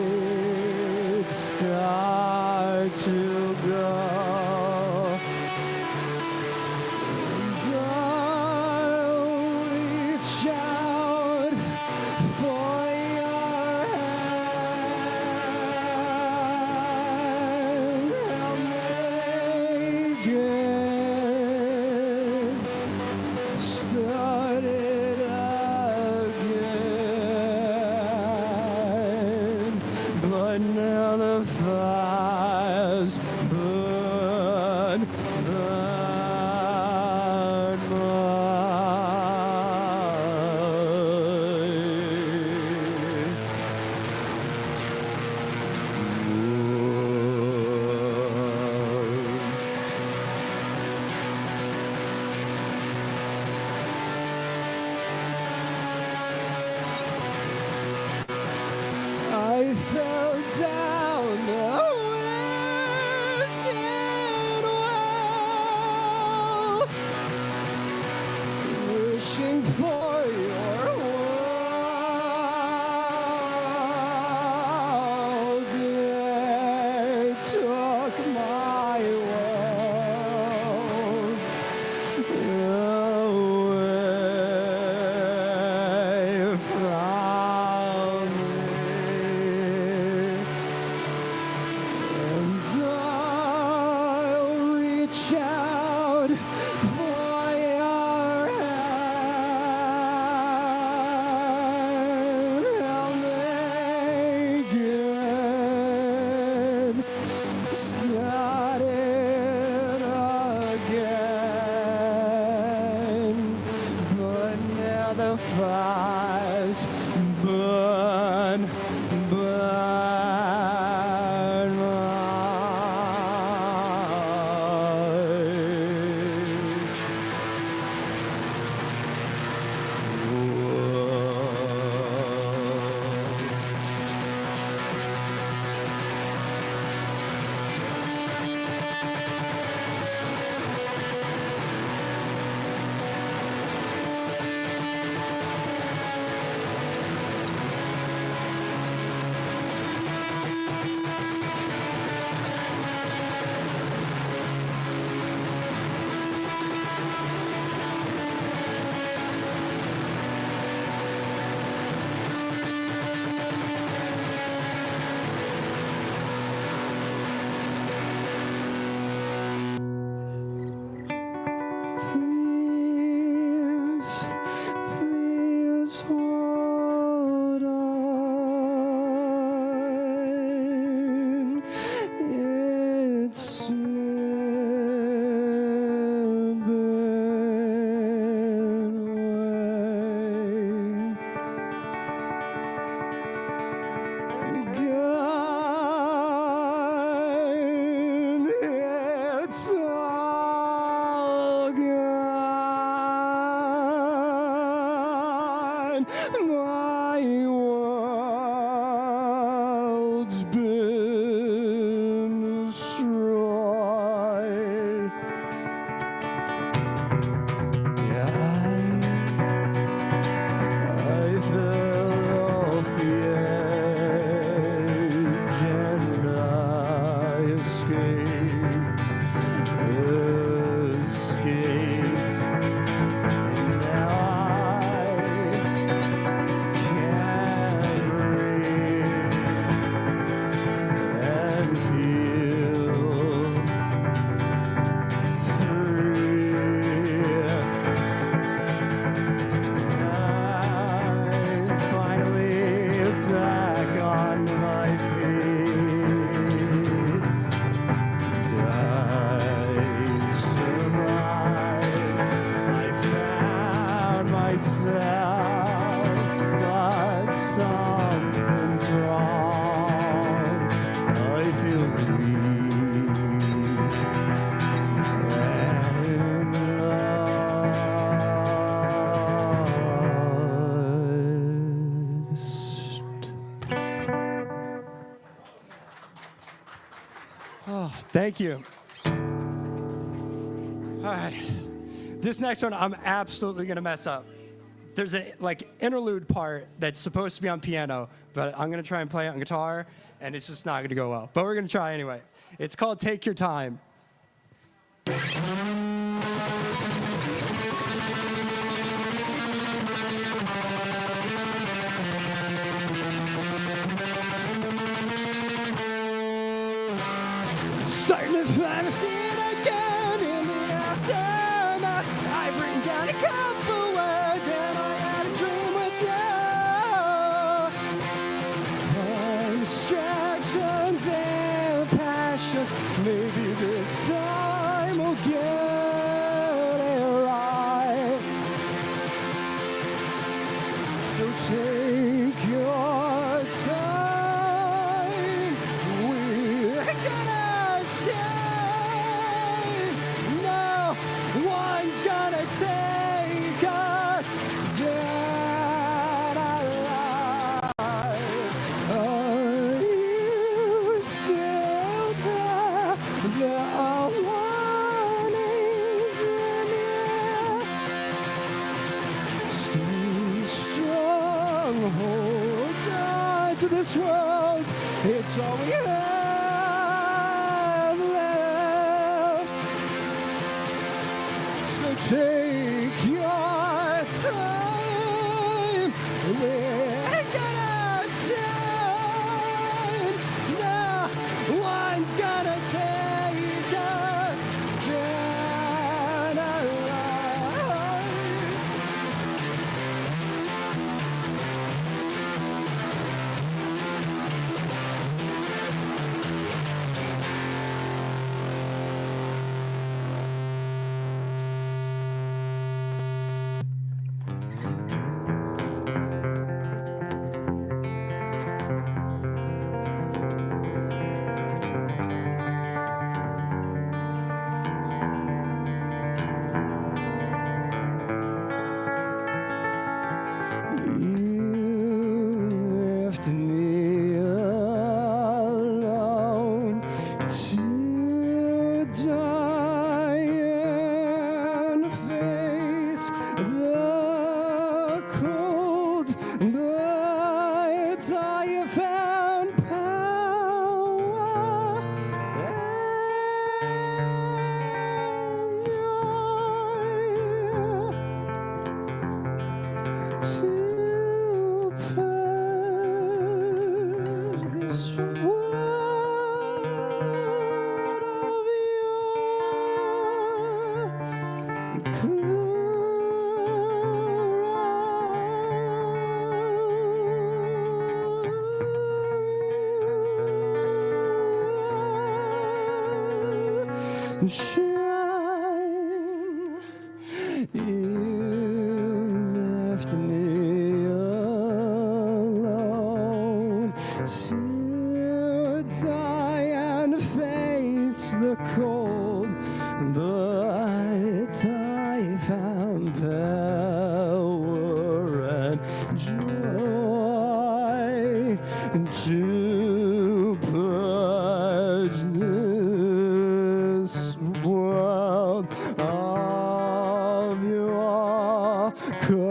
lights start to go. And I'll reach out for your hand. I'll make it start it again. But now the fires burn, burn I fell down the wishing well, wishing for your world. They took my world away from me. And I'll reach out for your hand. I'll make it start it again. But now the fires burn, burn Please, please hold on. It's slipping away. Gone, it's all gone. My world's been destroyed. Yeah, I fell off the edge and I escaped. And now I can breathe and feel free. I'm finally back on my feet. I survived. I found myself, but something's wrong. I feel weak and lost. Oh, thank you. All right. This next one I'm absolutely going to mess up. there's a like interlude part that's supposed to be on piano, but I'm gonna try and play it on guitar, and it's just not gonna go well. But we're gonna try anyway. It's called "Take Your Time." Starting to find a feet again in the aftermath. I've written down a couple words and I had a dream with you. Distractions and passion. Maybe this time we'll get it right. So take your time. We're gonna shine. No one's gonna take us down alive. Are you still there? There are warnings in here. Stay strong, hold on to this world. It's all we have left. So take your time. We're gonna shine. No one's gonna take us down alive. You left me alone to die and face the cold, but I have found power to purge this world of your shine. You left me alone to die and face the cold, but I found power and joy to purge this world of your corruption.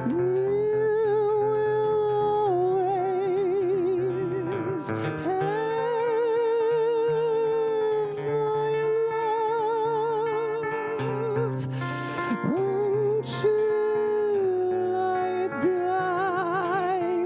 You will always have my love until I die.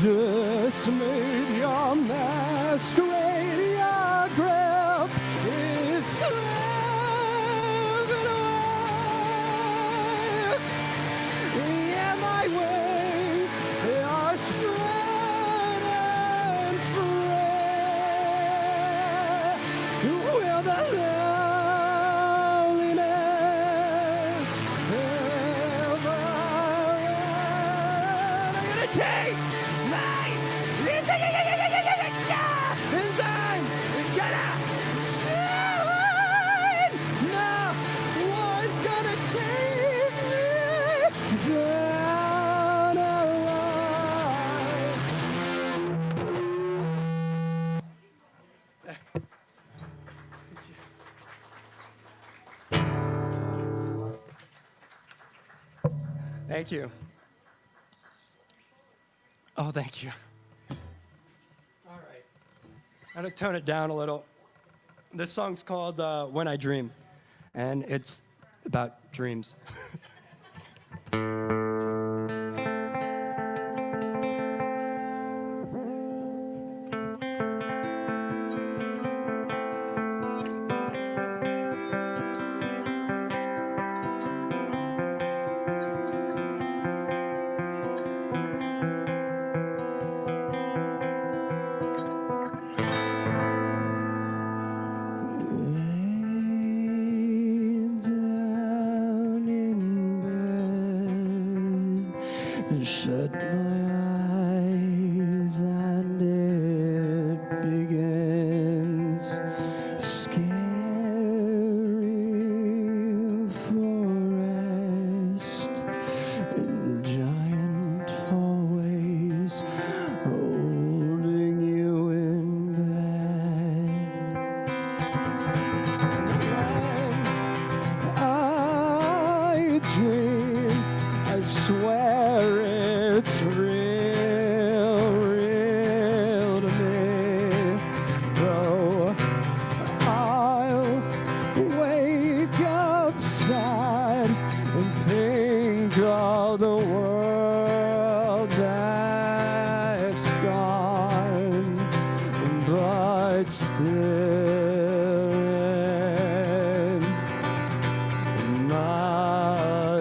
Dismayed, your masquerade, your grip is slipping away. Yeah, my wings are spreading free. Will the loneliness take my and I'm gonna shine. No one's gonna take me down alive. Thank you. Oh, thank you. All right. I'm going to tone it down a little. This song's called When I Dream, and it's about dreams. Shut my eyes and it begins. Scary forest and giant hallways holding you in bed. I dream, I swear it's real to me. Though I'll wake up sad and think of the world that's gone, but still in my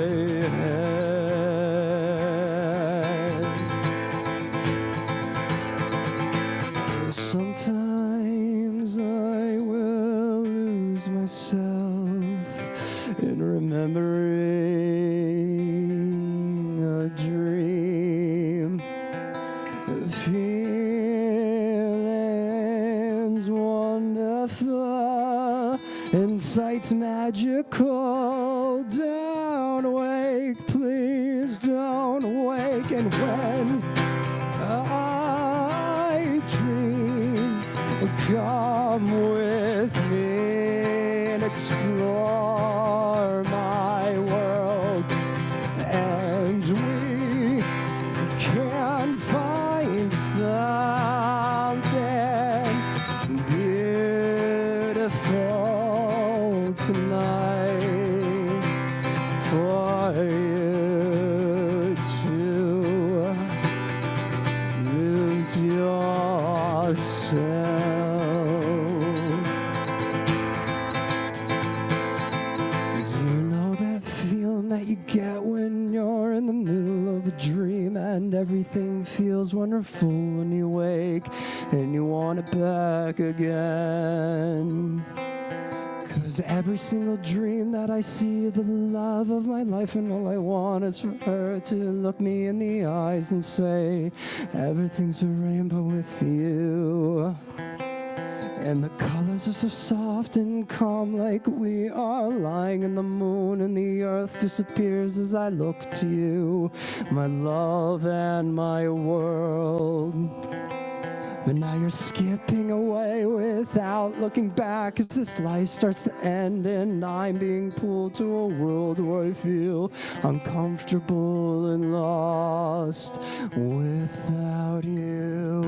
head. Sometimes I will lose myself in remembering a dream. Feelings wonderful and sights magical. Don't wake, please don't wake. And when I dream, come with me and explore my world, and we can find something beautiful tonight for you to lose yourself. Do you know that feeling that you get when you're in the middle of a dream and everything feels wonderful when you wake and you want it back again? 'Cause every single dream that I see, the love of my life, and all I want is for her to look me in the eyes and say, everything's a rainbow with you. And the colors are so soft and calm, like we are lying in the moon, and the earth disappears as I look to you, my love and my world. But now you're skipping away without looking back, as this life starts to end and I'm being pulled to a world where I feel uncomfortable and lost without you.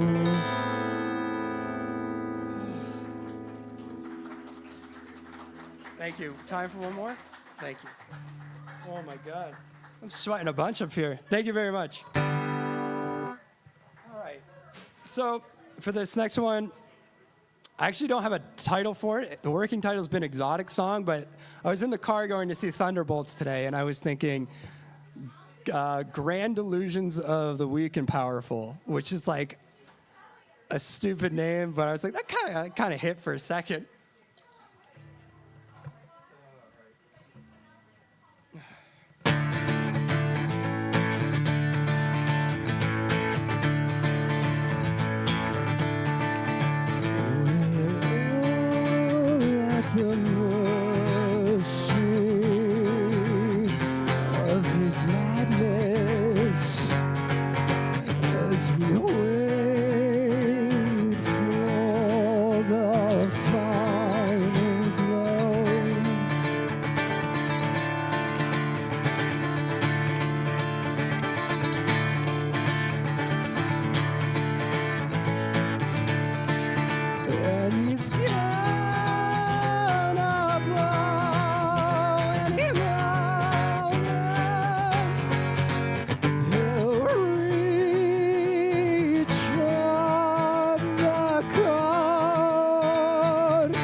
Thank you. Time for one more? Thank you. Oh my God. I'm sweating a bunch up here. Thank you very much. All right. So for this next one, I actually don't have a title for it. The working title has been Exotic Song, but I was in the car going to see Thunderbolts today, and I was thinking Grand Illusions of the Weak and Powerful, which is like a stupid name, but I was like, that kind of hit for a second. this as we wait for the final glow. And he's gonna blow any moment. He'll reach for the code.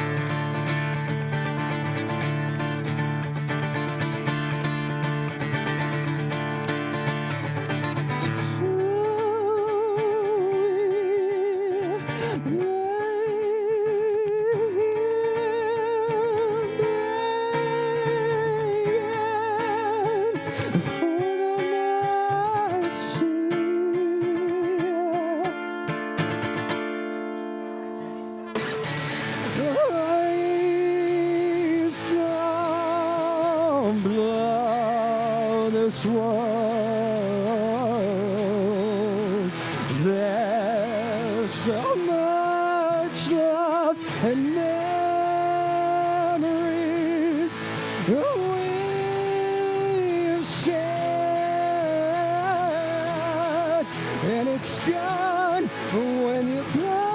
Please don't blow this world. There's so much love and memories we've shared, and it's gone when you blow.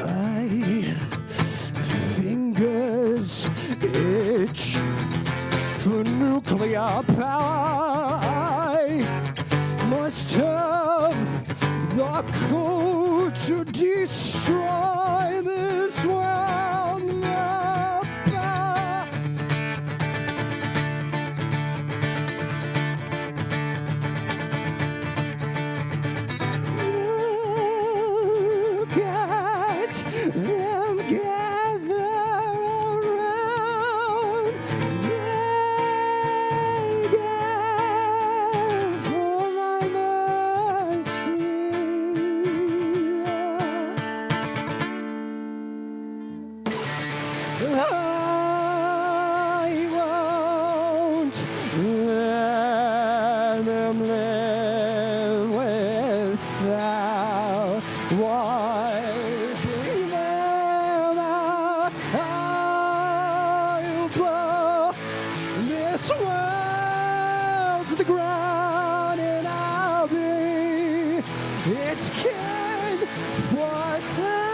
My fingers itch for nuclear power. I must have the code to destroy this world. NEPA. Look at them gather around, begging for my mercy. I won't let them live without wiping them out. I'll blow this world to the ground, and I'll be its king for time.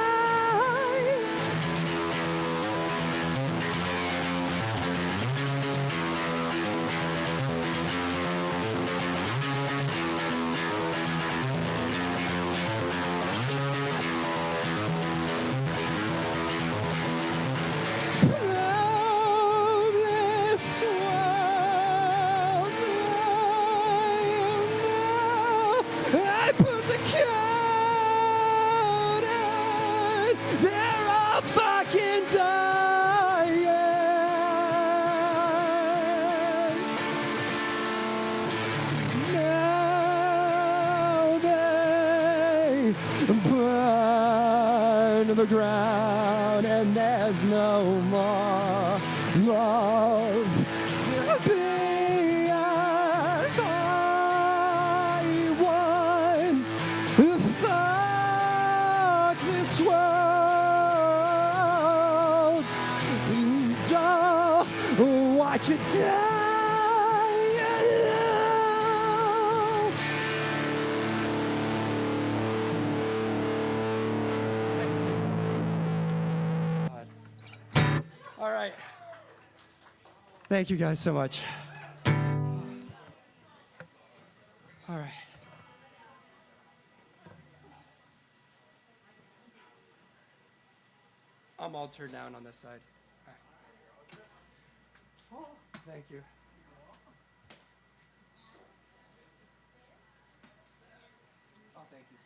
Blow this world, I put the code in. They're all fucking dying. Now they burn to the ground, and there's no more love to be. And I won. Fuck this world. Don't watch it die. All right. Thank you guys so much. All right. I'm all turned down on this side. All right. Oh, thank you. Oh, thank you.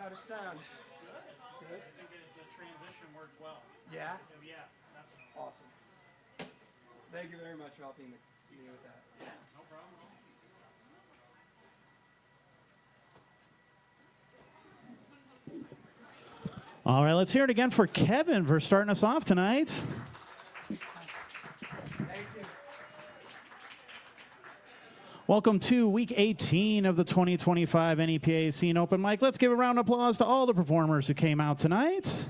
How'd it sound? Good. I think the transition worked well. Yeah? Yeah, definitely. Awesome. Thank you very much for helping me with that. Yeah, no problem at all. All right, let's hear it again for Kevin for starting us off tonight. Thank you. Welcome to week 18 of the 2025 NEPA Scene Open Mic. Let's give a round of applause to all the performers who came out tonight.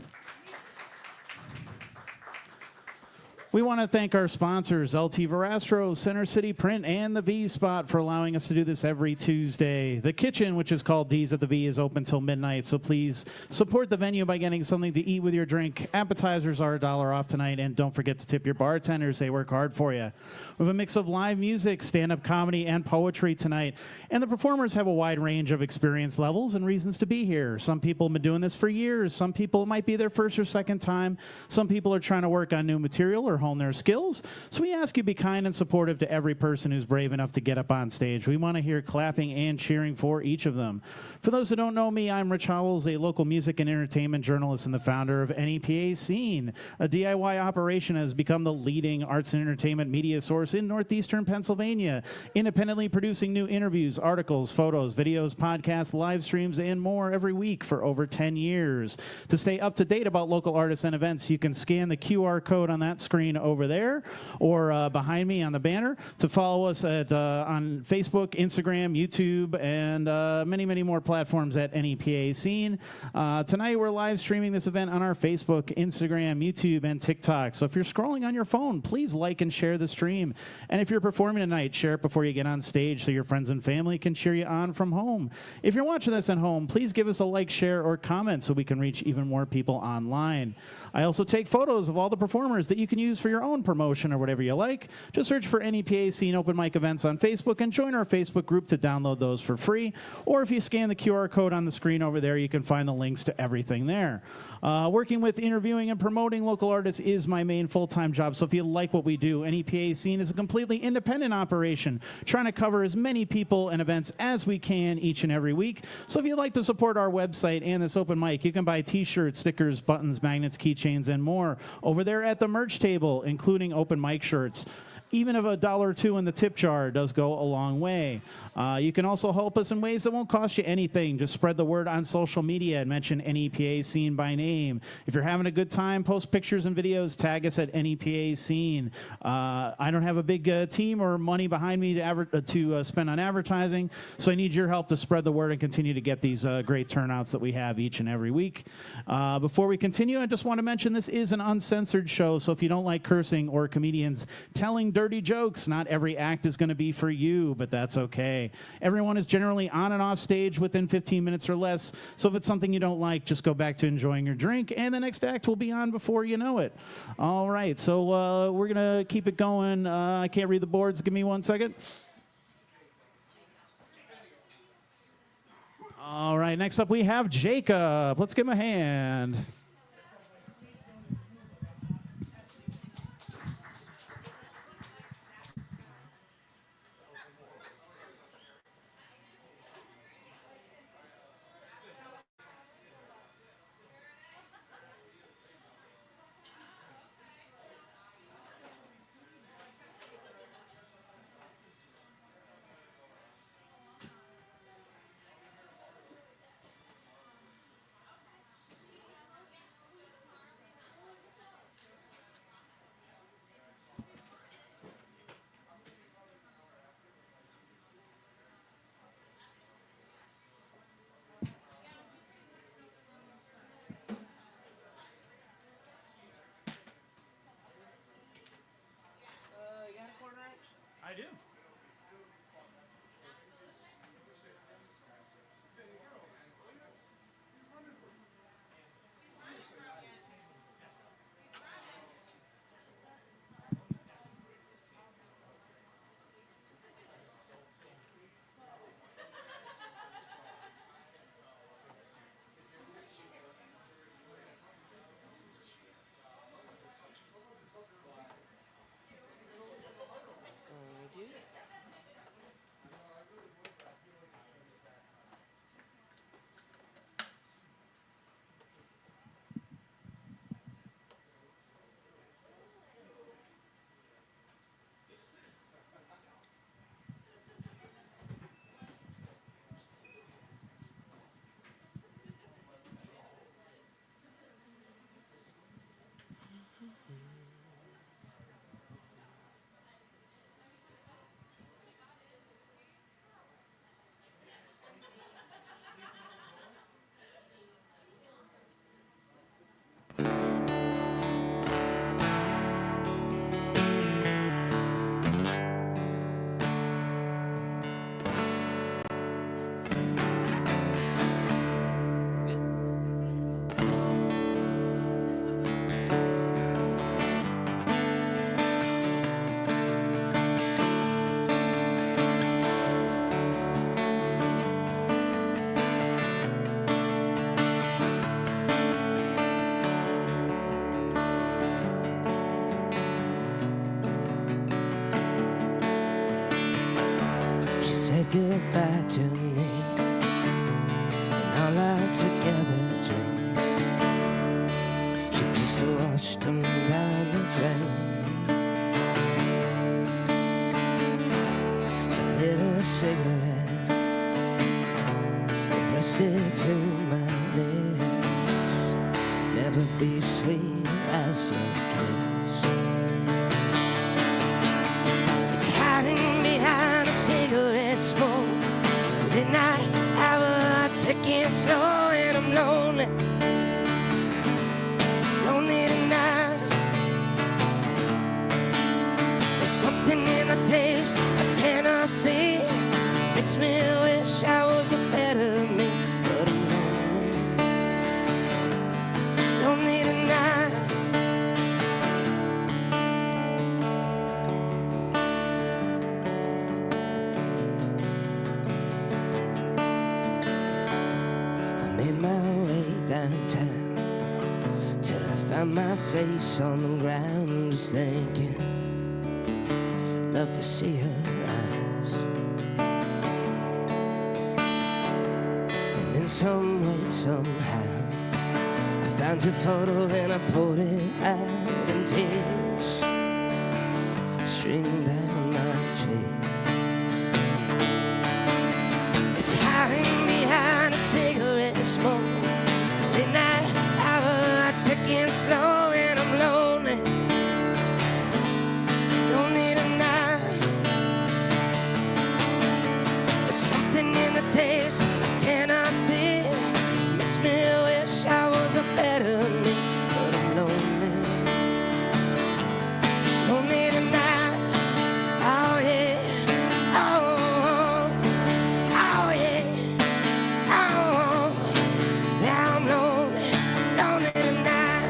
We want to thank our sponsors, LT Verastro, Center City Print, and the V Spot for allowing us to do this every Tuesday. The kitchen, which is called D's at the V, is open till midnight, so please support the venue by getting something to eat with your drink. Appetizers are $1 off tonight, and don't forget to tip your bartenders. They work hard for you. We have a mix of live music, stand-up comedy, and poetry tonight, and the performers have a wide range of experience levels and reasons to be here. Some people have been doing this for years. Some people, it might be their first or second time. Some people are trying to work on new material or hone their skills. So we ask you be kind and supportive to every person who's brave enough to get up on stage. We want to hear clapping and cheering for each of them. For those who don't know me, I'm Rich Howells, a local music and entertainment journalist and the founder of NEPA Scene. A DIY operation has become the leading arts and entertainment media source in northeastern Pennsylvania, independently producing new interviews, articles, photos, videos, podcasts, live streams, and more every week for over 10 years. To stay up to date about local artists and events, you can scan the QR code on that screen over there or behind me on the banner to follow us on Facebook, Instagram, YouTube, and many, many more platforms at NEPA Scene. Tonight we're live streaming this event on our Facebook, Instagram, YouTube, and TikTok. So if you're scrolling on your phone, please like and share the stream. And if you're performing tonight, share it before you get on stage so your friends and family can cheer you on from home. If you're watching this at home, please give us a like, share, or comment so we can reach even more people online. I also take photos of all the performers that you can use for your own promotion or whatever you like. Just search for NEPA Scene Open Mic events on Facebook and join our Facebook group to download those for free. Or if you scan the QR code on the screen over there, you can find the links to everything there. Working with interviewing and promoting local artists is my main full-time job. So if you like what we do, NEPA Scene is a completely independent operation trying to cover as many people and events as we can each and every week. So if you'd like to support our website and this open mic, you can buy t-shirts, stickers, buttons, magnets, keychains, and more over there at the merch table, including open mic shirts. Even if $1 or $2 in the tip jar does go a long way. You can also help us in ways that won't cost you anything. Just spread the word on social media and mention NEPA Scene by name. If you're having a good time, post pictures and videos, tag us at NEPA Scene. I don't have a big team or money behind me to spend on advertising, so I need your help to spread the word and continue to get these great turnouts that we have each and every week. Before we continue, I just want to mention this is an uncensored show, so if you don't like cursing or comedians telling dirty jokes, not every act is going to be for you, but that's okay. Everyone is generally on and off stage within 15 minutes or less, so if it's something you don't like, just go back to enjoying your drink, and the next act will be on before you know it. All right, so we're going to keep it going. I can't read the boards. Give me 1 second. All right, next up we have Jacob. Let's give him a hand. ticking slow and I'm lonely. Lonely tonight. There's something in the taste of Tennessee. Makes me wish I was a better me. But I'm lonely. Lonely tonight. Made my way downtown till I found my face on the ground, just thinking, love to see her eyes. And then some way, somehow, I found your photo and I pulled it out, and tears streaming down my cheek. It's hiding behind a cigarette smoke. Midnight hour, ticking slow, and I'm lonely. Lonely tonight. There's something in the taste of Tennessee. Makes me wish I was a better me. But I'm lonely. Lonely tonight. Oh yeah. Oh. Oh yeah. Oh. Now I'm lonely. Lonely tonight.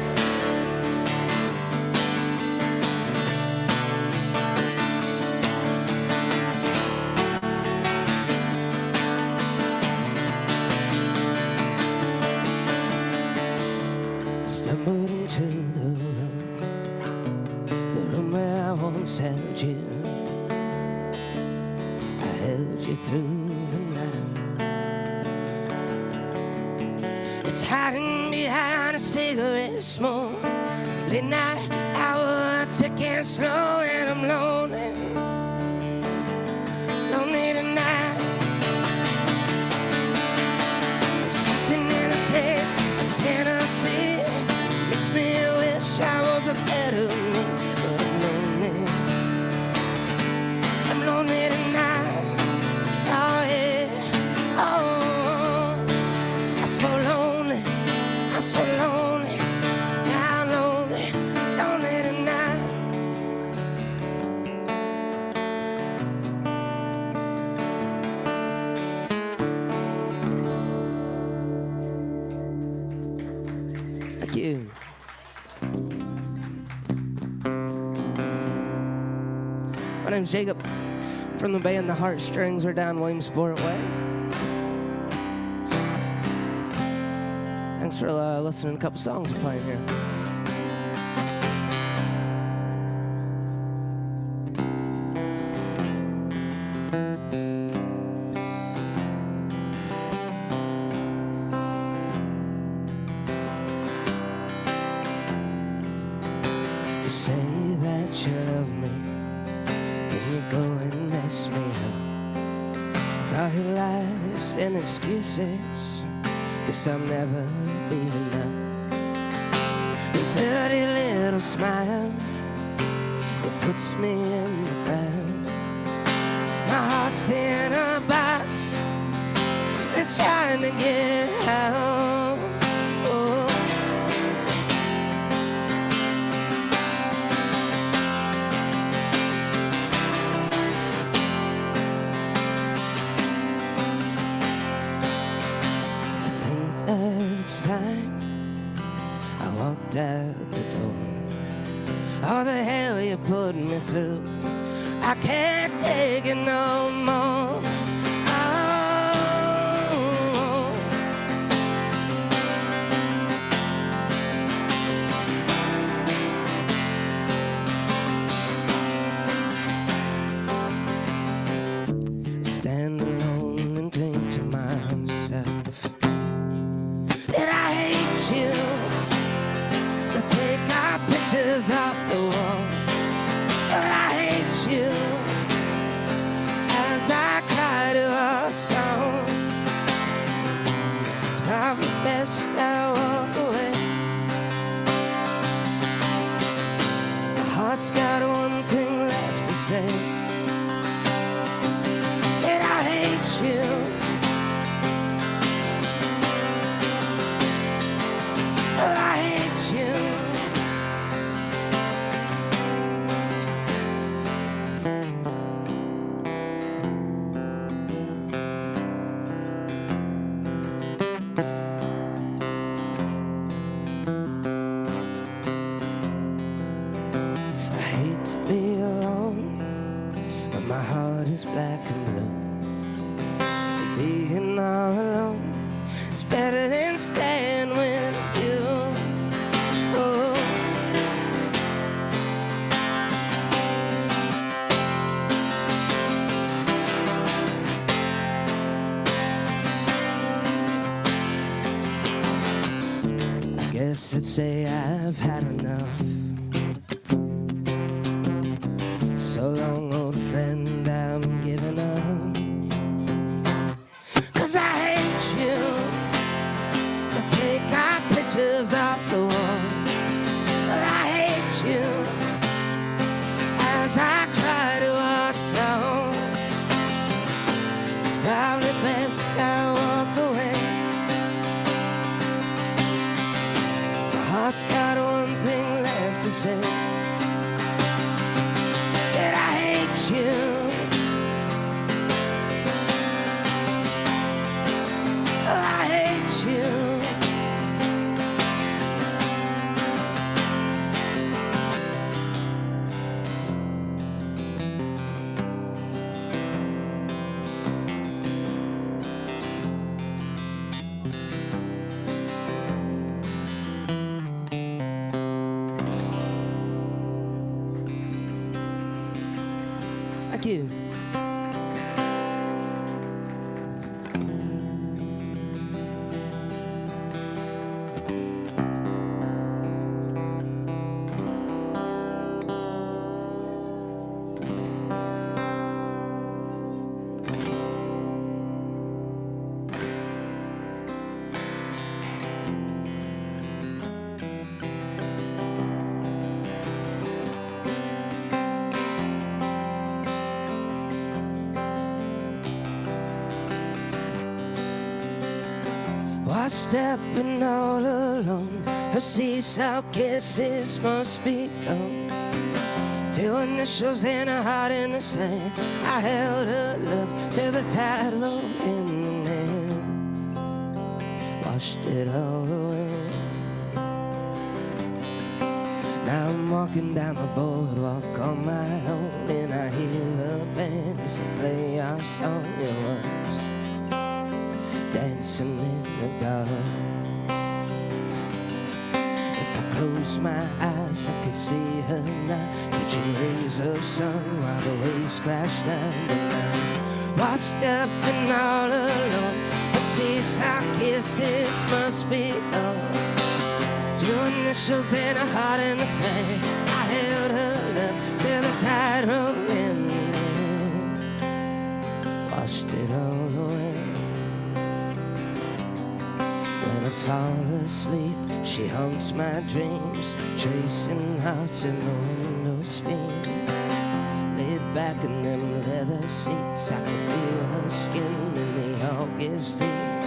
Stumbled into the room where I once held you. I held you through the night. It's hiding behind a cigarette smoke. Late night hour, ticking slow, and I'm lonely. Lonely tonight. There's something in the taste of Tennessee. Makes me wish I was a better me. But I'm lonely. I'm lonely tonight. Oh yeah. Oh, I'm so lonely. I'm so lonely. Yeah, I'm lonely. Lonely tonight. Thank you. My name's Jacob. From the band The Heartstrings. Are down Williamsport Way. Thanks for listening to a couple songs we're playing here. You say that you love me, then you go and mess me up. With all your lies and excuses, guess I'll never be enough. Your dirty little smile, it puts me in the ground. My heart's in a box, it's trying to get out. Oh. I think that it's time I walked out the door. All the hell you put me through, I can't take it no more. Oh. Stand alone and think to myself that I hate you. So take our pictures off the wall. I hate you as I cry. heart is black and blue. Being all alone is better than staying with you. Oh. I guess I'd say I've had enough. So long, old friend, I'm giving up. 'Cause I hate you. So take our pictures off the wall. I hate you as I cry to our songs. It's probably best I walk away. My heart's got one thing left to say. That I hate you. I hate you. Thank you. Washed up and all alone, her seesaw kisses must be gone. Two initials and a heart in the sand. I held her love till the tide rolled in and then washed it all away. Now I'm walking down the boardwalk on my own, and I hear the band as they play our song. It was dancing in the dark. If I close my eyes, I can see her now, catching rays of sun while the waves crash down the line. Washed up and all alone, the seesaw kisses must be gone. Two initials and a heart in the sand. I held her up till the tide rolled in. Washed it all away. When I fall asleep, she haunts my dreams, tracing hearts in the window steam. Laid back in them leather seats, I can feel her skin in the August heat,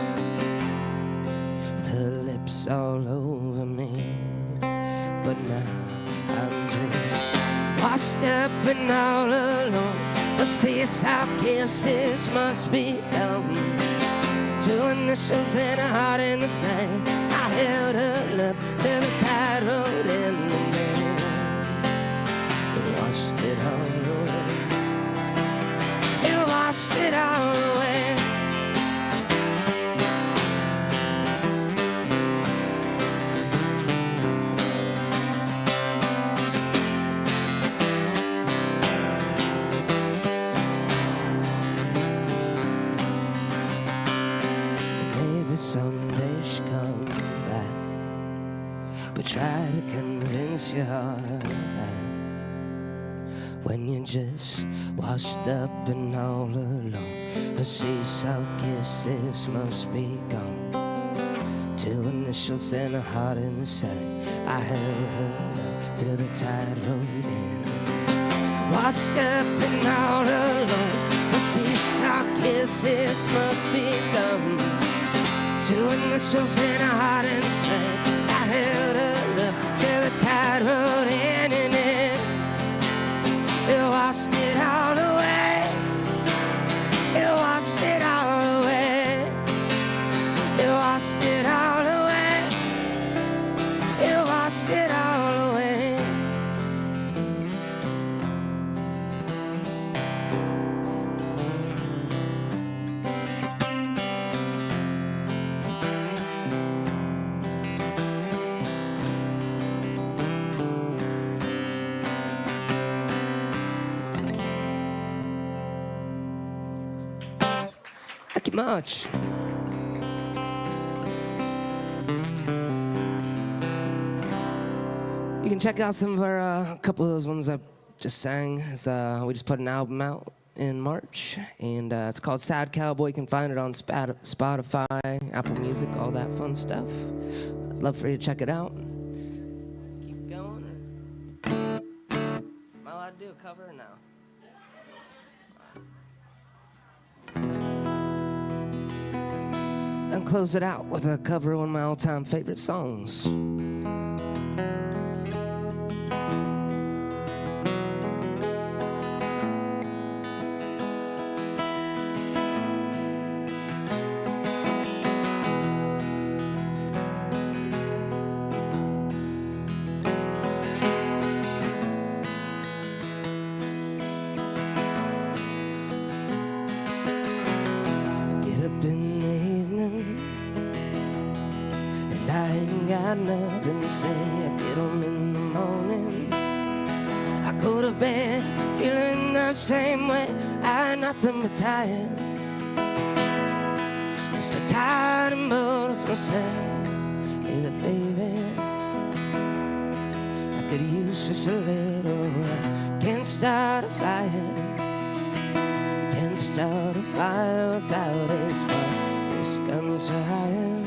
with her lips all over me. But now I'm just washed up and all alone. The seesaw kisses must be done. Two initials and a heart in the sand. I held her up till the tide rolled in and then washed it all away. It washed it all away. Someday she'll come back, but try to convince your heart that when you're just washed up and all alone, the seesaw kisses must be gone. Two initials and a heart in the sand. I held her up till the tide rolled in. Washed up and all alone, the seesaw kisses must be gone. Two initials and a heart in the sand. I held her up till the tide rolled in and in. It washed it all away. It washed it all away. It washed it all away. It washed it all away. you much. You can check out some of our, a couple of those ones I just sang. We just put an album out in March, and it's called Sad Cowboy. You can find it on Spotify, Apple Music, all that fun stuff. I'd love for you to check it out. Keep going. Am I allowed to do a cover or no? And close it out with a cover of one of my all-time favorite songs. Nothing to say. I get home in the morning, I go to bed feeling the same way. I had nothing but tired, just tired and bored with myself. Hey, baby, I could use just a little. I can't start a fire, can't start a fire without a spark. This gun's so higher,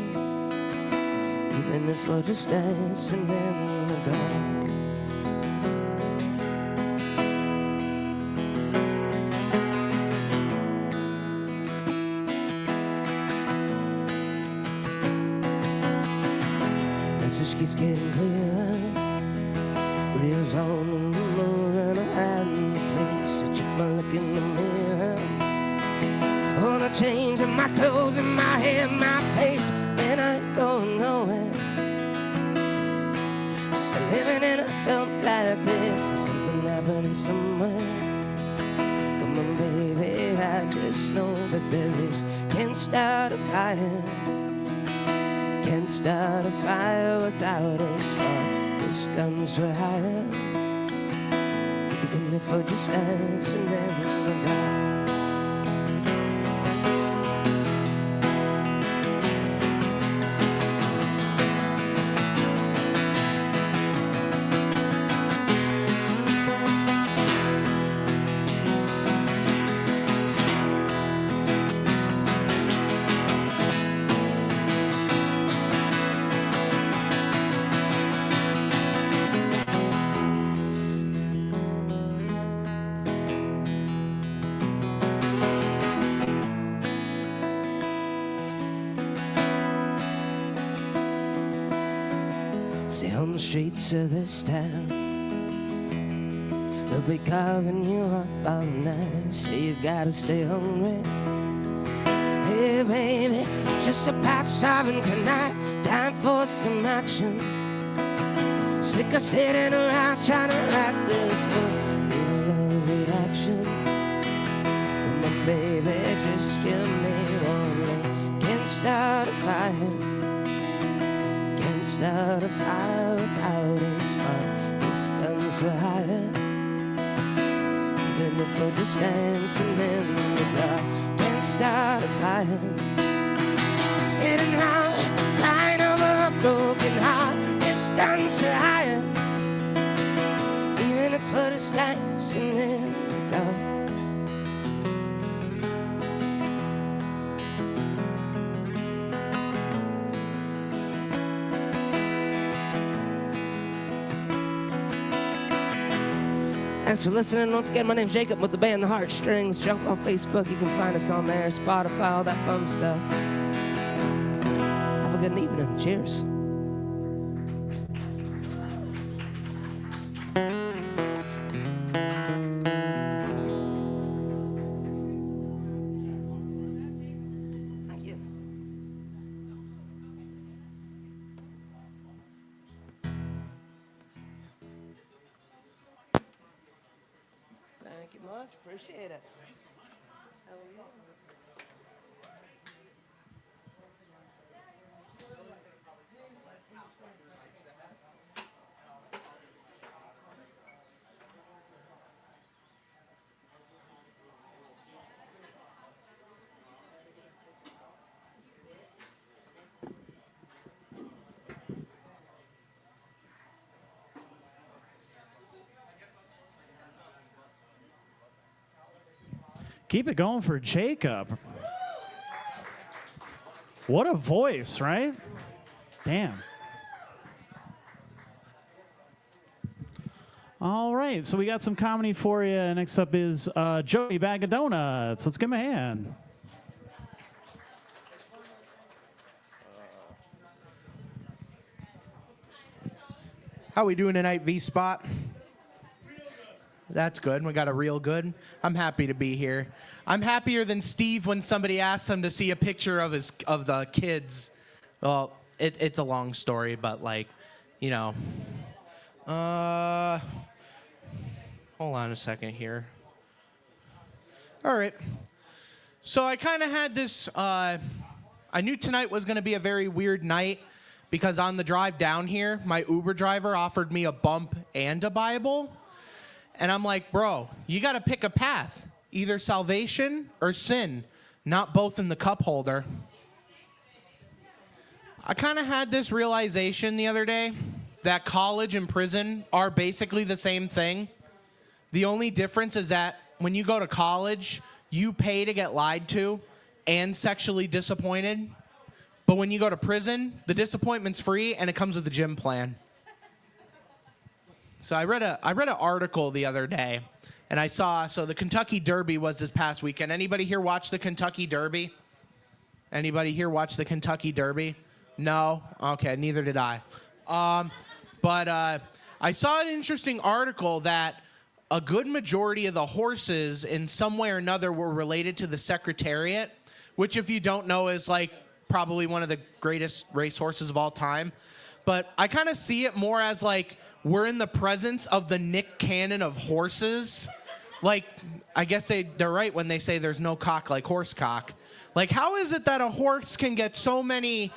even if we're just dancing in the dark. Message keeps getting clearer, radio's on and moving. I hadn't the place to check my look in the mirror. On a change in my clothes and my hair, my face, and I ain't going nowhere. Living in a dump like this, there's something happening somewhere. Come on, baby, I just know that there is. Can't start a fire, can't start a fire without a spark. This gun's for hire, even if we're just dancing in the dark. See, on the streets of this town, they'll be carving you up all night. Say you gotta stay hungry. Hey, baby, just about starving tonight. Time for some action. Sick of sitting around trying to write this book. Need a love reaction. Come on, baby, just give me one look. Can't start a fire, start a fire without a spark. This gun's so higher, even if we're just dancing in the dark. Can't start a fire, sitting around crying over a broken heart. This gun's so higher, even if we're just dancing in the dark. Thanks for listening. Once again, my name's Jacob with the band The Heartstrings. Jump on Facebook. You can find us on there, Spotify, all that fun stuff. Have a good evening. Cheers. Thank you. Thank you much. Appreciate it. Hell yeah. Keep it going for Jacob. What a voice, right? Damn. All right, so we got some comedy for you. Next up is Joey Bag of Donuts. Let's give him a hand. How we doing tonight, V-Spot? That's good. We got a real good. I'm happy to be here. I'm happier than Steve when somebody asks him to see a picture of the kids. Well, it's a long story, but like, you know. Hold on a second here. All right. So I kind of had this. I knew tonight was going to be a very weird night because on the drive down here, my Uber driver offered me a bump and a Bible. And I'm like, bro, you got to pick a path, either salvation or sin, not both in the cup holder. I kind of had this realization the other day that college and prison are basically the same thing. The only difference is that when you go to college, you pay to get lied to and sexually disappointed. But when you go to prison, the disappointment's free and it comes with a gym plan. So I read an article the other day, and I saw, so the Kentucky Derby was this past weekend. Anybody here watch the Kentucky Derby? Anybody here watch the Kentucky Derby? No? Okay, neither did I. But I saw an interesting article that a good majority of the horses in some way or another were related to the Secretariat, which if you don't know is like probably one of the greatest race horses of all time. But I kind of see it more as like, we're in the presence of the Nick Cannon of horses. Like, I guess they're right when they say there's no cock like horse cock. Like, how is it that a horse can get so many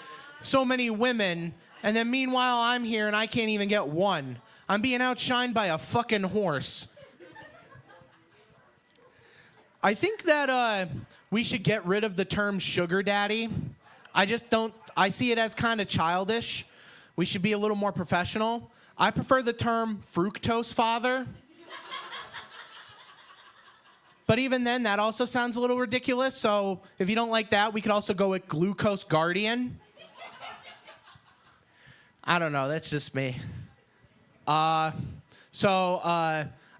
women, and then meanwhile I'm here and I can't even get one? I'm being outshined by a fucking horse. I think that we should get rid of the term sugar daddy. I see it as kind of childish. We should be a little more professional. I prefer the term fructose father. But even then, that also sounds a little ridiculous. So if you don't like that, we could also go with glucose guardian. I don't know. That's just me. I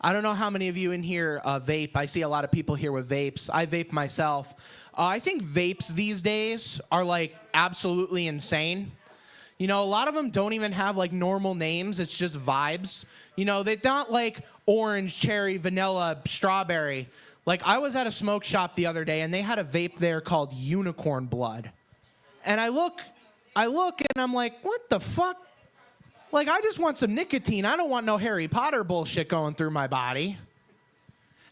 don't know how many of you in here vape. I see a lot of people here with vapes. I vape myself. I think vapes these days are like absolutely insane. You know, a lot of them don't even have like normal names. It's just vibes. You know, they're not like orange, cherry, vanilla, strawberry. Like I was at a smoke shop the other day and they had a vape there called Unicorn Blood. And I look and I'm like, what the fuck? Like I just want some nicotine. I don't want no Harry Potter bullshit going through my body.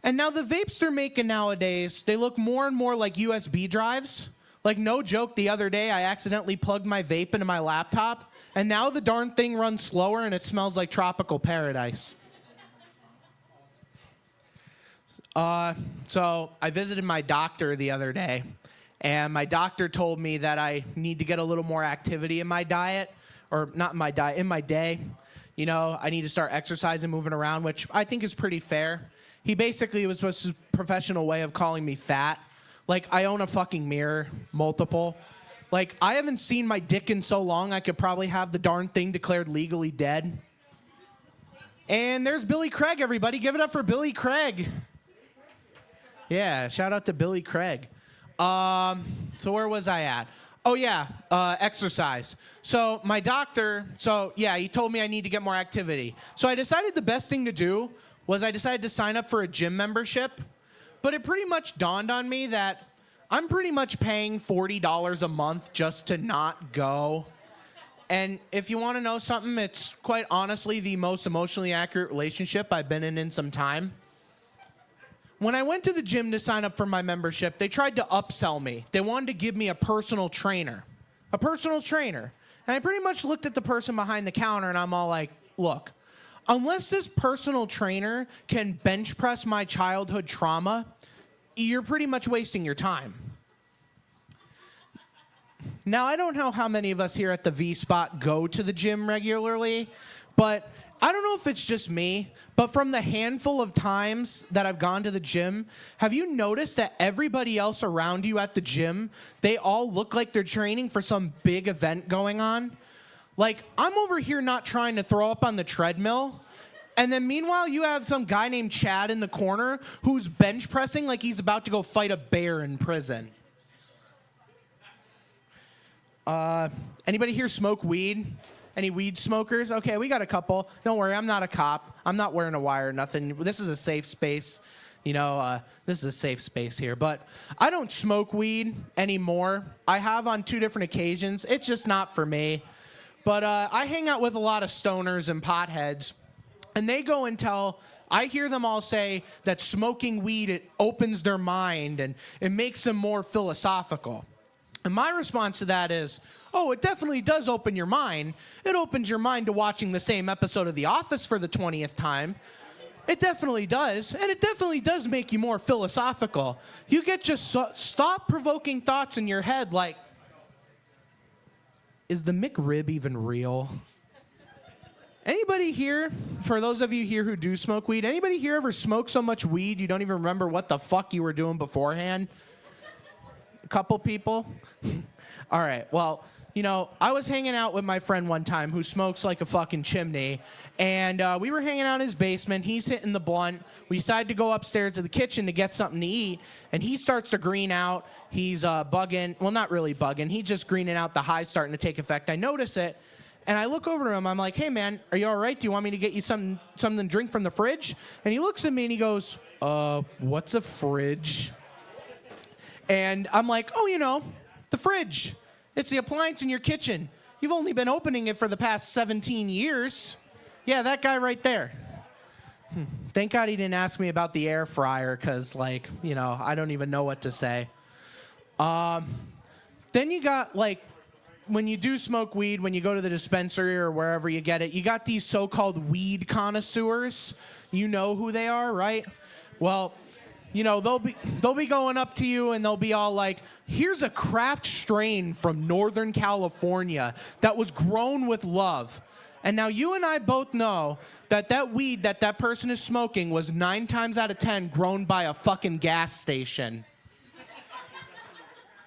And now the vapes they're making nowadays, they look more and more like USB drives. Like, no joke, the other day I accidentally plugged my vape into my laptop, and now the darn thing runs slower and it smells like tropical paradise. So I visited my doctor the other day, and my doctor told me that I need to get a little more activity in my diet, or not in my diet, in my day. You know, I need to start exercising, moving around, which I think is pretty fair. He basically was a professional way of calling me fat. Like, I own a fucking mirror, multiple. Like, I haven't seen my dick in so long, I could probably have the darn thing declared legally dead. And there's Billy Craig, everybody. Give it up for Billy Craig. Yeah, shout out to Billy Craig. So where was I at? Oh, yeah, exercise. So my doctor, he told me I need to get more activity. So I decided the best thing to do was I decided to sign up for a gym membership. But it pretty much dawned on me that I'm pretty much paying $40 a month just to not go. And if you want to know something, it's quite honestly the most emotionally accurate relationship I've been in some time. When I went to the gym to sign up for my membership, they tried to upsell me. They wanted to give me a personal trainer. A personal trainer. And I pretty much looked at the person behind the counter and I'm all like, look, unless this personal trainer can bench press my childhood trauma, you're pretty much wasting your time. Now, I don't know how many of us here at the V-Spot go to the gym regularly, but I don't know if it's just me, but from the handful of times that I've gone to the gym, have you noticed that everybody else around you at the gym, they all look like they're training for some big event going on? Like, I'm over here not trying to throw up on the treadmill, and then meanwhile, you have some guy named Chad in the corner who's bench pressing like he's about to go fight a bear in prison. Anybody here smoke weed? Any weed smokers? Okay, we got a couple. Don't worry, I'm not a cop. I'm not wearing a wire or nothing. This is a safe space. You know, this is a safe space here. But I don't smoke weed anymore. I have on 2 different occasions. It's just not for me. But I hang out with a lot of stoners and potheads. And they go and I hear them all say that smoking weed, it opens their mind and it makes them more philosophical. And my response to that is, oh, it definitely does open your mind. It opens your mind to watching the same episode of The Office for the 20th time. It definitely does. And it definitely does make you more philosophical. You get just thought-provoking thoughts in your head like, is the McRib even real? Anybody here, for those of you here who do smoke weed, anybody here ever smoke so much weed you don't even remember what the fuck you were doing beforehand? A couple people? All right, well, you know, I was hanging out with my friend one time who smokes like a fucking chimney, and we were hanging out in his basement. He's hitting the blunt. We decided to go upstairs to the kitchen to get something to eat, and he starts to green out. He's bugging. Well, not really bugging. He's just greening out. The high's starting to take effect. I notice it, and I look over to him. I'm like, hey, man, are you all right? Do you want me to get you something to drink from the fridge? And he looks at me, and he goes, what's a fridge? And I'm like, oh, you know, the fridge. It's the appliance in your kitchen. You've only been opening it for the past 17 years. Yeah, that guy right there. Thank God he didn't ask me about the air fryer because, like, you know, I don't even know what to say. Then you got, like, when you do smoke weed, when you go to the dispensary or wherever you get it, you got these so-called weed connoisseurs. You know who they are, right? Well, you know, they'll be going up to you and they'll be all like, here's a craft strain from Northern California that was grown with love. And now you and I both know that that weed that person is smoking was 9 times out of 10 grown by a fucking gas station.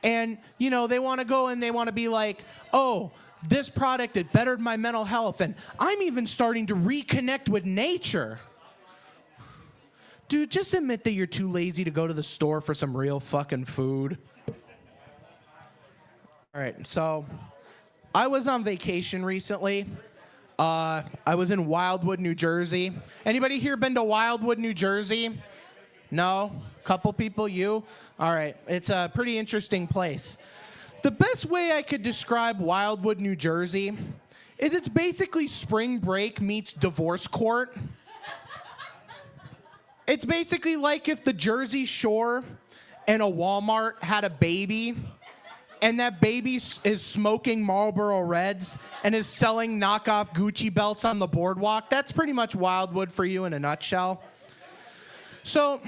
And, you know, they want to go and they want to be like, oh, this product, it bettered my mental health. And I'm even starting to reconnect with nature. Dude, just admit that you're too lazy to go to the store for some real fucking food. All right, so I was on vacation recently. I was in Wildwood, New Jersey. Anybody here been to Wildwood, New Jersey? No? Couple people, you? All right, it's a pretty interesting place. The best way I could describe Wildwood, New Jersey is it's basically spring break meets divorce court. It's basically like if the Jersey Shore and a Walmart had a baby, and that baby is smoking Marlboro Reds and is selling knockoff Gucci belts on the boardwalk. That's pretty much Wildwood for you in a nutshell. So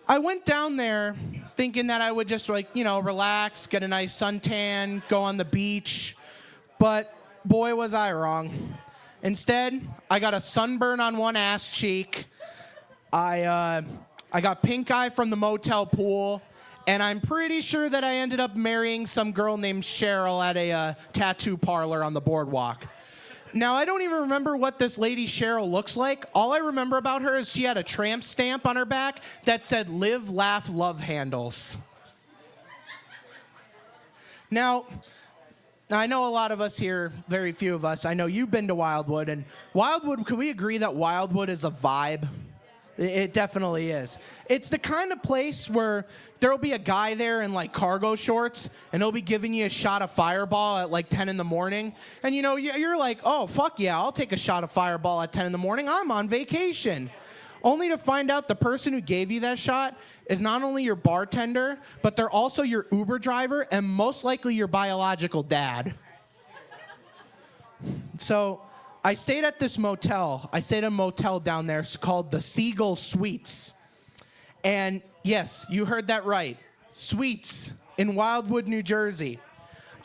I went down there thinking that I would just, like, you know, relax, get a nice suntan, go on the beach. But boy, was I wrong. Instead, I got a sunburn on one ass cheek. I got pink eye from the motel pool, and I'm pretty sure that I ended up marrying some girl named Cheryl at a tattoo parlor on the boardwalk. Now, I don't even remember what this lady Cheryl looks like. All I remember about her is she had a tramp stamp on her back that said, "Live, laugh, love handles." Now, I know a lot of us here, very few of us, I know you've been to Wildwood, and Wildwood, can we agree that Wildwood is a vibe? It definitely is. It's the kind of place where there'll be a guy there in like cargo shorts and he'll be giving you a shot of Fireball at like 10 in the morning. And you know, you're like, oh, fuck yeah, I'll take a shot of Fireball at 10 in the morning. I'm on vacation. Only to find out the person who gave you that shot is not only your bartender, but they're also your Uber driver and most likely your biological dad. So I stayed at this motel. I stayed at a motel down there. It's called the Seagull Suites. And yes, you heard that right. Suites in Wildwood, New Jersey.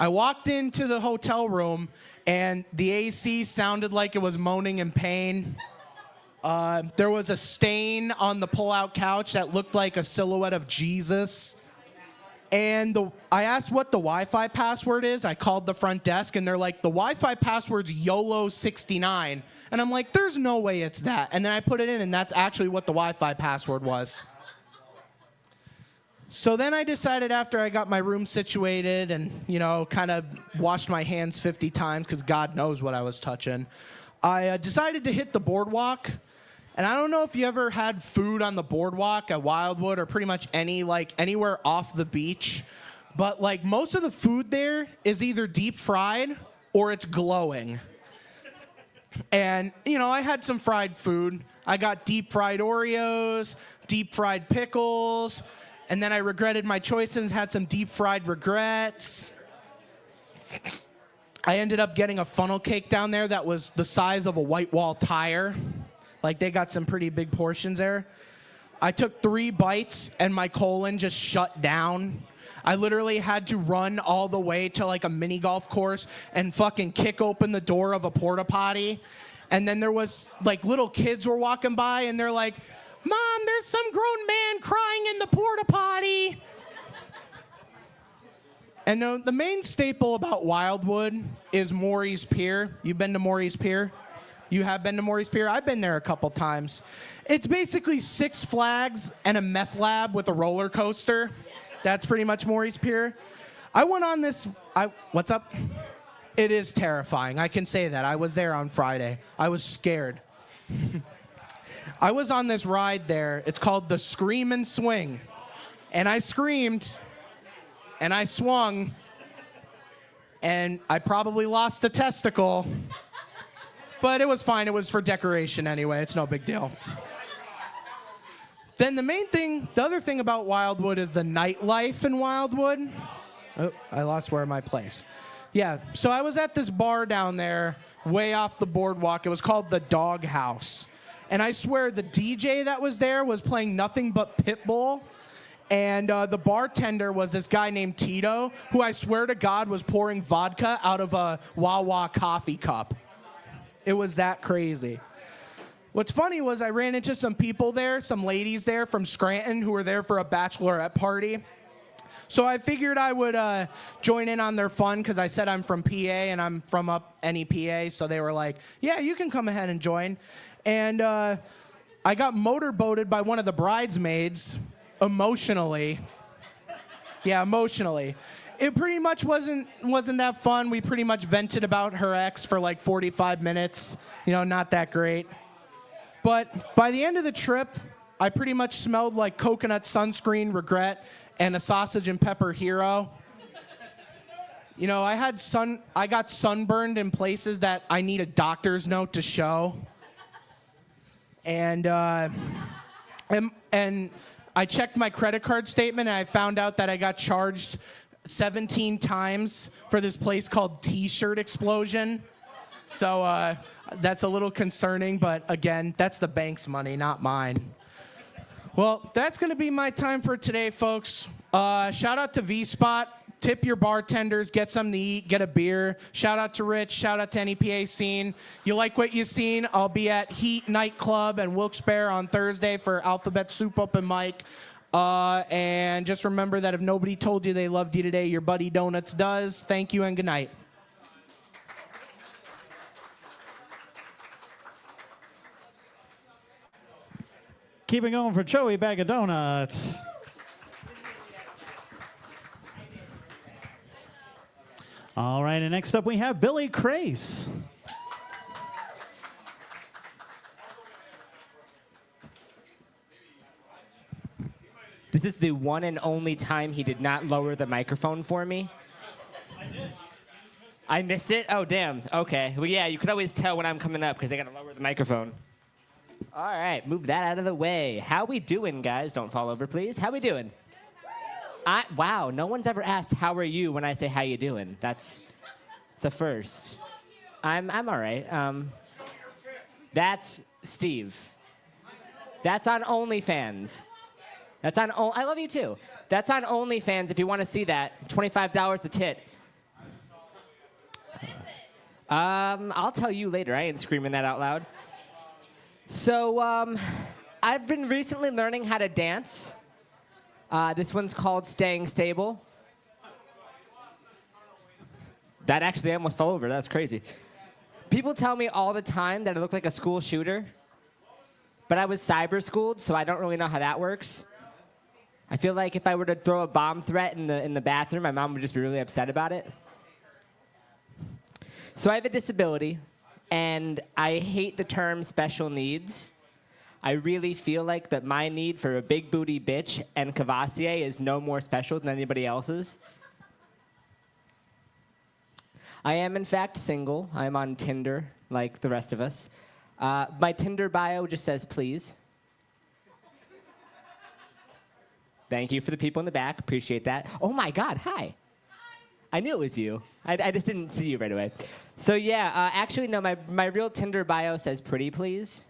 I walked into the hotel room, and the AC sounded like it was moaning in pain. There was a stain on the pull-out couch that looked like a silhouette of Jesus. And I asked what the Wi-Fi password is. I called the front desk, and they're like, the Wi-Fi password's YOLO69. And I'm like, there's no way it's that. And then I put it in, and that's actually what the Wi-Fi password was. So then I decided after I got my room situated and, kind of washed my hands 50 times because God knows what I was touching, I decided to hit the boardwalk. And I don't know if you ever had food on the boardwalk at Wildwood or pretty much anywhere off the beach, but most of the food there is either deep fried or it's glowing. And, I had some fried food. I got deep fried Oreos, deep fried pickles, and then I regretted my choices and had some deep fried regrets. I ended up getting a funnel cake down there that was the size of a white wall tire. They got some pretty big portions there. I took 3 bites and my colon just shut down. I literally had to run all the way to a mini golf course and fucking kick open the door of a porta potty. And then there was little kids were walking by and they're like, "Mom, there's some grown man crying in the porta potty." And the main staple about Wildwood is Maury's Pier. You've been to Maury's Pier? You have been to Maury's Pier? I've been there a couple times. It's basically Six Flags and a meth lab with a roller coaster. That's pretty much Maury's Pier. I went on this... what's up? It is terrifying. I can say that. I was there on Friday. I was scared. I was on this ride there. It's called the Scream and Swing. And I screamed, and I swung, and I probably lost a testicle. But it was fine. It was for decoration anyway. It's no big deal. Then the other thing about Wildwood is the nightlife in Wildwood. Oh, I lost where my place. Yeah, so I was at this bar down there, way off the boardwalk. It was called the Dog House. And I swear the DJ that was there was playing nothing but Pitbull. And the bartender was this guy named Tito, who I swear to God was pouring vodka out of a Wawa coffee cup. It was that crazy. What's funny was I ran into some people there, some ladies there from Scranton who were there for a bachelorette party. So I figured I would join in on their fun because I said I'm from PA and I'm from up NEPA. So they were like, yeah, you can come ahead and join. And I got motorboated by one of the bridesmaids emotionally. Yeah, emotionally. It pretty much wasn't that fun. We pretty much vented about her ex for 45 minutes. Not that great. But by the end of the trip, I pretty much smelled like coconut sunscreen, regret, and a sausage and pepper hero. I got sunburned in places that I need a doctor's note to show. And I checked my credit card statement and I found out that I got charged 17 times for this place called T-Shirt Explosion. So that's a little concerning, but again, that's the bank's money, not mine. Well, that's going to be my time for today, folks. Shout out to V-Spot. Tip your bartenders, get something to eat, get a beer. Shout out to Rich, shout out to NEPA Scene. You like what you've seen? I'll be at Heat Nightclub and Wilkes-Barre on Thursday for Alphabet Soup Open Mic. And just remember that if nobody told you they loved you today, your buddy Donuts does. Thank you and good night. Keep it going for Joey Bag of Donuts. All right, and next up we have Billy Crace. This is the one and only time he did not lower the microphone for me. I missed it? Oh, damn. Okay. Well, yeah, you could always tell when I'm coming up because I got to lower the microphone. All right, move that out of the way. How we doing, guys? Don't fall over, please. How we doing? Wow, no one's ever asked how are you when I say how you doing. It's a first. I'm all right. That's Steve. That's on OnlyFans. That's on. I love you too. That's on OnlyFans. If you want to see that, $25 a tit. I'll tell you later. I ain't screaming that out loud. So, I've been recently learning how to dance. This one's called Staying Stable. That actually almost fell over. That's crazy. People tell me all the time that I look like a school shooter, but I was cyber schooled, so I don't really know how that works. I feel like if I were to throw a bomb threat in the bathroom, my mom would just be really upset about it. So I have a disability, and I hate the term special needs. I really feel like that my need for a big booty bitch and Cavassier is no more special than anybody else's. I am, in fact, single. I'm on Tinder, like the rest of us. My Tinder bio just says, please. Thank you for the people in the back. Appreciate that. Oh, my God. Hi. I knew it was you. I just didn't see you right away. So, yeah, actually, no, my real Tinder bio says pretty please.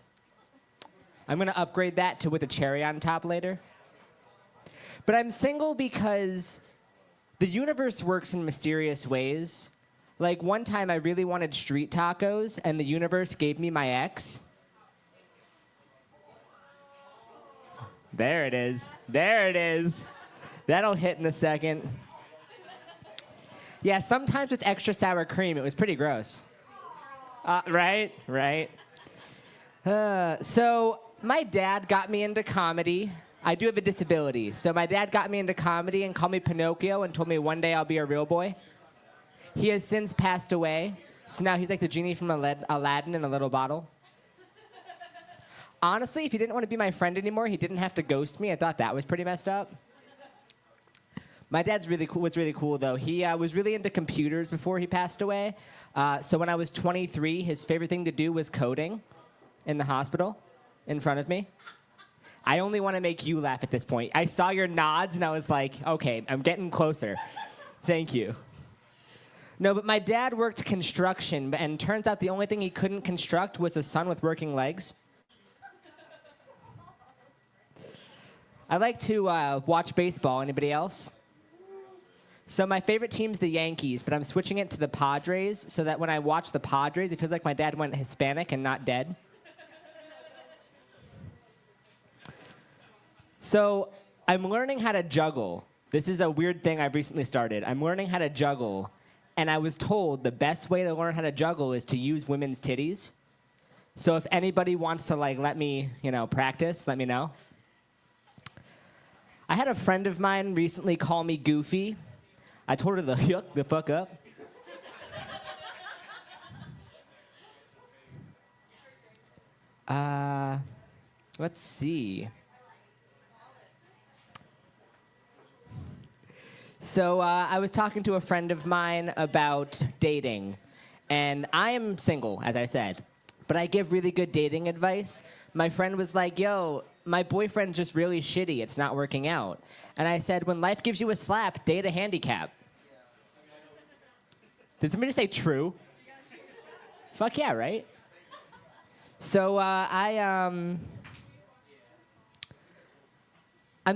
I'm going to upgrade that to with a cherry on top later. But I'm single because the universe works in mysterious ways. Like, one time I really wanted street tacos, and the universe gave me my ex. There it is. There it is. That'll hit in a second. Yeah, sometimes with extra sour cream, it was pretty gross. Right? Right. So my dad got me into comedy. I do have a disability. So my dad got me into comedy and called me Pinocchio and told me one day I'll be a real boy. He has since passed away. So now he's like the genie from Aladdin in a little bottle. Honestly, if he didn't want to be my friend anymore, he didn't have to ghost me. I thought that was pretty messed up. My dad's was really cool, though. He was really into computers before he passed away. So when I was 23, his favorite thing to do was coding in the hospital in front of me. I only want to make you laugh at this point. I saw your nods, and I was like, okay, I'm getting closer. Thank you. No, but my dad worked construction, and turns out the only thing he couldn't construct was a son with working legs. I like to watch baseball. Anybody else? So my favorite team's the Yankees, but I'm switching it to the Padres so that when I watch the Padres, it feels like my dad went Hispanic and not dead. So I'm learning how to juggle. This is a weird thing I've recently started. I'm learning how to juggle, and I was told the best way to learn how to juggle is to use women's titties. So if anybody wants to let me, practice, let me know. I had a friend of mine recently call me goofy. I told her to yuck the fuck up. Let's see. So I was talking to a friend of mine about dating, and I am single, as I said, but I give really good dating advice. My friend was like, yo, my boyfriend's just really shitty. It's not working out. And I said, when life gives you a slap, date a handicap. Did somebody say true? Fuck yeah, right? So I'm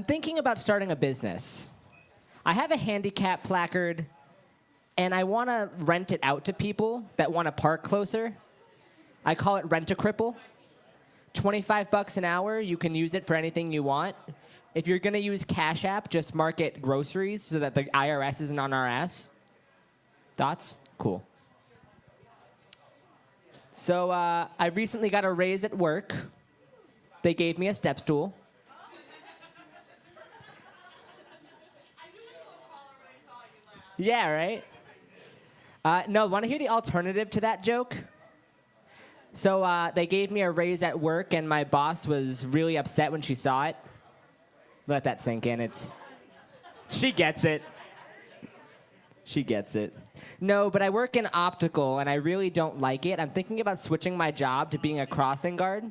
thinking about starting a business. I have a handicap placard, and I want to rent it out to people that want to park closer. I call it Rent-A-Cripple. $25 an hour. You can use it for anything you want. If you're going to use Cash App, just mark it groceries so that the IRS isn't on our ass. Thoughts? Cool. So I recently got a raise at work. They gave me a step stool. Yeah, right? No, want to hear the alternative to that joke? So they gave me a raise at work, and my boss was really upset when she saw it. Let that sink in. She gets it. She gets it. No, but I work in optical, and I really don't like it. I'm thinking about switching my job to being a crossing guard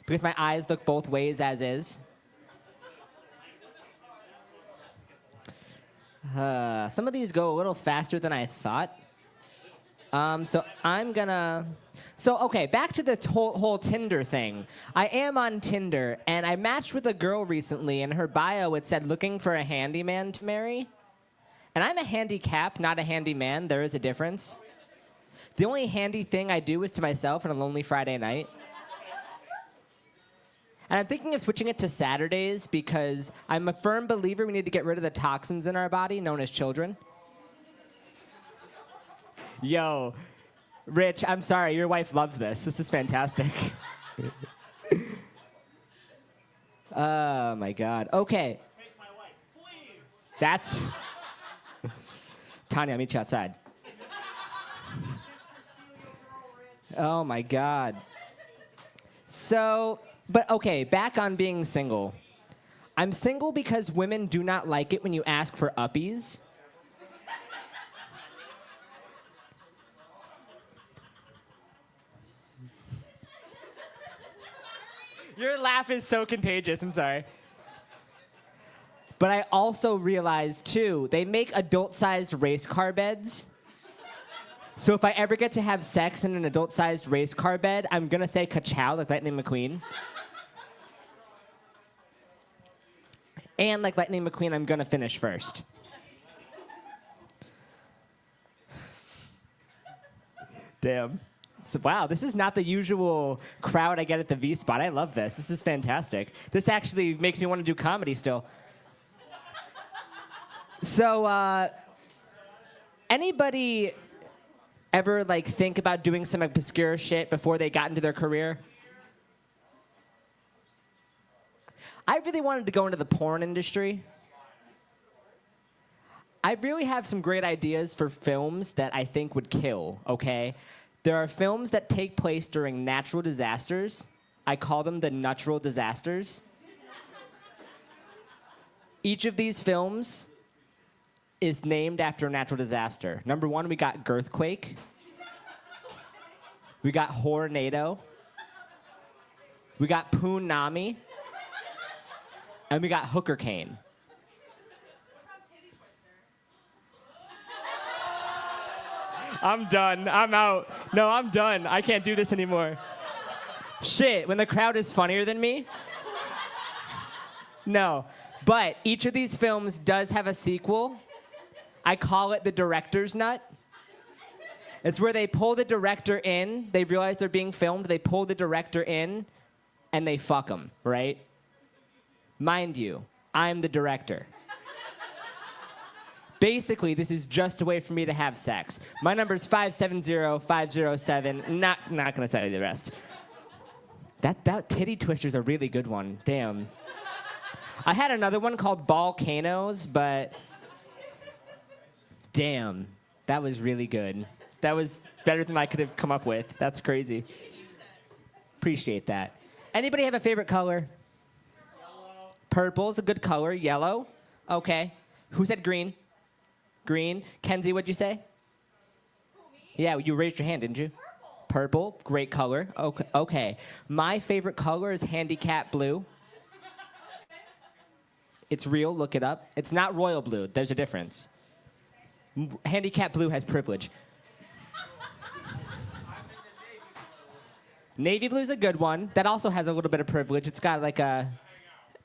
because my eyes look both ways as is. Some of these go a little faster than I thought. So I'm gonna... So, okay, back to the whole Tinder thing. I am on Tinder, and I matched with a girl recently, and her bio, it said, looking for a handyman to marry. And I'm a handicap, not a handyman. There is a difference. The only handy thing I do is to myself on a lonely Friday night. And I'm thinking of switching it to Saturdays because I'm a firm believer we need to get rid of the toxins in our body known as children. Yo, Rich, I'm sorry, your wife loves this. This is fantastic. Oh my God. Okay. Take my wife, please. That's Tanya, I'll meet you outside. Oh my God. So, but okay, back on being single. I'm single because women do not like it when you ask for uppies. Your laugh is so contagious, I'm sorry. But I also realized, too, they make adult-sized race car beds. So if I ever get to have sex in an adult-sized race car bed, I'm going to say ka-chow, like Lightning McQueen. And like Lightning McQueen, I'm going to finish first. Damn. So, wow, this is not the usual crowd I get at the V-Spot. I love this. This is fantastic. This actually makes me want to do comedy still. So, anybody ever like think about doing some obscure shit before they got into their career? I really wanted to go into the porn industry. I really have some great ideas for films that I think would kill, okay? There are films that take place during natural disasters. I call them the natural disasters. Each of these films is named after a natural disaster. Number one, we got Girthquake. We got Hornado. We got Poonami. And we got Hooker Cane. I'm done. I'm out. No, I'm done. I can't do this anymore. Shit, when the crowd is funnier than me? No. But each of these films does have a sequel. I call it the director's nut. It's where they pull the director in. They realize they're being filmed. They pull the director in, and they fuck him, right? Mind you, I'm the director. Basically, this is just a way for me to have sex. My number is 570-507. Not gonna tell you the rest. That titty twister's a really good one. Damn. I had another one called Volcanoes, but damn, that was really good. That was better than I could have come up with. That's crazy. Appreciate that. Anybody have a favorite color? Yellow. Purple's a good color. Yellow? Okay. Who said green? Green. Kenzie, what'd you say? Who, me? Yeah, you raised your hand, didn't you? Purple. Purple, great color. Okay. My favorite color is handicap blue. It's real, look it up. It's not royal blue, there's a difference. Handicap blue has privilege. Navy blue's a good one. That also has a little bit of privilege. It's got like a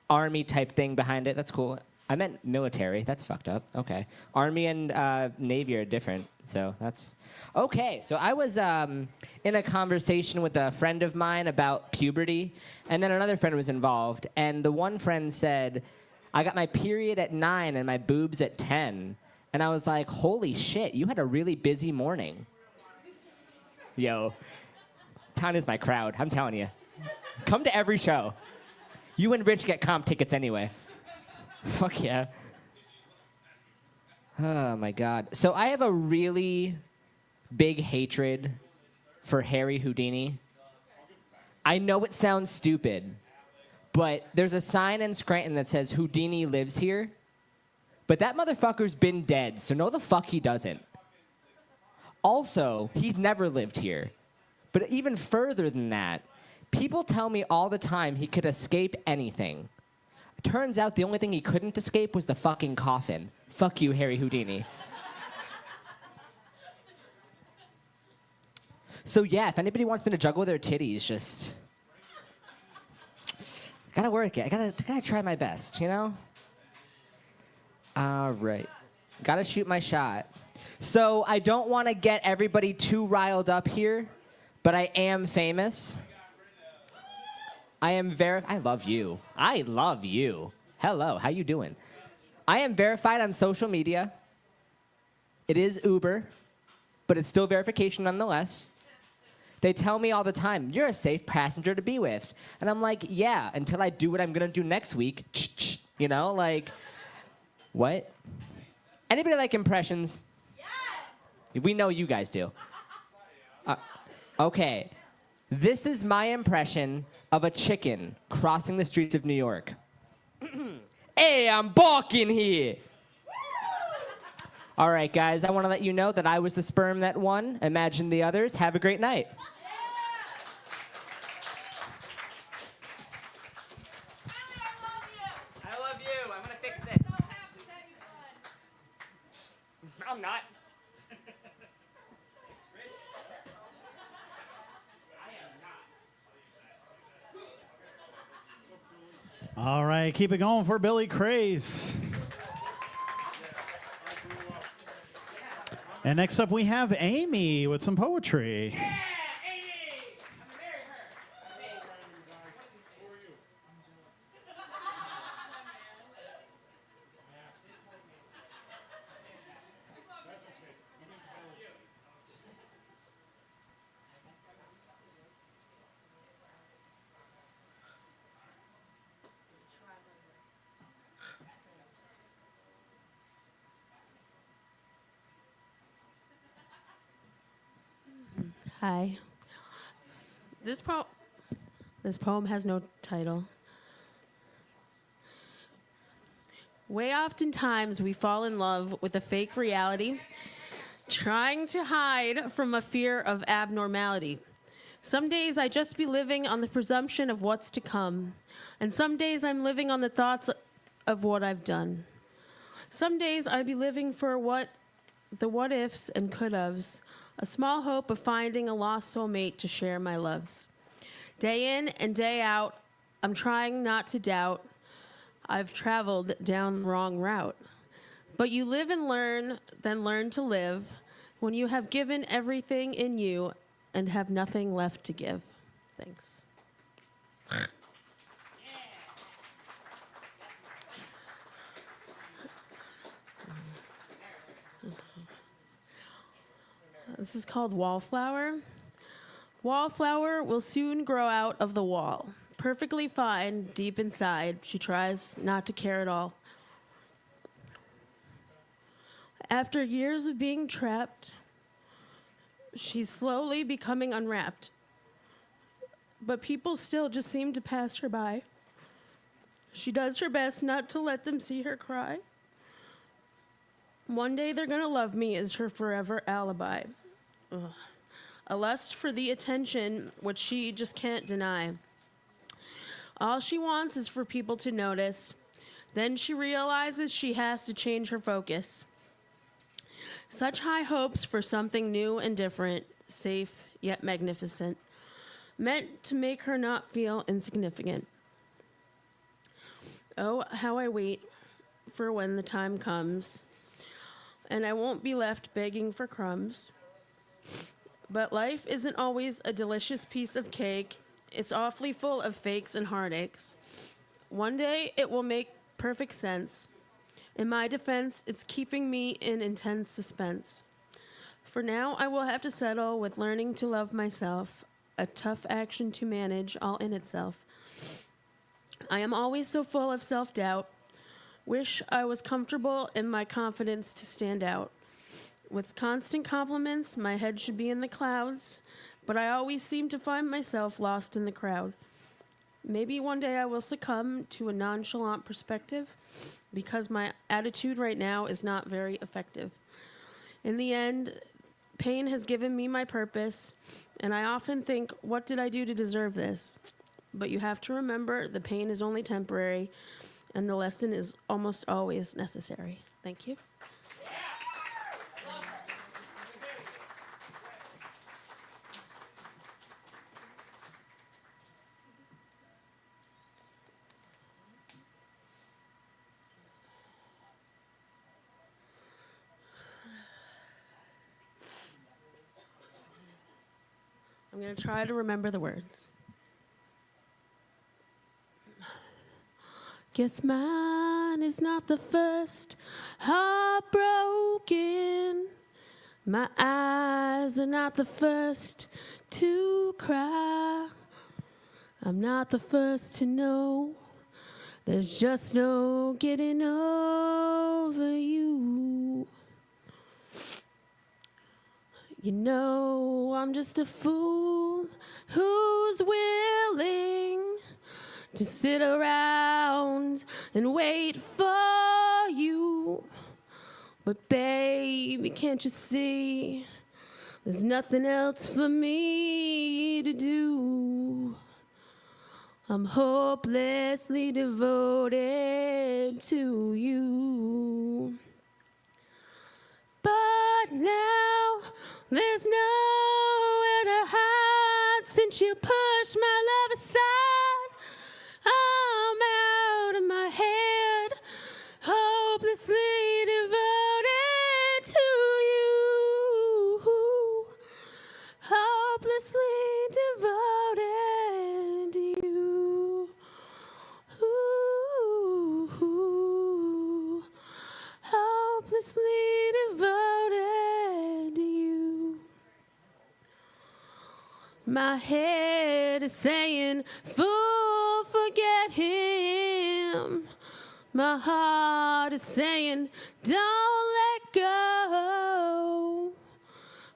army type thing behind it. That's cool. I meant military. That's fucked up. Okay. Army and Navy are different. So that's... Okay, so I was in a conversation with a friend of mine about puberty, and then another friend was involved, and the one friend said, I got my period at 9 and my boobs at 10. And I was like, holy shit, you had a really busy morning. Yo, town is my crowd, I'm telling you. Come to every show. You and Rich get comp tickets anyway. Fuck yeah. Oh my God. So I have a really big hatred for Harry Houdini. I know it sounds stupid, but there's a sign in Scranton that says Houdini lives here, but that motherfucker's been dead, so no the fuck he doesn't. Also, he's never lived here. But even further than that, people tell me all the time he could escape anything. Turns out the only thing he couldn't escape was the fucking coffin. Fuck you, Harry Houdini. So yeah, if anybody wants me to juggle their titties, just gotta work it. I gotta try my best, you know? All right. Gotta shoot my shot. So I don't want to get everybody too riled up here, but I am famous. I am I love you. I love you. Hello, how you doing? I am verified on social media. It is Uber, but it's still verification nonetheless. They tell me all the time, you're a safe passenger to be with. And I'm like, yeah, until I do what I'm going to do next week. You know, like, what? Anybody like impressions? Yes! We know you guys do. Okay. This is my impression of a chicken crossing the streets of New York. Hey, I'm balking here. All right, guys, I want to let you know that I was the sperm that won. Imagine the others. Have a great night. I love you. I'm going to fix this. So happy that you won. I'm not. All right, keep it going for Billy Craze. And next up, we have Amy with some poetry. Yeah, Amy! I'm gonna marry her. Hi. This poem has no title. Way oftentimes we fall in love with a fake reality, trying to hide from a fear of abnormality. Some days I just be living on the presumption of what's to come, and some days I'm living on the thoughts of what I've done. Some days I be living for the what ifs and could haves, a small hope of finding a lost soulmate to share my loves. Day in and day out, I'm trying not to doubt I've traveled down the wrong route. But you live and learn, then learn to live when you have given everything in you and have nothing left to give. Thanks. This is called Wallflower. Wallflower will soon grow out of the wall. Perfectly fine deep inside. She tries not to care at all. After years of being trapped, she's slowly becoming unwrapped. But people still just seem to pass her by. She does her best not to let them see her cry. One day they're gonna love me is her forever alibi. Ugh. A lust for the attention which she just can't deny. All she wants is for people to notice. Then she realizes she has to change her focus. Such high hopes for something new and different, safe yet magnificent, meant to make her not feel insignificant. Oh, how I wait for when the time comes, and I won't be left begging for crumbs. But life isn't always a delicious piece of cake. It's awfully full of fakes and heartaches. One day it will make perfect sense. In my defense, it's keeping me in intense suspense. For now, I will have to settle with learning to love myself, a tough action to manage all in itself. I am always so full of self-doubt. Wish I was comfortable in my confidence to stand out. With constant compliments, my head should be in the clouds, but I always seem to find myself lost in the crowd. Maybe one day I will succumb to a nonchalant perspective because my attitude right now is not very effective. In the end, pain has given me my purpose, and I often think, what did I do to deserve this? But you have to remember the pain is only temporary, and the lesson is almost always necessary. Thank you. I'm going to try to remember the words. Guess mine is not the first heartbroken. My eyes are not the first to cry. I'm not the first to know. There's just no getting over you. You know, I'm just a fool who's willing to sit around and wait for you. But baby, can't you see, there's nothing else for me to do. I'm hopelessly devoted to you. But now there's nowhere to hide since you pushed my love aside. I'm out of my head, hopelessly devoted to you. Hopelessly devoted to you. Hopelessly devoted to you. My head is saying, fool, forget him. My heart is saying, don't let go.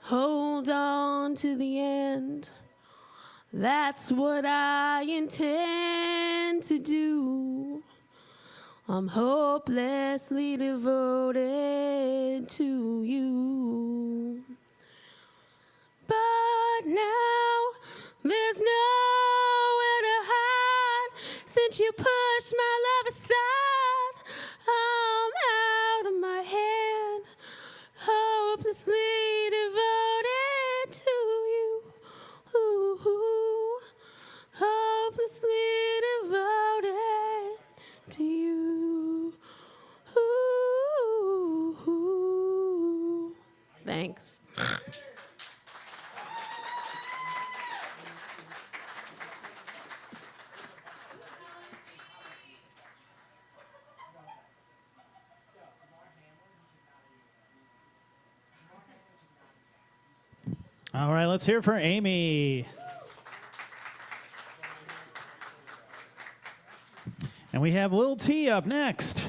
Hold on to the end. That's what I intend to do. I'm hopelessly devoted to you. But now there's nowhere to hide since you pushed my love aside. I'm out of my head, hopelessly devoted to you. Hopelessly devoted to you. Thanks. All right, let's hear for Amy. And we have Lil T up next.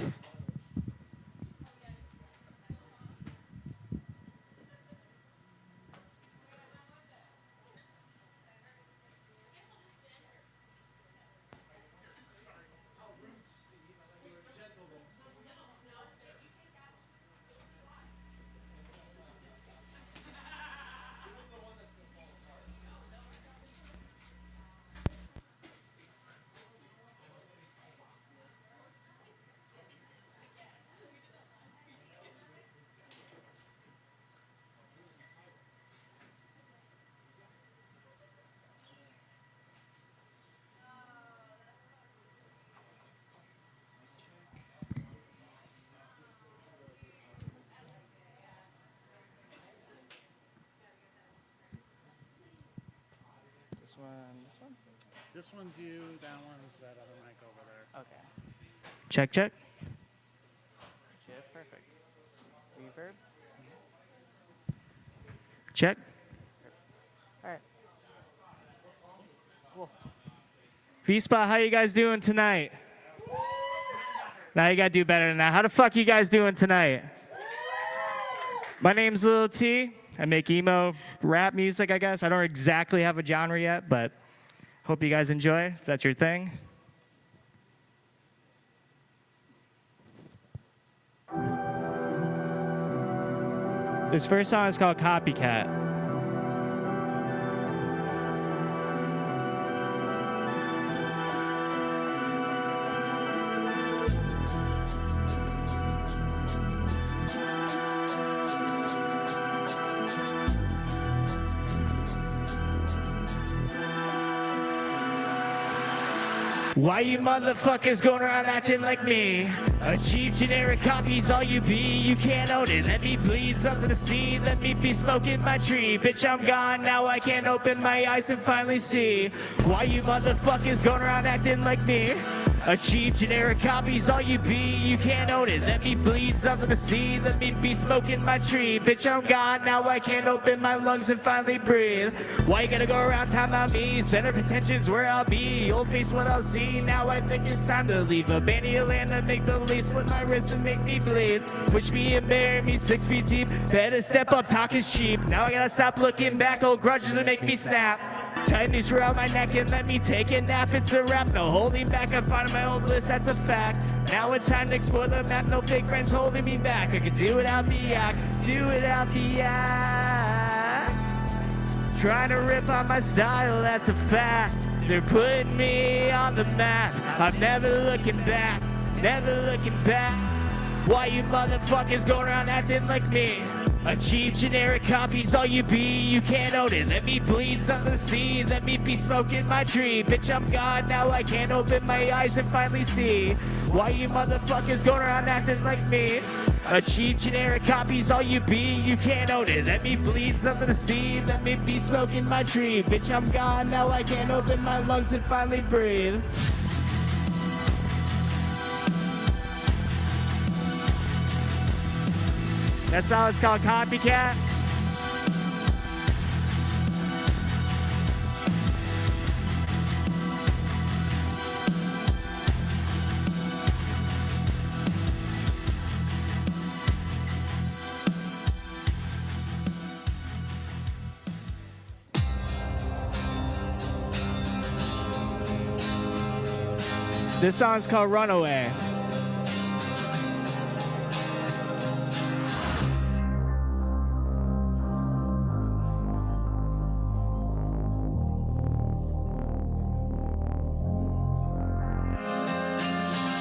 This one's you, that one's that other mic over there. Okay. Check, check. Actually, that's perfect. Reverb. Check. All right. Cool. V-Spot, how you guys doing tonight? Now you gotta do better than that. How the fuck you guys doing tonight? My name's Lil T. I make emo rap music, I guess. I don't exactly have a genre yet, but hope you guys enjoy, if that's your thing. This first song is called Copycat. Why you motherfuckers going around acting like me? A cheap generic copy's all you be, you can't own it. Let me bleed something to see, let me be smoking my tree. Bitch, I'm gone, now I can't open my eyes and finally see. Why you motherfuckers going around acting like me? A cheap generic copy's all you be, you can't own it. Let me bleed something to see, let me be smoking my tree. Bitch, I'm gone, now I can't open my lungs and finally breathe. Why you gotta go around talking about me? Center of attention's where I'll be, old face what I'll see. Now I think it's time to leave. Abandon your land and make believe, slit my wrist and make me bleed. Push me and bury me 6 feet deep. Better step up, talk is cheap. Now I gotta stop looking back, old grudges and make me snap. Tighten these around my neck and let me take a nap. It's a wrap, no holding back. I'm finding my old list, that's a fact. Now it's time to explore the map, no fake friends holding me back. I can do it out the act, do it out the act. Trying to rip on my style, that's a fact. They're putting me on the map. I'm never looking back, never looking back. Why you motherfuckers going around acting like me? A cheap generic copy's all you be, you can't own it. Let me bleed something to see, let me be smoking my tree. Bitch, I'm gone, now I can't open my eyes and finally see. Why you motherfuckers going around acting like me? A cheap generic copy's all you be, you can't own it. Let me bleed something to see, let me be smoking my tree. Bitch, I'm gone, now I can't open my lungs and finally breathe. That song is called Copycat. This song's called Runaway.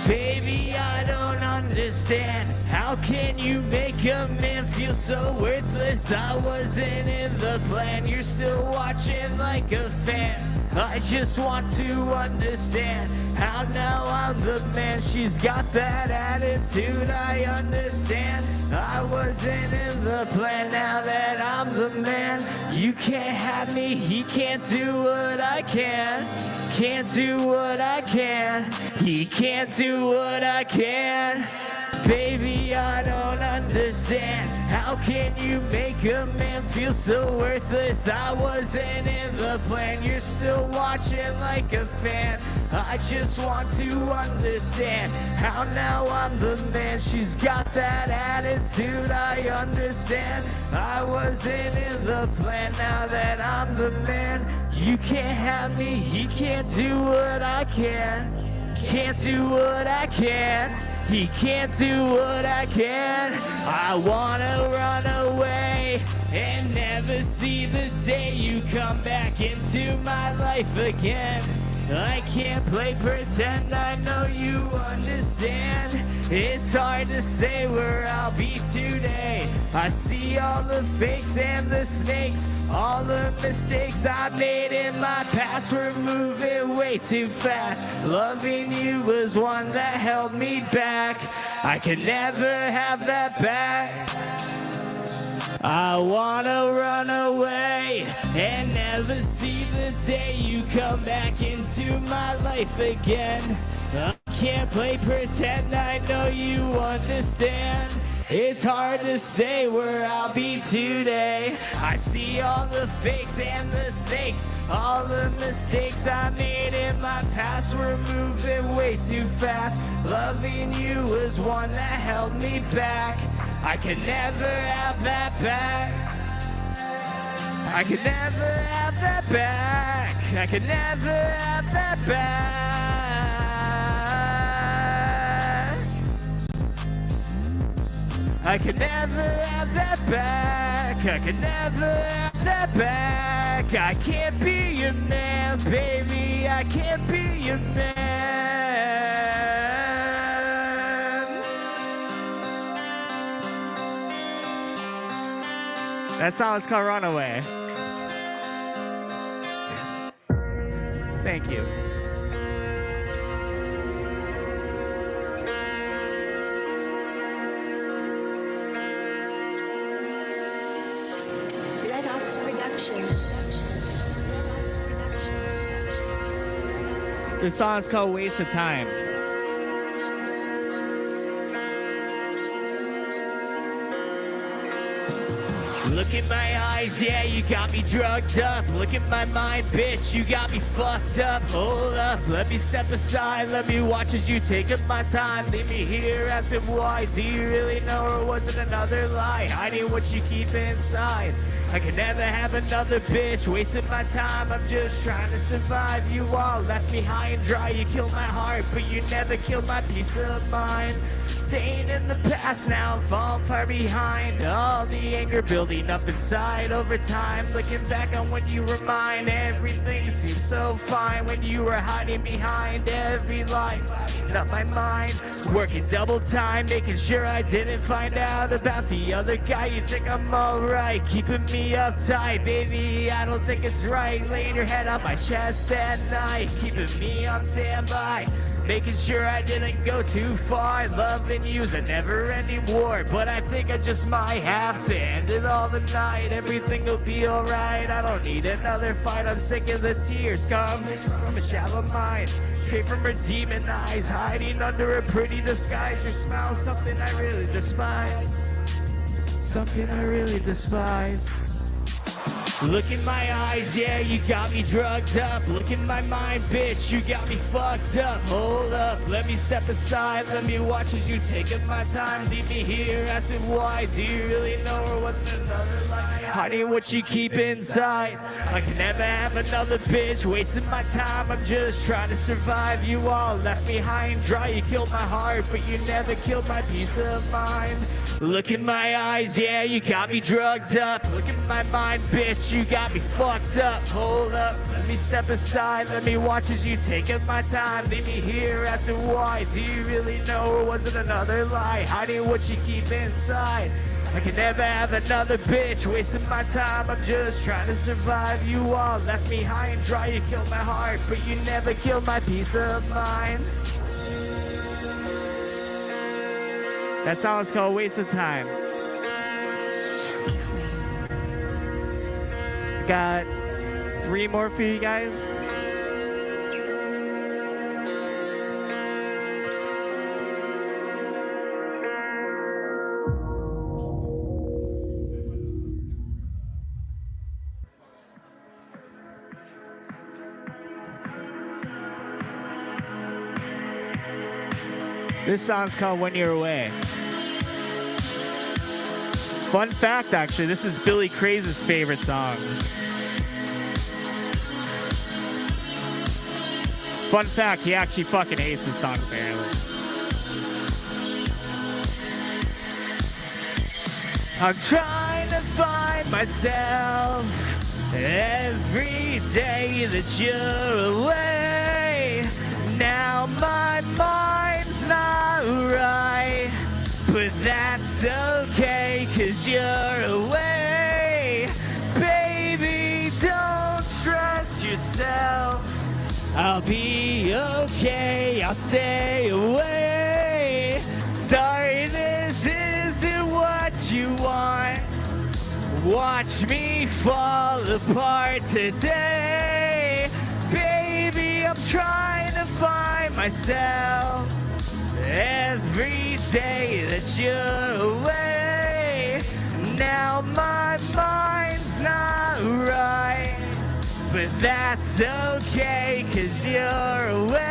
Baby, I don't understand. How can you make a man feel so worthless? I wasn't in the plan. You're still watching like a fan. I just want to understand how now I'm the man. She's got that attitude, I understand. I wasn't in the plan, now that I'm the man. You can't have me, he can't do what I can. Can't do what I can, he can't do what I can. Baby, I don't understand. How can you make a man feel so worthless? I wasn't in the plan. You're still watching like a fan. I just want to understand how now I'm the man. She's got that attitude, I understand. I wasn't in the plan, now that I'm the man. You can't have me, he can't do what I can. Can't do what I can. He can't do what I can. I wanna run away and never see the day you come back into my life again. I can't play pretend, I know you understand. It's hard to say where I'll be today. I see all the fakes and the snakes, all the mistakes I made in my past. We're moving way too fast. Loving you was one that held me back. I can never have that back. I wanna run away and never see the day you come back into my life again. I can't play pretend, I know you understand. It's hard to say where I'll be today. I see all the fakes and the snakes, all the mistakes I made in my past. We're moving way too fast. Loving you was one that held me back. I could never have that back. I could never have that back. I could never have that back. I could never have that back. I could never have that back. I can't be your man, baby. I can't be your man. That song is called Runaway. Thank you. This song is called Waste of Time. Look in my eyes, yeah, you got me drugged up. Look at my mind, bitch, you got me fucked up. Hold up, let me step aside. Let me watch as you take up my time. Leave me here asking why. Do you really know, or was it another lie? Hiding what you keep inside. I can never have another bitch wasting my time. I'm just trying to survive. You all left me high and dry. You killed my heart, but you never killed my peace of mind. Staying in the past now, I'm falling far behind. All the anger building up inside over time. Looking back on when you were mine, everything seemed so fine. When you were hiding behind every lie, lighting up my mind. Working double time, making sure I didn't find out about the other guy. You think I'm alright, keeping me uptight. Baby, I don't think it's right. Laying your head on my chest at night, keeping me on standby. Making sure I didn't go too far. Loving you's a never-ending war, but I think I just might have to end it all tonight. Everything will be alright. I don't need another fight. I'm sick of the tears coming from a shallow mind, straight from her demon eyes, hiding under a pretty disguise. Your smile's something I really despise. Something I really despise. Look in my eyes, yeah, you got me drugged up. Look in my mind, bitch, you got me fucked up. Hold up, let me step aside. Let me watch as you take up my time. Leave me here asking why. Do you really know, or was it another lie? Hiding what you keep inside. I can never have another bitch wasting my time. I'm just trying to survive. You all left me high and dry. You killed my heart, but you never killed my peace of mind. Look in my eyes, yeah, you got me drugged up. Look in my mind, bitch, you got me fucked up. Hold up, let me step aside. Let me watch as you take up my time. Leave me here asking why. Do you really know, or was it another lie? Hiding what you keep inside. I can never have another bitch wasting my time. I'm just trying to survive. You all left me high and dry. You killed my heart, but you never killed my peace of mind. That song is called Waste of Time. Got 3 more for you guys. This song's called When You're Away. Fun fact, actually, this is Billy Craze's favorite song. Fun fact, he actually fucking hates this song, apparently. I'm trying to find myself every day that you're away. Now my mind's not right, but that's okay, 'cause you're away. Baby, don't stress yourself. I'll be okay, I'll stay away. Sorry, this isn't what you want. Watch me fall apart today. Baby, I'm trying to find myself every day that you're away. Now my mind's not right, but that's okay, 'cause you're away.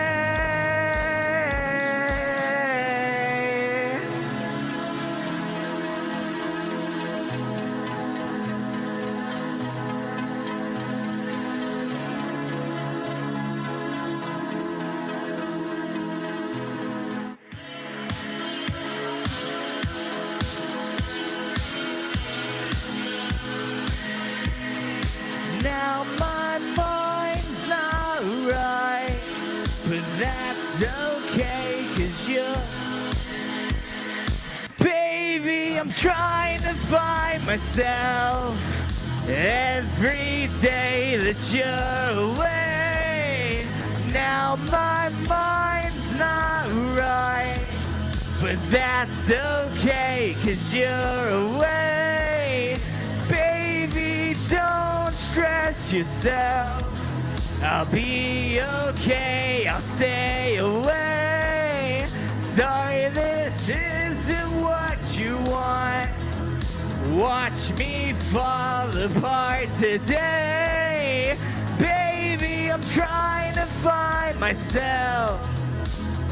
Now my mind's not right, but that's okay, 'cause you're... Baby, I'm trying to find myself every day that you're away. Now my mind's not right, but that's okay, 'cause you're away. Baby, don't stress yourself. I'll be okay, I'll stay away. Sorry, this isn't what you want. Watch me fall apart today. Baby, I'm trying to find myself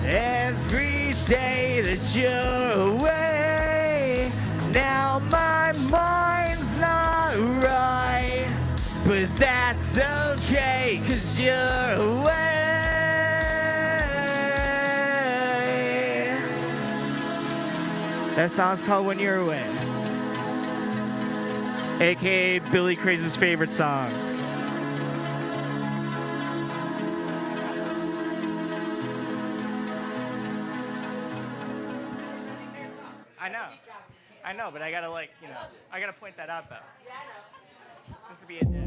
every day that you're away. Now my mind's not right, but that's okay, 'cause you're away. That song's called When You're Away, aka Billy Craze's favorite song. I know, but I gotta I gotta point that out though. Just to be a dick.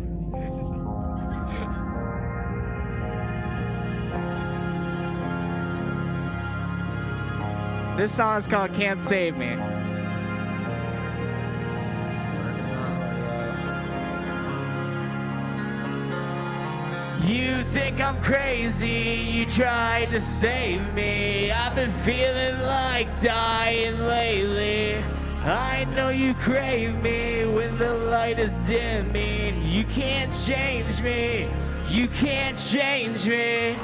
This song is called Can't Save Me. You think I'm crazy, you tried to save me. I've been feeling like dying lately. I know you crave me when the light is dimming. You can't change me, you can't change me.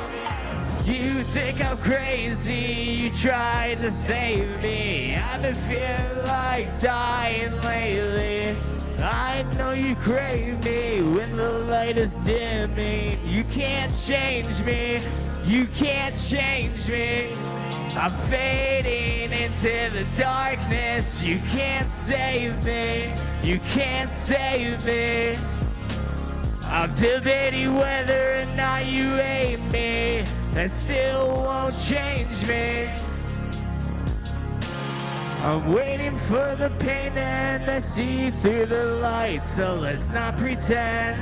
You think I'm crazy, you tried to save me. I've been feeling like dying lately. I know you crave me when the light is dimming. You can't change me, you can't change me. I'm fading into the darkness. You can't save me, you can't save me. I'm debating whether or not you hate me. That still won't change me. I'm waiting for the pain and I see through the light. So let's not pretend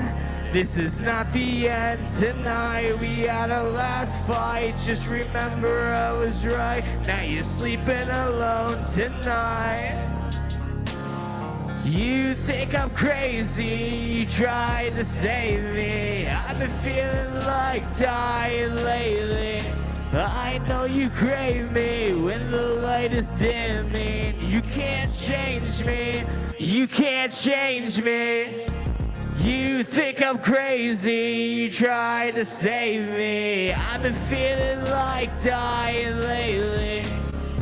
this is not the end. Tonight we had a last fight. Just remember I was right. Now you're sleeping alone tonight. You think I'm crazy, you tried to save me. I've been feeling like dying lately. I know you crave me when the light is dimming. You can't change me, you can't change me. You think I'm crazy, you tried to save me. I've been feeling like dying lately.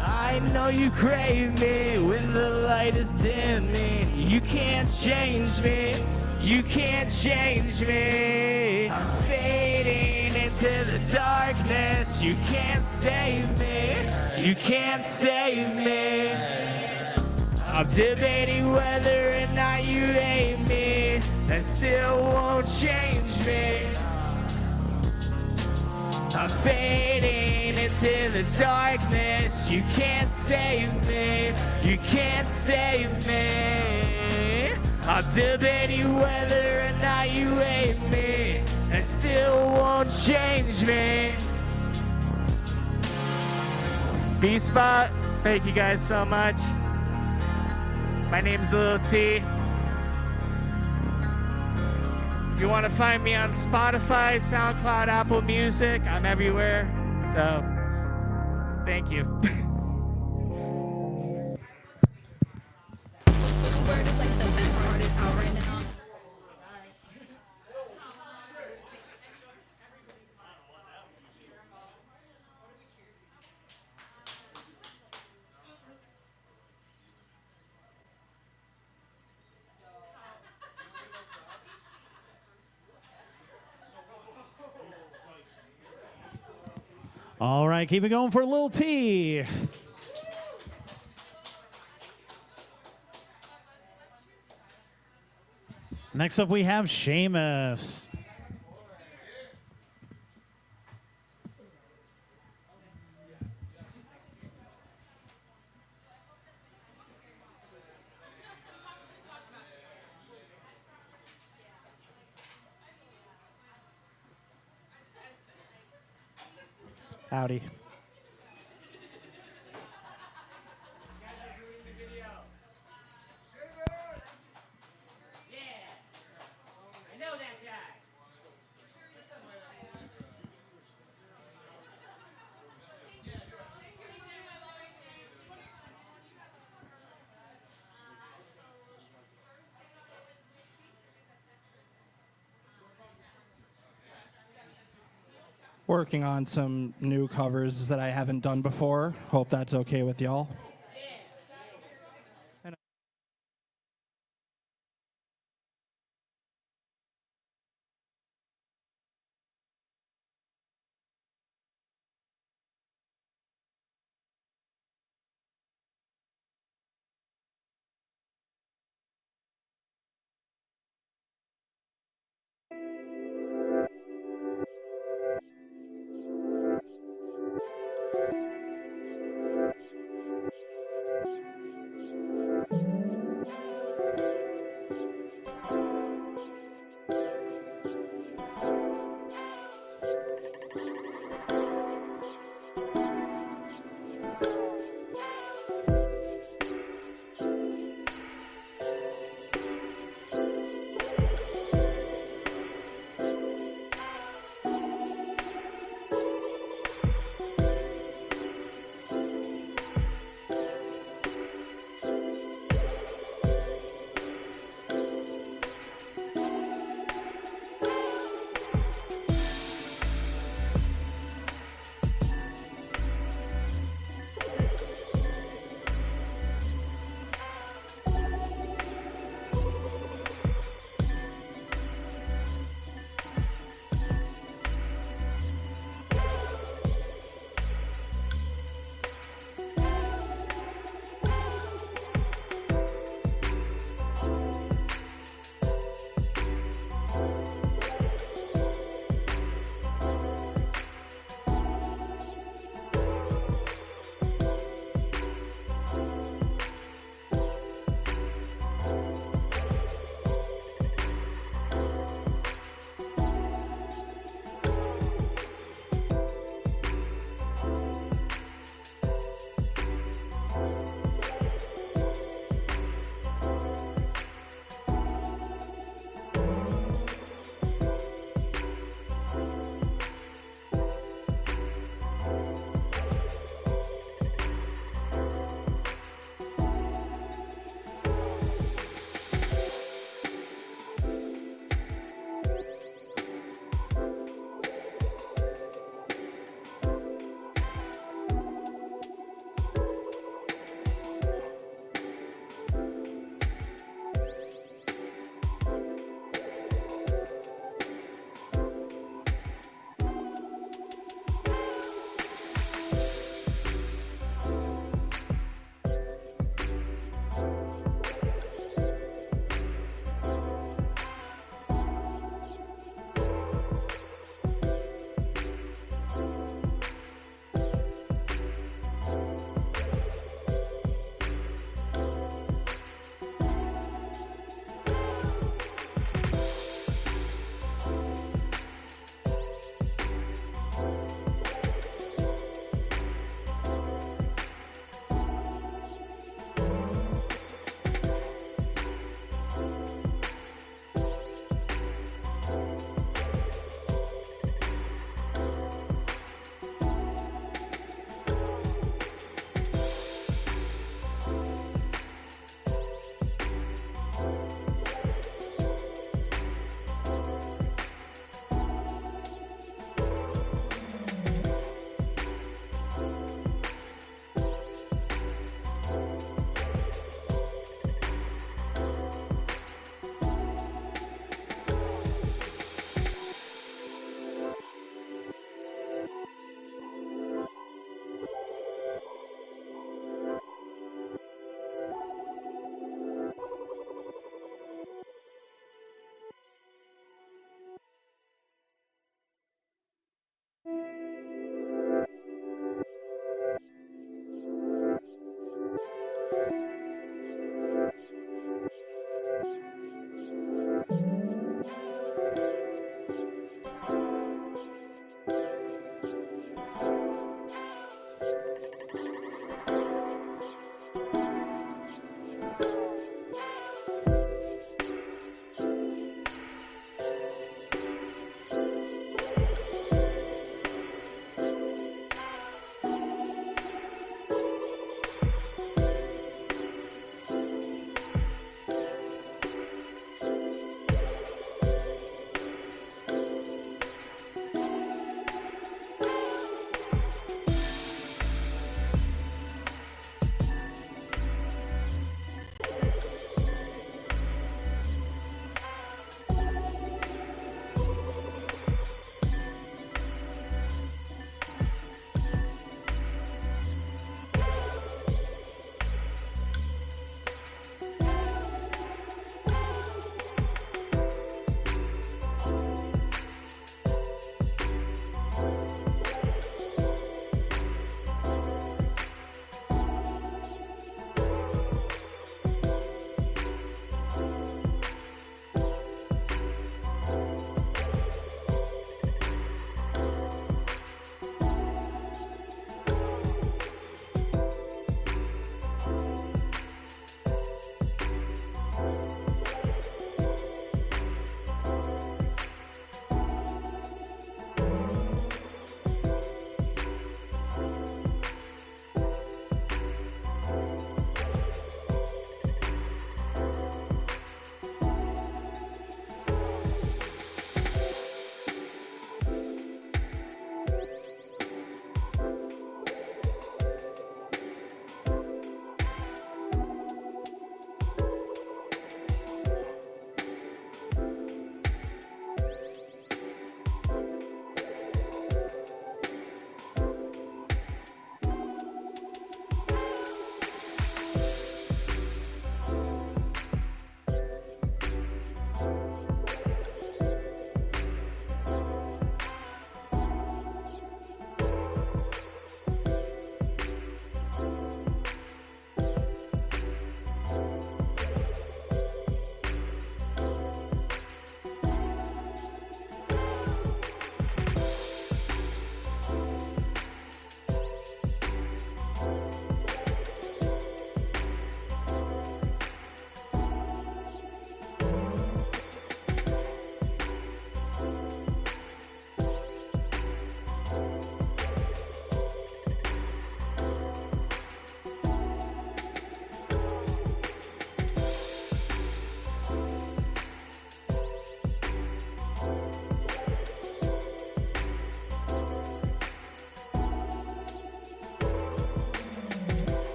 I know you crave me when the light is dimming. You can't change me, you can't change me. I'm fading into the darkness. You can't save me, you can't save me. I'm debating whether or not you hate me. That still won't change me. I'm fading into the darkness. You can't save me, you can't save me. I'm debating whether or not you hate me. That still won't change me. V-Spot, thank you guys so much. My name's Lil T. If you want to find me on Spotify, SoundCloud, Apple Music, I'm everywhere. So, thank you. All right, keep it going for Lil T. Next up, we have Seamus. Howdy. I know that. working on some new covers that I haven't done before. Hope that's okay with y'all.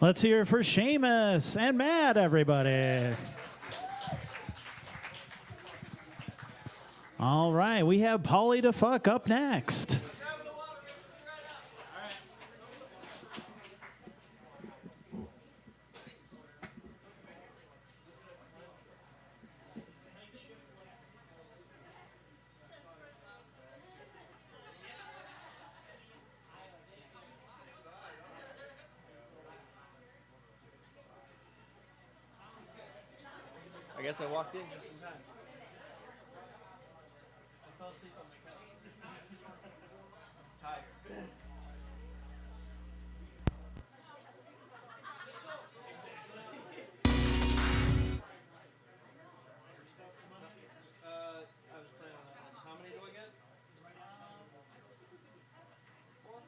Let's hear it for Seamus and Matt, everybody. All right, we have Pauly to Fuck up next. I guess I walked in just in time. I fell asleep on my couch. Tired. I was planning on that one. How many do I get? Four?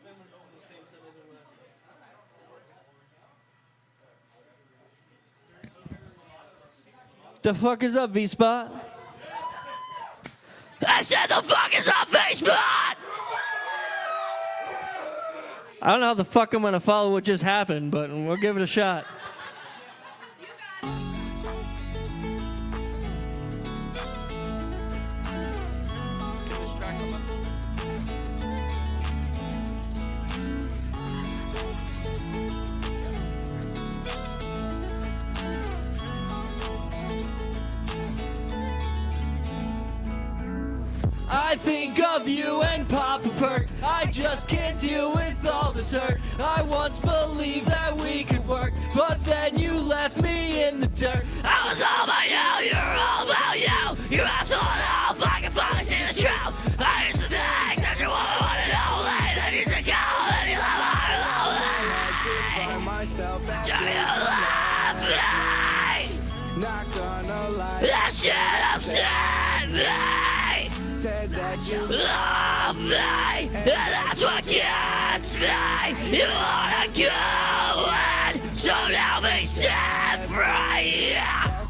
Then we're going to the same set as the last one. The fuck is up, V-Spot? I said the fuck is up, Facebook! I don't know how the fuck I'm gonna follow what just happened, but we'll give it a shot. Get this track on my I think of you and Papa Perk. I just can't deal with all this hurt. I once believed that we could work, but then you left me in the dirt. I was all about you, you're all about you. You asshole and all fucking see the truth. I used to think that you wanted only, then you said go, then you left my lonely. Do you love me? Not gonna lie. That shit upset me. Said that you Love me, and that's what gets me. You wanna go in, so now be set free.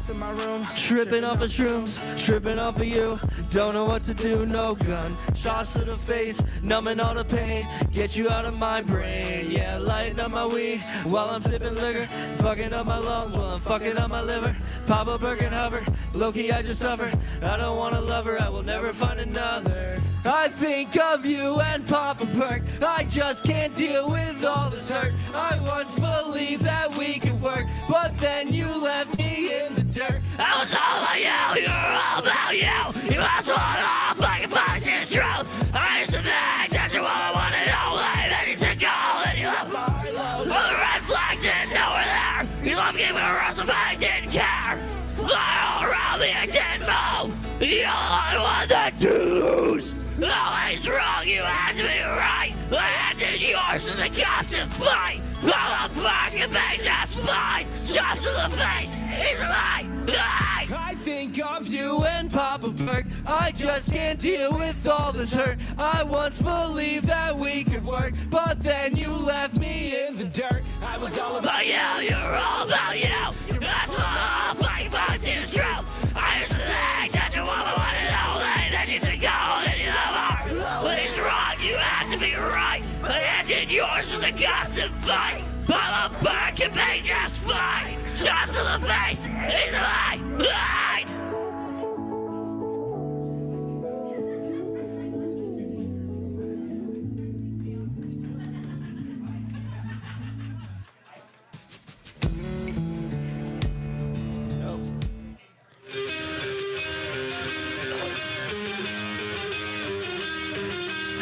lost in my room. Tripping off of shrooms, tripping off of you. Don't know what to do, no gun. Shots to the face, numbing all the pain. Get you out of my brain. Yeah, lighting up my weed while I'm sipping liquor. Fucking up my lungs while I'm fucking up my liver. Pop a Birkin hover, low-key I just suffer. I don't want a lover, I will never find another. I think of you and Papa Perk. I just can't deal with all this hurt. I once believed that we could work, but then you left me in the dirt. I was all about you, you're all about you. You asshole and all fucking see the truth. I used to think that you wanted only, then you took all, then you left my load. All the red flags didn't know were there. You loved me when I was but I didn't care. Fly all around me, I didn't move. You're the only one that to lose. Always wrong, you had to be right. handed yours to the constant fight. I'm a fucking page, that's fine. Shots to the face, he's alive. I think of you and Papa Berg. I just can't deal with all this hurt. I once believed that we could work, but then you left me in the dirt. I was all about you, you're all about you. That's what all fucking folks is true. I used to think that you woman wanted only, then you said go, then you love her. When it's wrong, you have to be right. I handed yours to the constant fight. I'm a fucking page, just fine. Shots to the face, he's alive.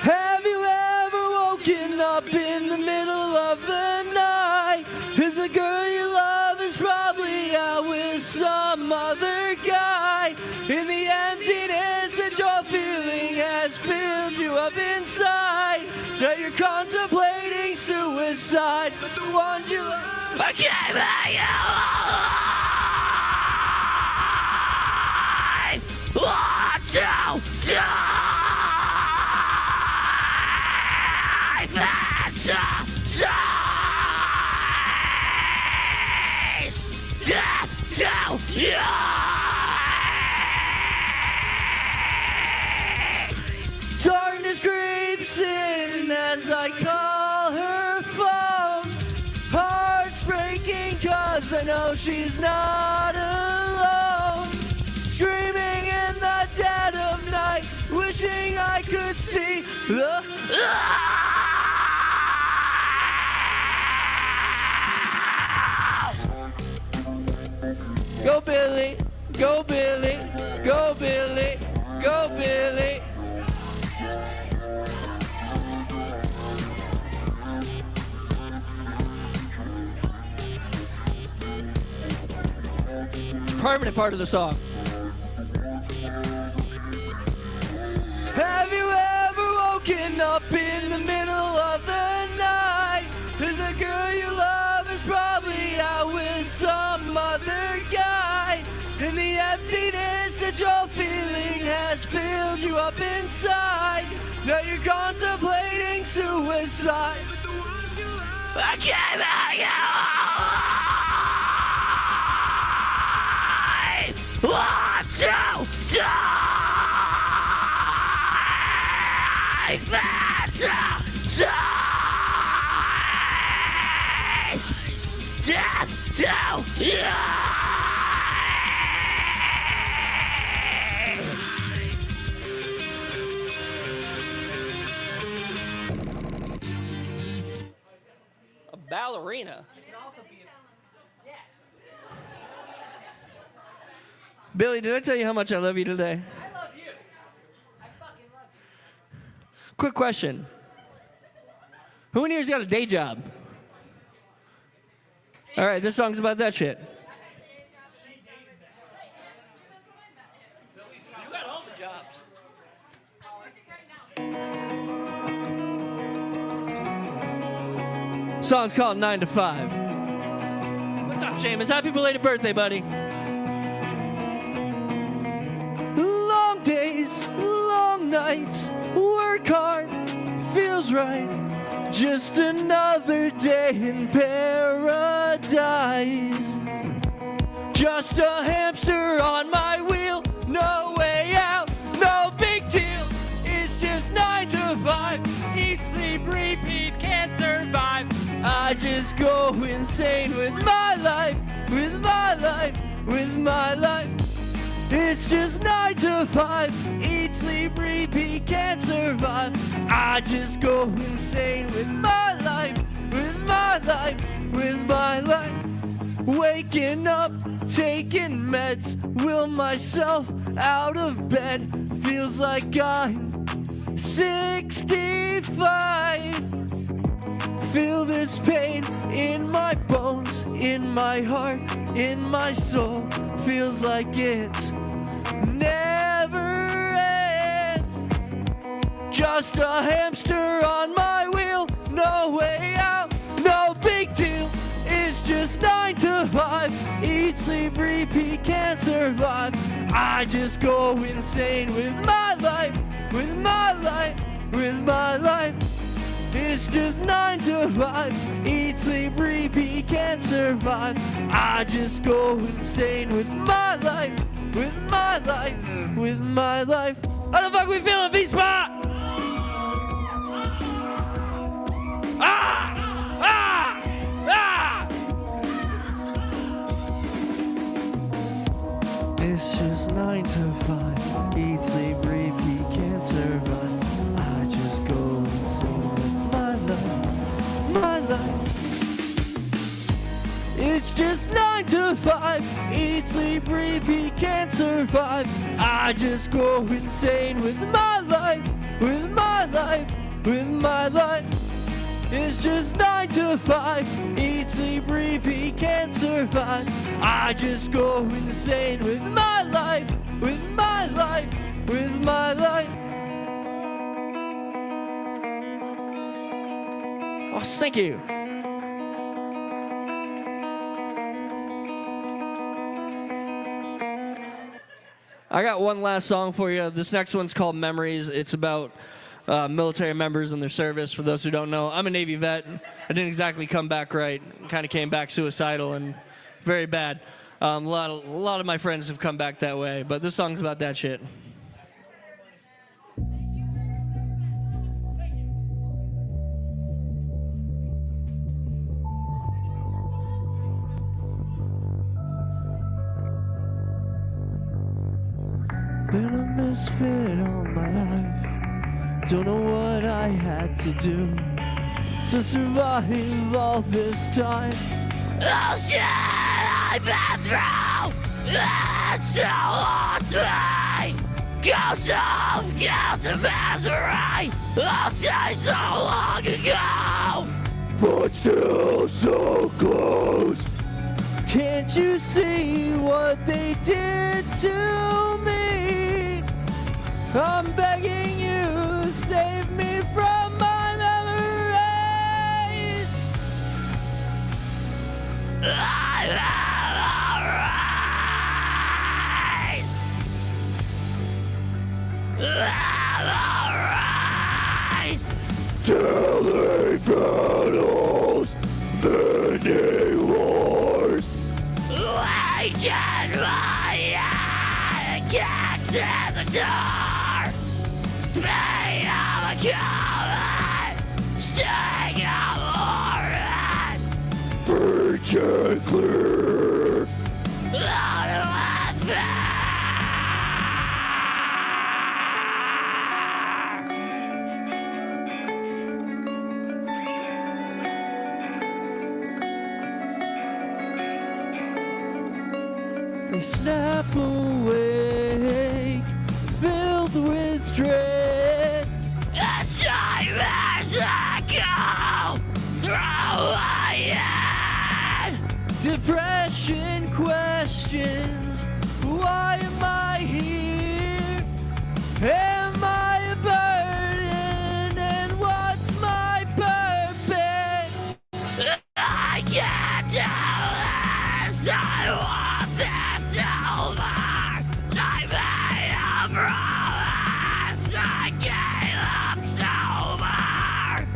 Have you ever woken up in the middle of the night? Is the girl you love is probably out with some other guy? In the emptiness that you're feeling has filled you up inside. Now you're contemplating suicide, but the one you love I can't make you alive. Want to die. Death to you! Darkness creeps in as I call her phone. Heart's breaking cause I know she's not alone. Screaming in the dead of night, wishing I could see the... Go Billy, go Billy, go Billy, go Billy. Permanent part of the song. Have you ever woken up in the middle of the night? Is the girl you love is probably out with some other guy. And the emptiness that you're feeling has filled you up inside. Now you're contemplating suicide. But the one you love, I can't make you alive. Want to die. Fantasize. Death to you. A ballerina. Billy, did I tell you how much I love you today? I love you. I fucking love you. Quick question. Who in here's got a day job? All right, this song's about that shit. You got all the jobs. Song's called 9 to 5. What's up, Seamus? Happy belated birthday, buddy. Long days, long nights, work hard, feels right. Just another day in paradise. Just a hamster on my wheel, no way out, no big deal. It's just 9 to 5, eat, sleep, repeat, can't survive. I just go insane with my life, with my life, with my life. It's just 9 to 5, eat, sleep, repeat, can't survive. I just go insane with my life, with my life, with my life. Waking up, taking meds, will myself out of bed. Feels like I'm 65. Feel this pain in my bones, in my heart, in my soul. Feels like it's never ends. Just a hamster on my wheel. no way out, no big deal. It's just 9 to 5. Eat, sleep, repeat, can't survive. I just go insane with my life, with my life, with my life. It's just 9 to 5. Eat, sleep, repeat, can't survive. I just go insane with my life, with my life, with my life. How the fuck we feeling, V-Spot? Ah! Ah! Ah! It's just 9 to 5. Eat, sleep, repeat, can't survive. I just go insane with my life, my life. It's just 9 to 5. Eat, sleep, repeat, can't survive. I just go insane with my life, with my life, with my life. It's just 9 to 5. Eat, sleep, repeat, can't survive. I just go insane with my life, with my life, with my life. Oh, thank you. I got one last song for you. This next one's called Memories. It's about military members and their service. For those who don't know, I'm a Navy vet. I didn't exactly come back right. Kind of came back suicidal and very bad. A lot of my friends have come back that way, but this song's about that shit. Been a misfit all my life. Don't know what I had to do to survive all this time. Oh shit, I've been through. It still haunts me. Ghost of guilt and misery. Of days so long ago, but still so close. Can't you see what they did to me? I'm begging you, save me from my memories. I'm alright. Daily battles, many wars. Waging my kicks in the door. Speed of a coming, sting of horror. Preach and clear. Out with fear. They snap awake, filled with dread. As nightmares echo through my head. Depression questions, why am I here? Am I a burden, and what's my purpose? I can't do this, I want this over. I made a promise, I gave up sober.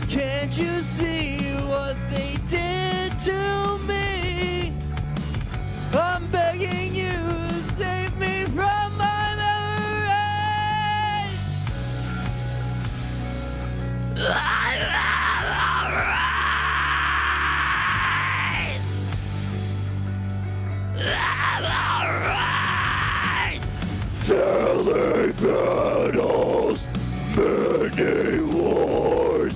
Can't you see what they did to me? I'm begging you, save me from my memories. I'm alright. I'm alright. Daily battles, many wars.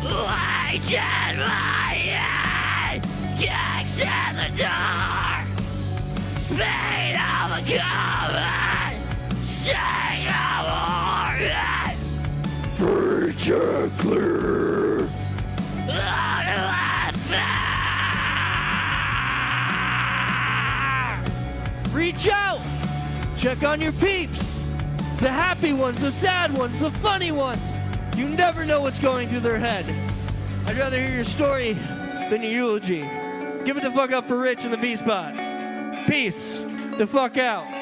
Waging my head, kicks in the door. Speed of a coming, sting of horror. Preach and clear. Out with fear. Reach out, check on your peeps. The happy ones, the sad ones, the funny ones. You never know what's going through their head. I'd rather hear your story than your eulogy. Give it the fuck up for Rich in the V-Spot. Peace. The fuck out.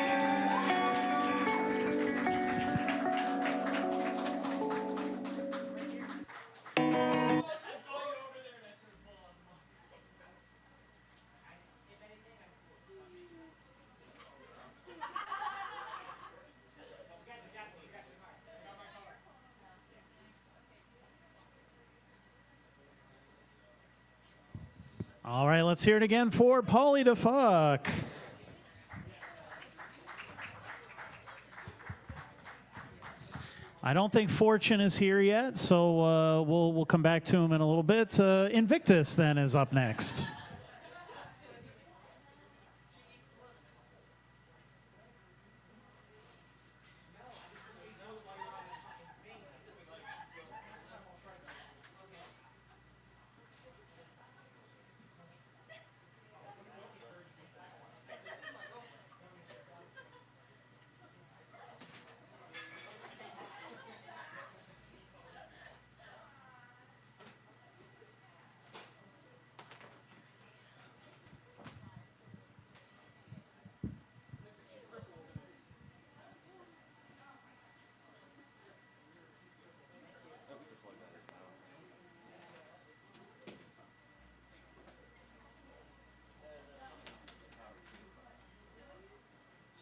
All right, let's hear it again for Paulie to fuck. I don't think Fortune is here yet, so we'll come back to him in a little bit. Invictus then is up next.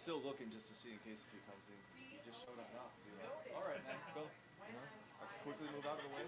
Still looking just to see in case if he comes in. He just showed up now. All right, man, go. You know, I can quickly move out of the way.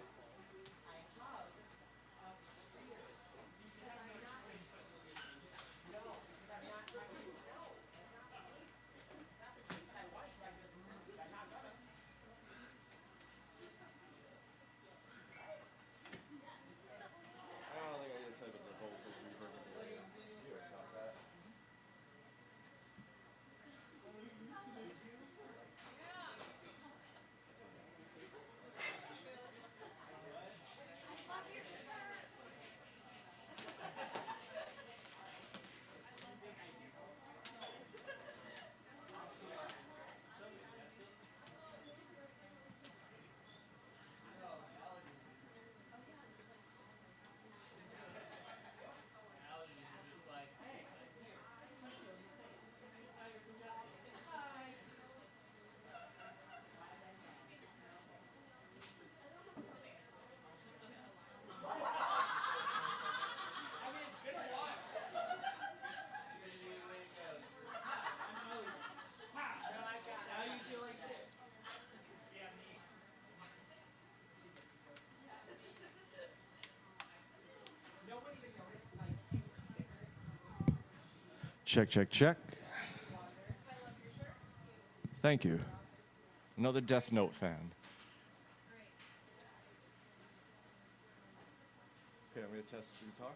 Check, check, check. Thank you. Another Death Note fan. Okay, I'm going to test the guitar.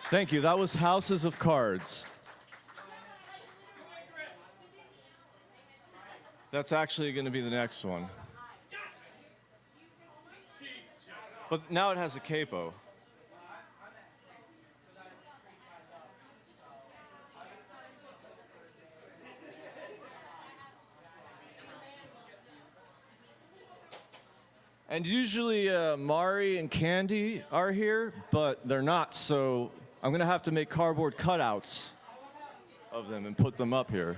Thank you. That was Houses of Cards. That's actually going to be the next one. But now it has a capo. And usually Mari and Candy are here, but they're not, so I'm going to have to make cardboard cutouts of them and put them up here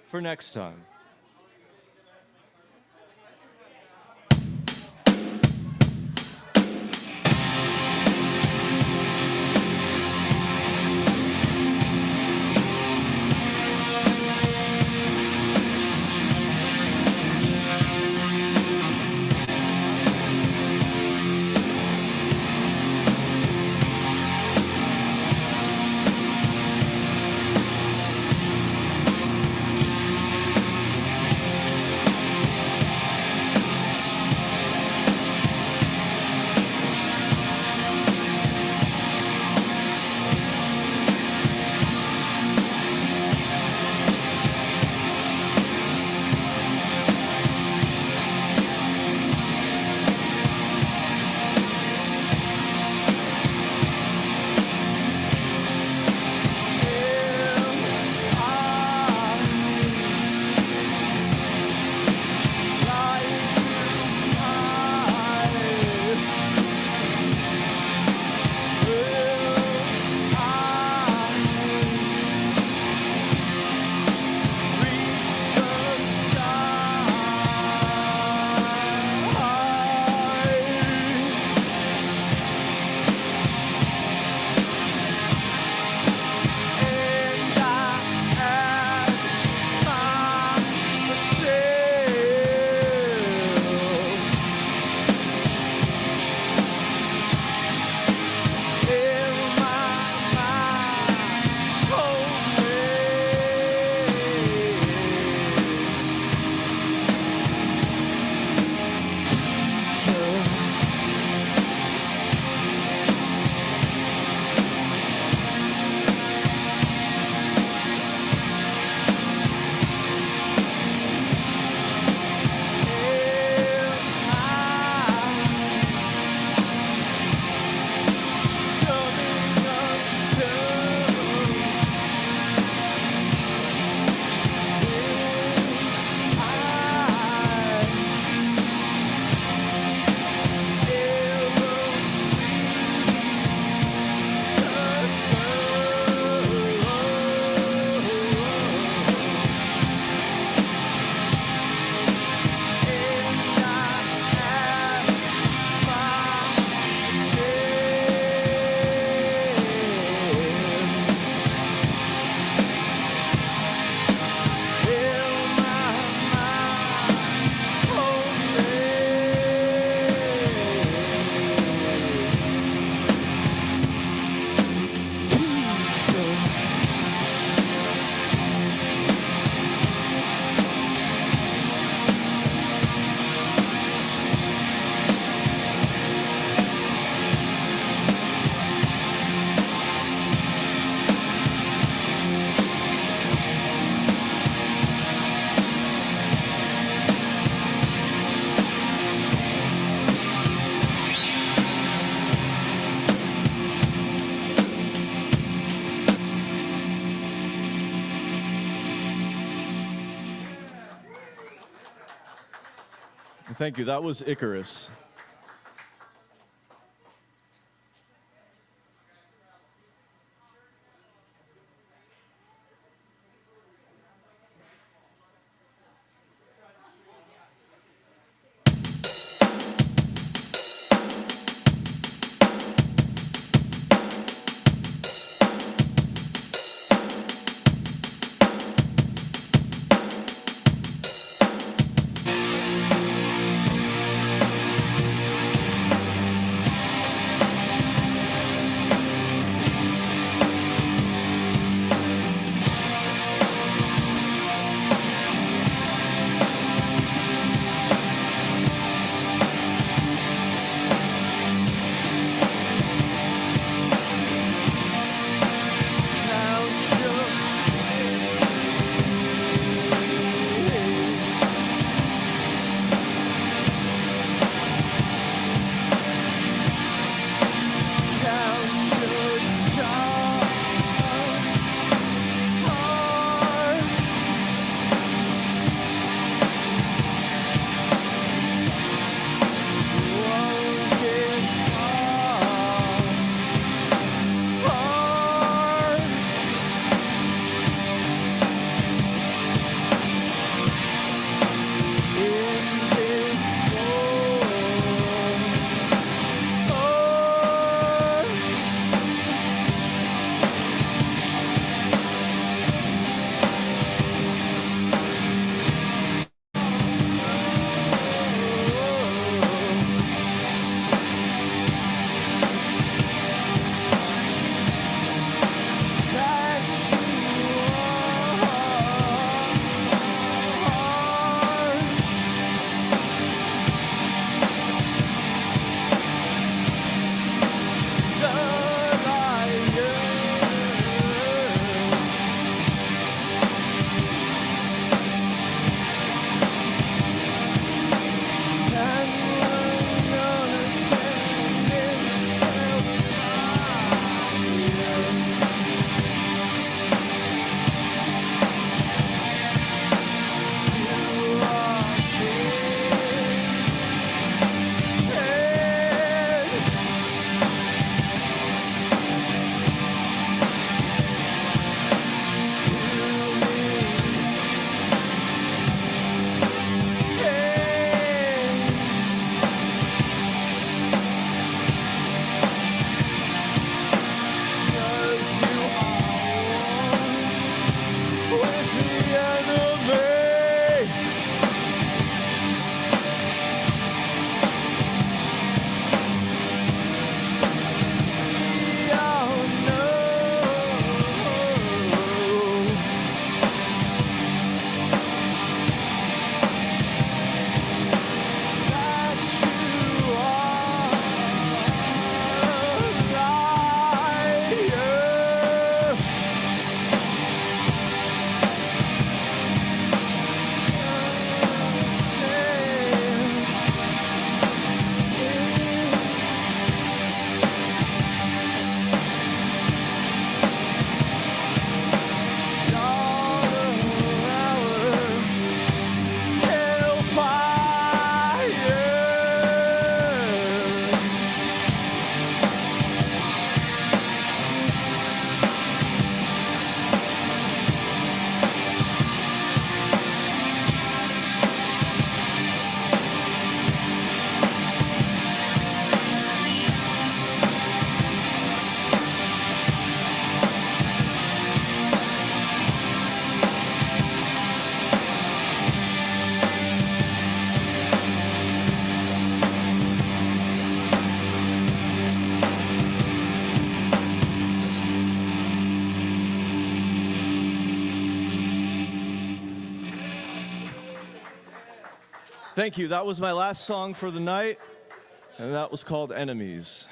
for next time. Thank you. That was Icarus. Thank you. That was my last song for the night, and that was called Enemies.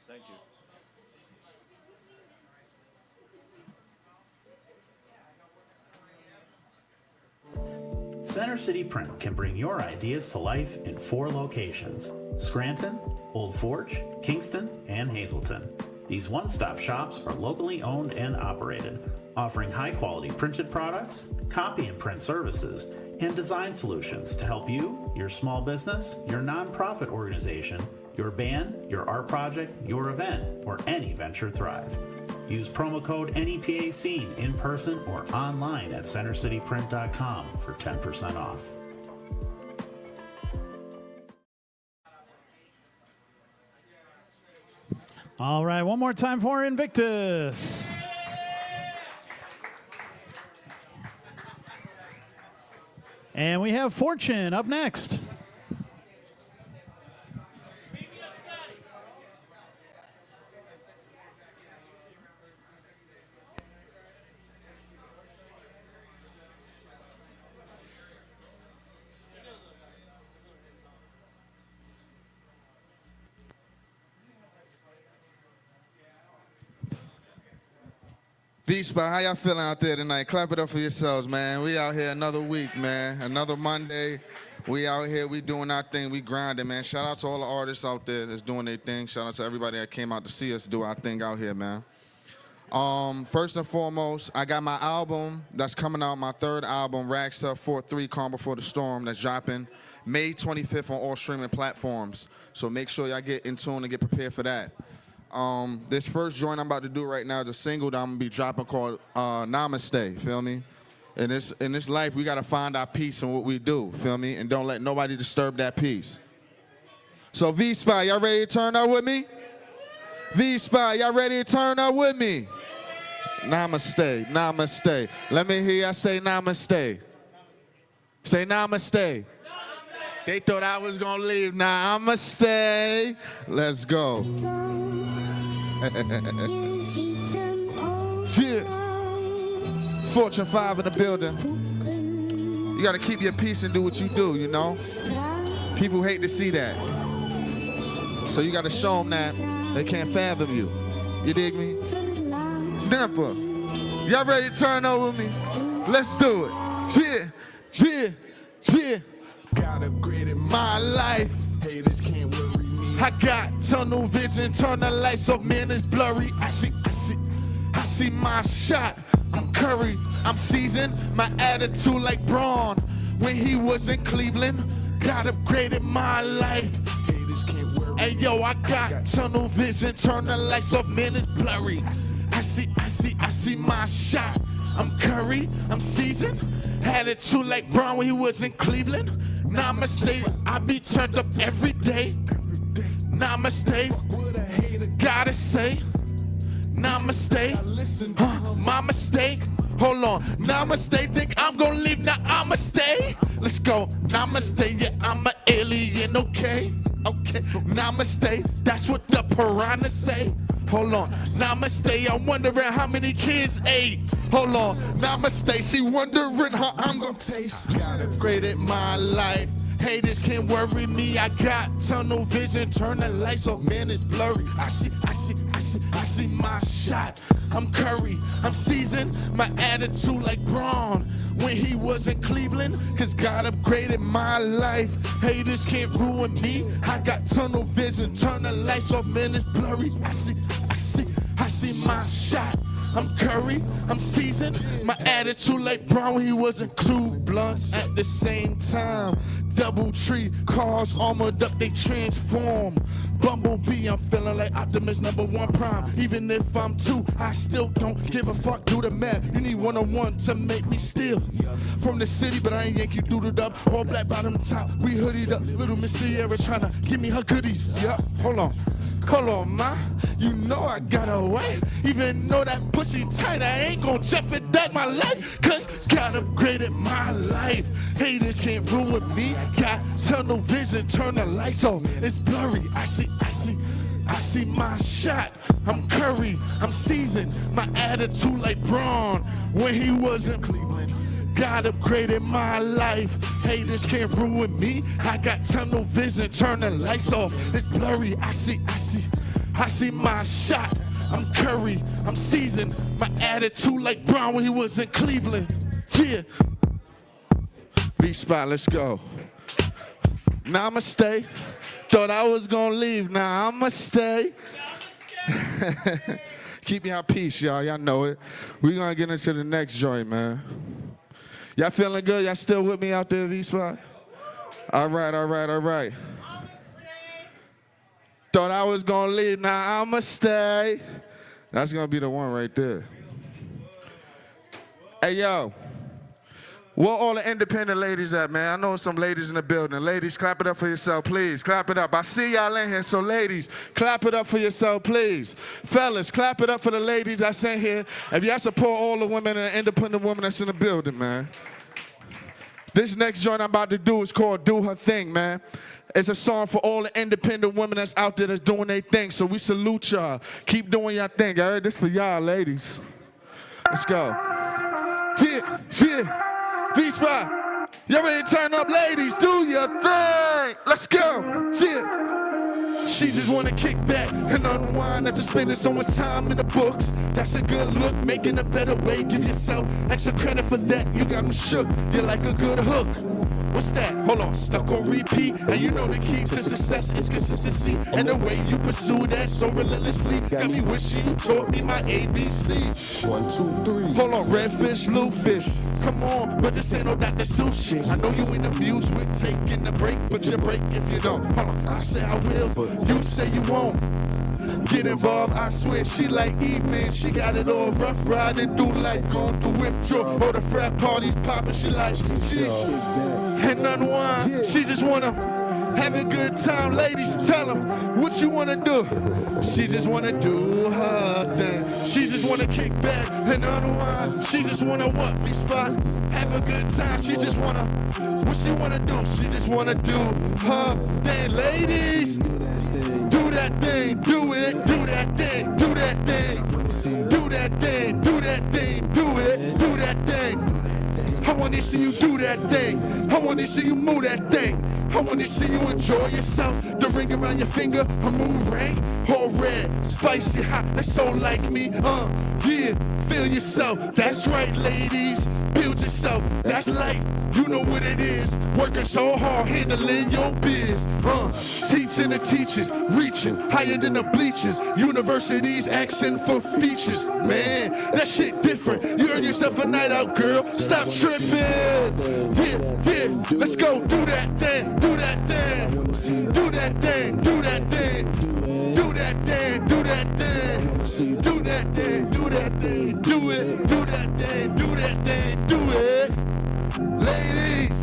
Thank you. Center City Print can bring your ideas to life in 4 locations: Scranton, Old Forge, Kingston, and Hazleton. These one-stop shops are locally owned and operated, offering high-quality printed products, copy and print services, and design solutions to help you, your small business, your nonprofit organization, your band, your art project, your event, or any venture thrive. Use promo code NEPA Scene in person or online at centercityprint.com for 10% off. All right, one more time for Invictus. And we have Fortune up next. V-Spot, how y'all feeling out there tonight? Clap it up for yourselves, man. We out here another week, man. Another Monday. We out here, we doing our thing, we grinding, man. Shout out to all the artists out there that's doing their thing. Shout out to everybody that came out to see us do our thing out here, man. First and foremost, I got my album that's coming out, my 3rd album, Rags Up 4-3, Calm Before the Storm, that's dropping May 25th on all streaming platforms. So make sure y'all get in tune and get prepared for that. This first joint I'm about to do right now is a single that I'm gonna be dropping called Namaste, feel me? In this life, we gotta find our peace in what we do, feel me? And don't let nobody disturb that peace. So V-Spot, y'all ready to turn up with me? V-Spot, y'all ready to turn up with me? Namaste, namaste. Let me hear y'all say namaste. Say namaste. They thought I was gonna leave. Nah, I'ma stay. Let's go. Yeah. Fortune 5 in the building. You gotta keep your peace and do what you do, you know? People hate to see that. So you gotta show them that they can't fathom you. You dig me? NEPA, y'all ready to turn over with me? Let's do it. Yeah, yeah, yeah. God upgraded my life. Haters can't worry me. I got tunnel vision, turn the lights off, man, it's blurry. I see my shot. I'm Curry, I'm seasoned. My attitude like Braun when he was in Cleveland. God upgraded my life. Haters can't worry. Hey yo, I got tunnel vision, turn the lights off, man, it's blurry. I see my shot. I'm Curry, I'm seasoned. Attitude like Braun when he was in Cleveland. Namaste, I be turned up every day. Namaste, gotta say. Namaste, my mistake. Hold on, namaste, think I'm gonna leave, now I'ma stay. Let's go, namaste, yeah, I'm an alien, okay? Okay, namaste, that's what the piranhas say. Hold on, namaste, I'm wondering how many kids ate. Hold on, namaste, she wondering how I'm gonna taste. God upgraded my life. Haters can't worry me, I got tunnel vision, turn the lights off, man, it's blurry. I see my shot. I'm Curry, I'm seasoned, my attitude like Braun when he was in Cleveland, cause God upgraded my life. Haters can't ruin me, I got tunnel vision, turn the lights off, man, it's blurry. I see my shot. I'm curry, I'm seasoned. My attitude like Brown when he wasn't two blunts at the same time. Double tree, cars armored up, they transform. Bumblebee, I'm feeling like Optimus #1 Prime. Even if I'm two, I still don't give a fuck. Do the math, you need 101 to make me steal. From the city, but I ain't Yankee doodled up. All black bottom top, we hoodied up. Little Miss Sierra tryna give me her goodies. Yeah, hold on, ma. You know I got away. Even though that pussy tight, I ain't gon' jeopardize my life. Cause God upgraded my life. Haters can't ruin me. Got tunnel vision, turn the lights off. It's blurry. I see my shot. I'm Curry, I'm seasoned. My attitude like Braun when he wasn't Cleveland. God upgraded my life. Haters can't ruin me. I got tunnel vision, turn the lights off. It's blurry. I see my shot. I'm Curry, I'm seasoned. My attitude like Brown when he was in Cleveland. Yeah. B-spot, let's go. Now I'ma stay. Thought I was gonna leave. Now I'ma stay. Keep y'all peace, y'all. Y'all know it. We gonna get into the next joint, man. Y'all feeling good? Y'all still with me out there, V-spot? All right. Thought I was gonna leave, now I'ma stay. That's gonna be the one right there. Hey, yo. Where all the independent ladies at, man? I know some ladies in the building. Ladies, clap it up for yourself, please. Clap it up. I see y'all in here, so ladies, clap it up for yourself, please. Fellas, clap it up for the ladies I sent here. If y'all support all the women and the independent women that's in the building, man. This next joint I'm about to do is called Do Her Thing, man. It's a song for all the independent women that's out there that's doing their thing, so we salute y'all. Keep doing your thing, all right? This for y'all, ladies. Let's go. Yeah. V-Spot, y'all ready to turn up, ladies? Do your thing. Let's go. Yeah. She just wanna kick back and unwind after spending so much time in the books. That's a good look, making a better way. Give yourself extra credit for that. You got them shook. You're like a good hook. What's that? Hold on, stuck on repeat. And you know the key to success is consistency. And the way you pursue that so relentlessly got me wishing you taught me my ABC. 1, 2, 3. Hold on, red fish, blue fish. Come on, but this ain't no Dr. Seuss shit. I know you ain't amused with taking a break, but you break if you don't. Hold on, I say I will, but you say you won't. Get involved, I swear she like Eve, man. She got it all rough riding through like going through withdrawal. Oh, the frat parties popping, she like she and unwind. She just wanna have a good time. Ladies, tell them what you wanna do. She just wanna do her thing. She just wanna kick back and unwind. She just wanna what? Be spot, have a good time. She just wanna, what she wanna do? She just wanna do her thing. Ladies, do that thing, do it, do that thing, do that thing, do that thing, do that thing, do it, do that thing. I wanna see you do that thing. I wanna see you move that thing. I wanna see you enjoy yourself. The ring around your finger, a moon ring, all red, spicy, hot. That's so like me. Yeah, feel yourself. That's right, ladies. Build yourself. That's light. You know what it is. Working so hard, handling your biz. Teaching the teachers, reaching higher than the bleachers. Universities asking for features. Man, that shit different. You earn yourself a night out, girl. Stop tripping. Yeah. Let's go. Do that thing. Do that thing. Do that thing. Do that thing. Do that thing. Do that thing. Do that thing. Do that thing. Do it. Do that thing. Do that thing. Do it. Ladies,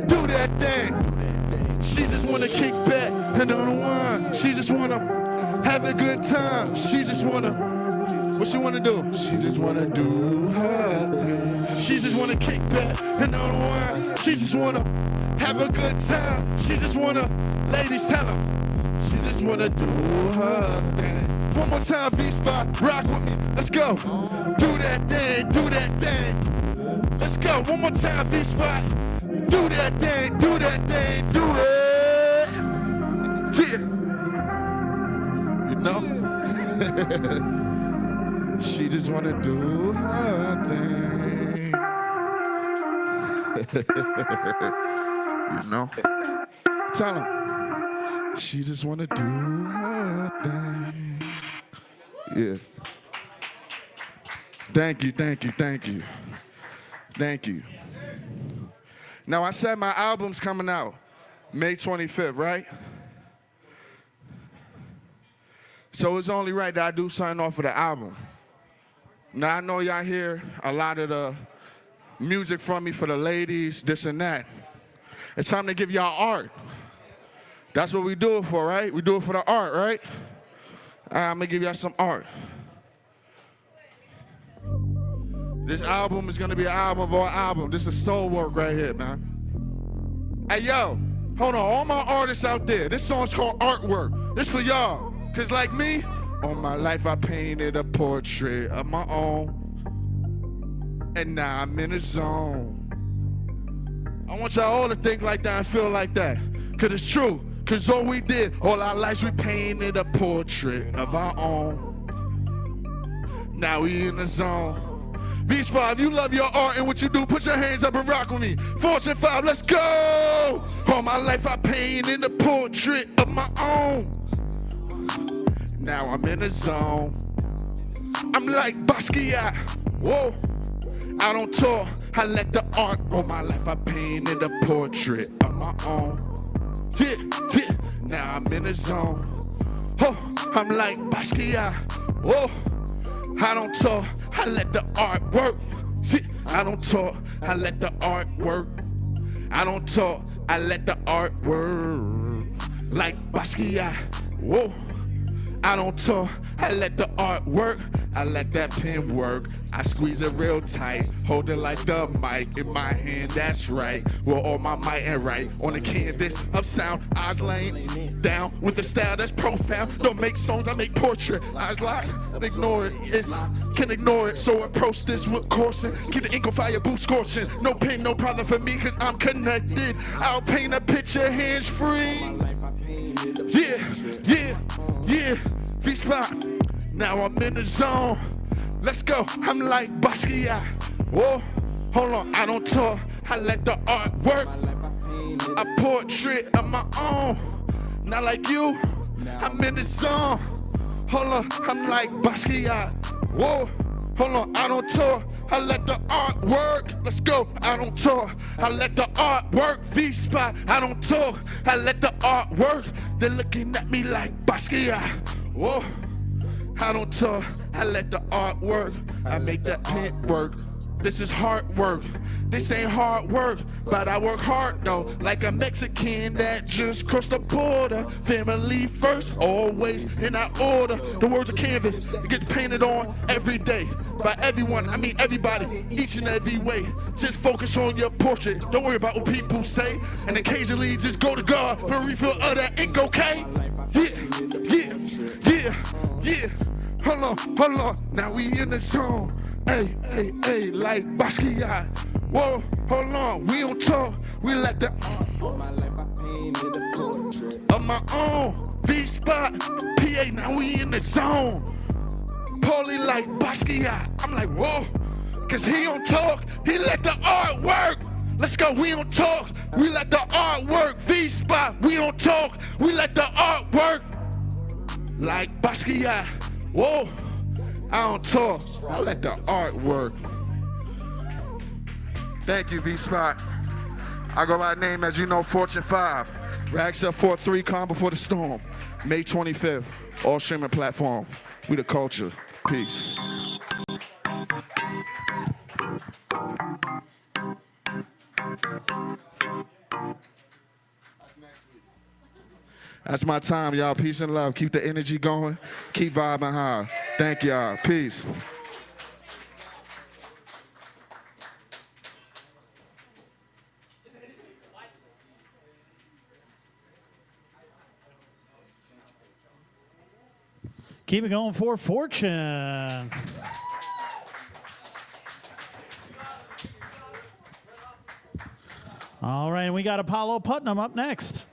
do that thing. She just wanna kick back and unwind. She just wanna have a good time. She just wanna, what she wanna do? She just wanna do her thing. She just wanna kick back and unwind. She just wanna have a good time. She just wanna, ladies, tell them. She just wanna do her thing. One more time, V-Spot, rock with me. Let's go. Do that thing, do that thing. Let's go, one more time, V-Spot. Do that thing, do that thing, do it. Yeah. You know? She just wanna do her thing. You know? Tell him. She just wanna do her thing. Yeah. Thank you, thank you, thank you. Thank you. Now, I said my album's coming out May 25th, right? So it's only right that I do something off of the album. Now, I know y'all hear a lot of the music from me for the ladies, this and that. It's time to give y'all art. That's what we do it for, right? We do it for the art, right? I'm gonna give y'all some art. This album is gonna be an album of all albums. This is soul work right here, man. Hey, yo, hold on, all my artists out there, this song's called Artwork. This for y'all, cause like me, all my life I painted a portrait of my own, and now I'm in a zone. I want y'all all to think like that and feel like that, cause it's true. Cause all we did, all our lives we painted a portrait of our own. Now we in the zone. V-Spot, if you love your art and what you do, put your hands up and rock with me. Fortune 5, let's go! All my life I painted a portrait of my own. Now I'm in the zone. I'm like Basquiat, whoa. I don't talk, I let the art. All my life I painted a portrait of my own. Yeah, yeah, now I'm in the zone. Oh, I'm like Basquiat, whoa. I don't talk, I let the art work. See, I don't talk, I let the art work. I don't talk, I let the art work. Like Basquiat, whoa. I don't talk, I let the art work. I let that pen work. I squeeze it real tight, hold it like the mic in my hand, that's right. Well, all my might and right on the canvas of sound, eyes laying down with a style that's profound. Don't make songs, I make portrait. Eyes locked, ignore it. Can ignore it, so approach this with caution. Keep the ink on fire, boot scorching. No pain, no problem for me, cause I'm connected. I'll paint a picture hands free. Yeah, yeah, yeah. V-Spot. Now I'm in the zone. Let's go. I'm like Basquiat. Whoa, hold on. I don't talk. I let the art work. A portrait of my own. Not like you. I'm in the zone. Hold on. I'm like Basquiat. Whoa, hold on. I don't talk. I let the art work. Let's go. I don't talk. I let the art work. V-Spot. I don't talk. I let the art work. They're looking at me like Basquiat. Whoa. I don't talk, I let the art work. I make that pen work. This is hard work. This ain't hard work, but I work hard though. Like a Mexican that just crossed the border. Family first, always in that order. The words of canvas, it gets painted on every day. By everyone, I mean everybody, each and every way. Just focus on your portrait. Don't worry about what people say. And occasionally just go to God for a refill of that ink, okay? Yeah, yeah, yeah, yeah. Hold on, now we in the zone. Hey, hey, hey, like Basquiat. Whoa, hold on, we don't talk, we let the of my own. V-Spot, PA, now we in the zone. Paulie like Basquiat. I'm like, whoa, cause he don't talk, he let the art work. Let's go, we don't talk, we let the art work. V-Spot, we don't talk, we let the art work. Like Basquiat. Whoa, I don't talk, I let the art work. Thank you, V-Spot. I go by name, as you know, Fortune 5. Rags up 4-3, calm before the storm. May 25th, all streaming platform. We the culture. Peace. That's my time, y'all. Peace and love. Keep the energy going. Keep vibing high. Thank y'all. Peace. Keep it going for Fortune. All right, and we got Apollo Putnam up next.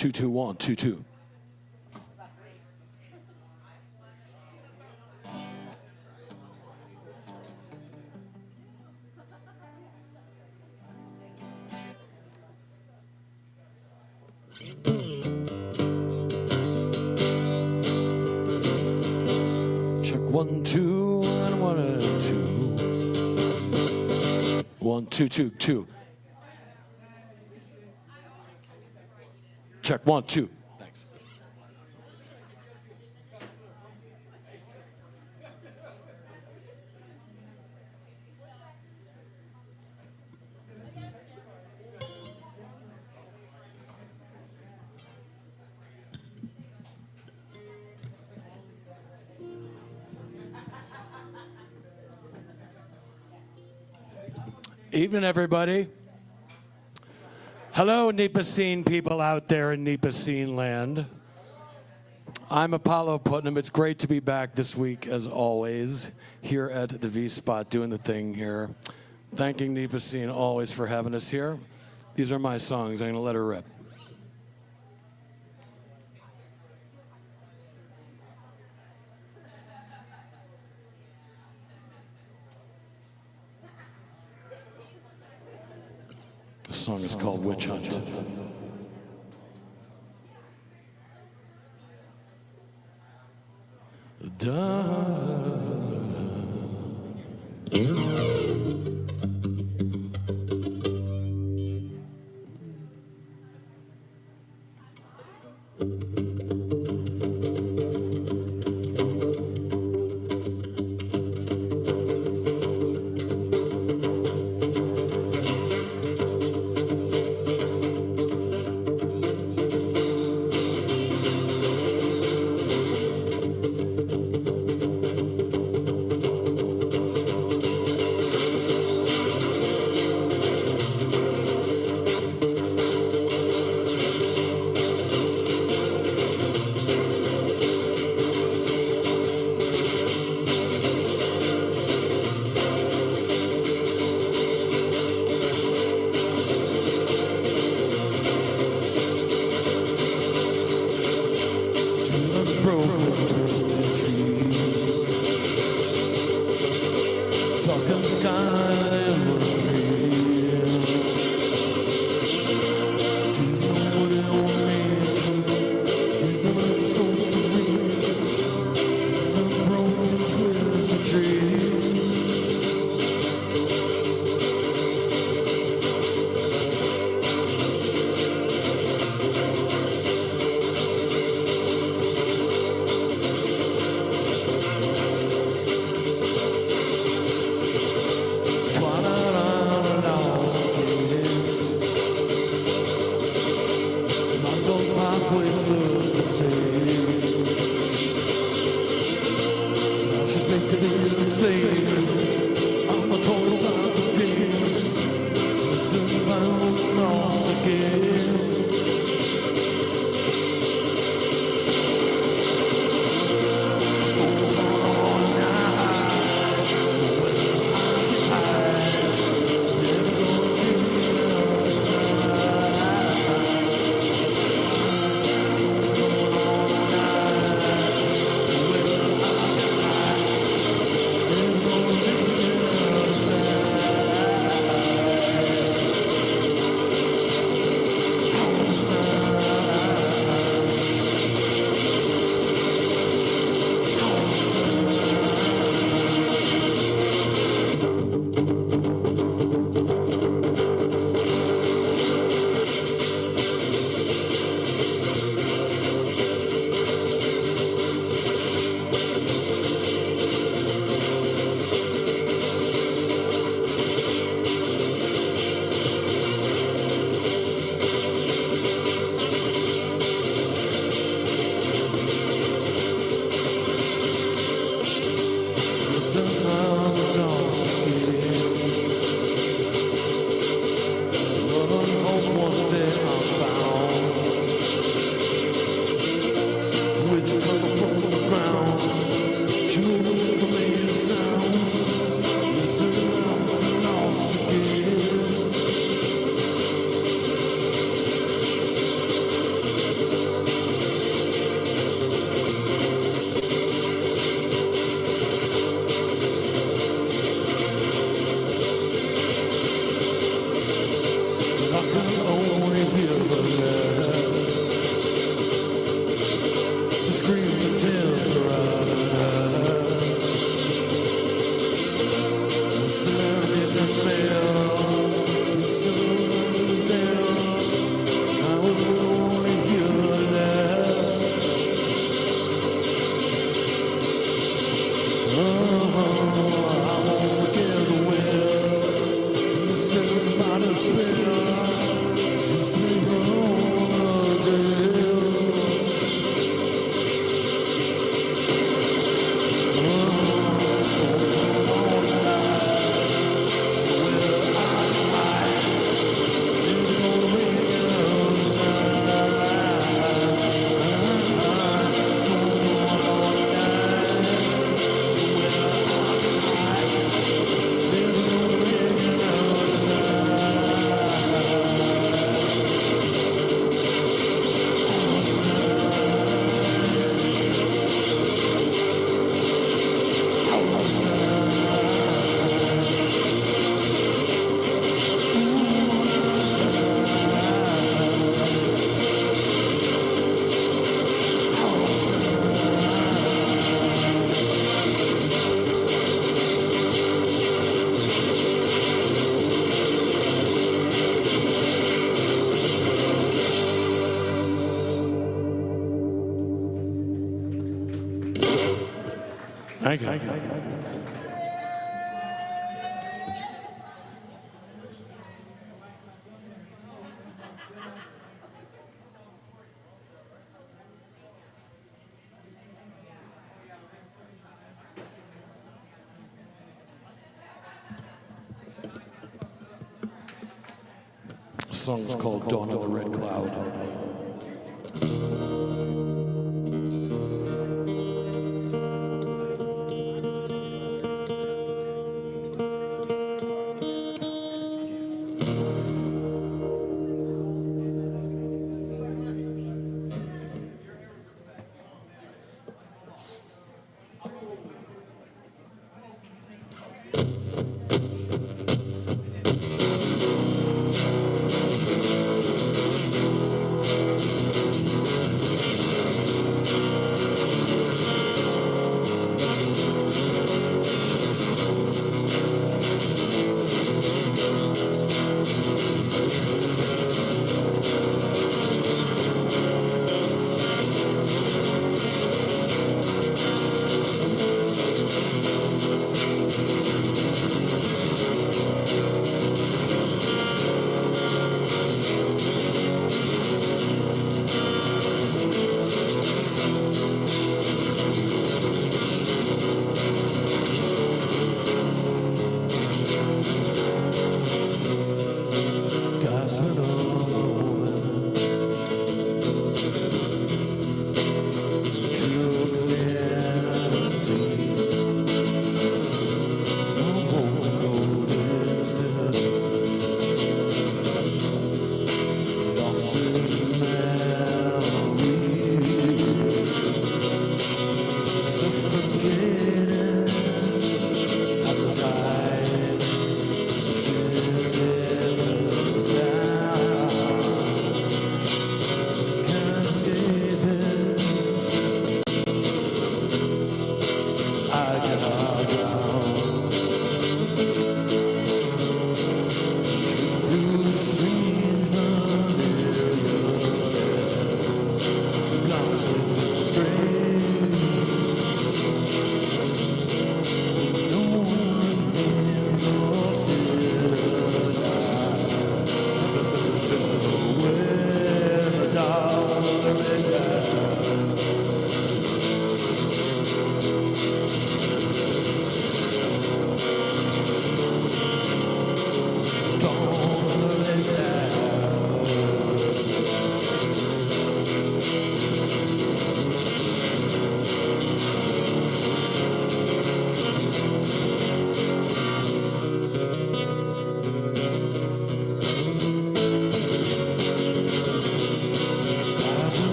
2 2 1 2 2. Check 1 2 and 1 and 2. 1 2 2 2. Check 1 2. Thanks. Evening, everybody. Hello, NEPA Scene people out there in NEPA Scene land. I'm Apollo Putnam. It's great to be back this week, as always, here at the V-Spot doing the thing here. Thanking NEPA Scene always for having us here. These are my songs. I'm going to let her rip. The song is called Witch Hunt. Thank you. The song's called Dawn on the Red Cloud.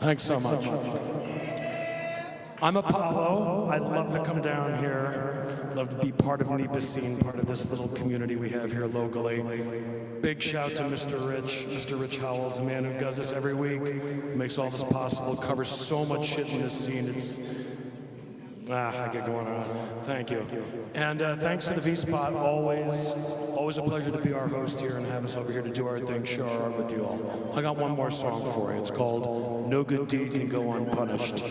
Thanks so much. I'm Apollo. I love to come down here. Love to be part of NEPA Scene, part of this little community we have here locally. Big shout to Mr. Rich Howells, the man who does this every week, makes all this possible, covers so much shit in this scene. I get going on. Thank you. And thanks to the V-Spot, always a pleasure to be our host here and have us over here to do our thing, share our art with you all. I got one more song for you. It's called No Good Deed Can Go Unpunished.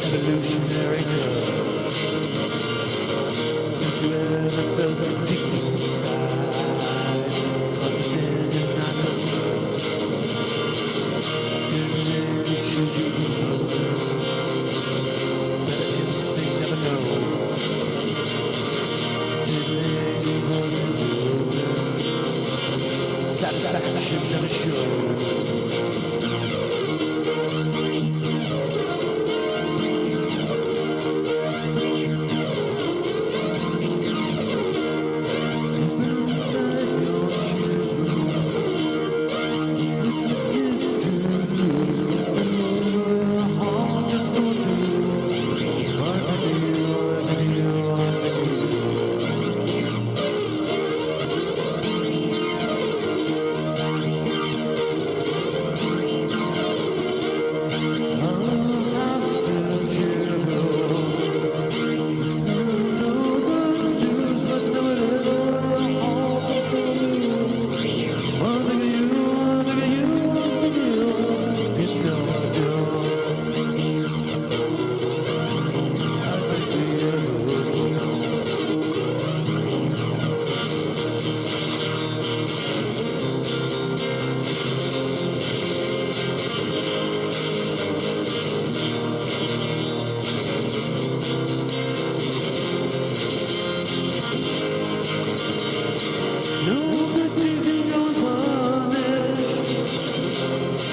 Evolutionary curse. If you ever felt it deep inside, understand you're not the first. Everything you should do person, better instinct never knows. Everything you wasn't, satisfaction never shows.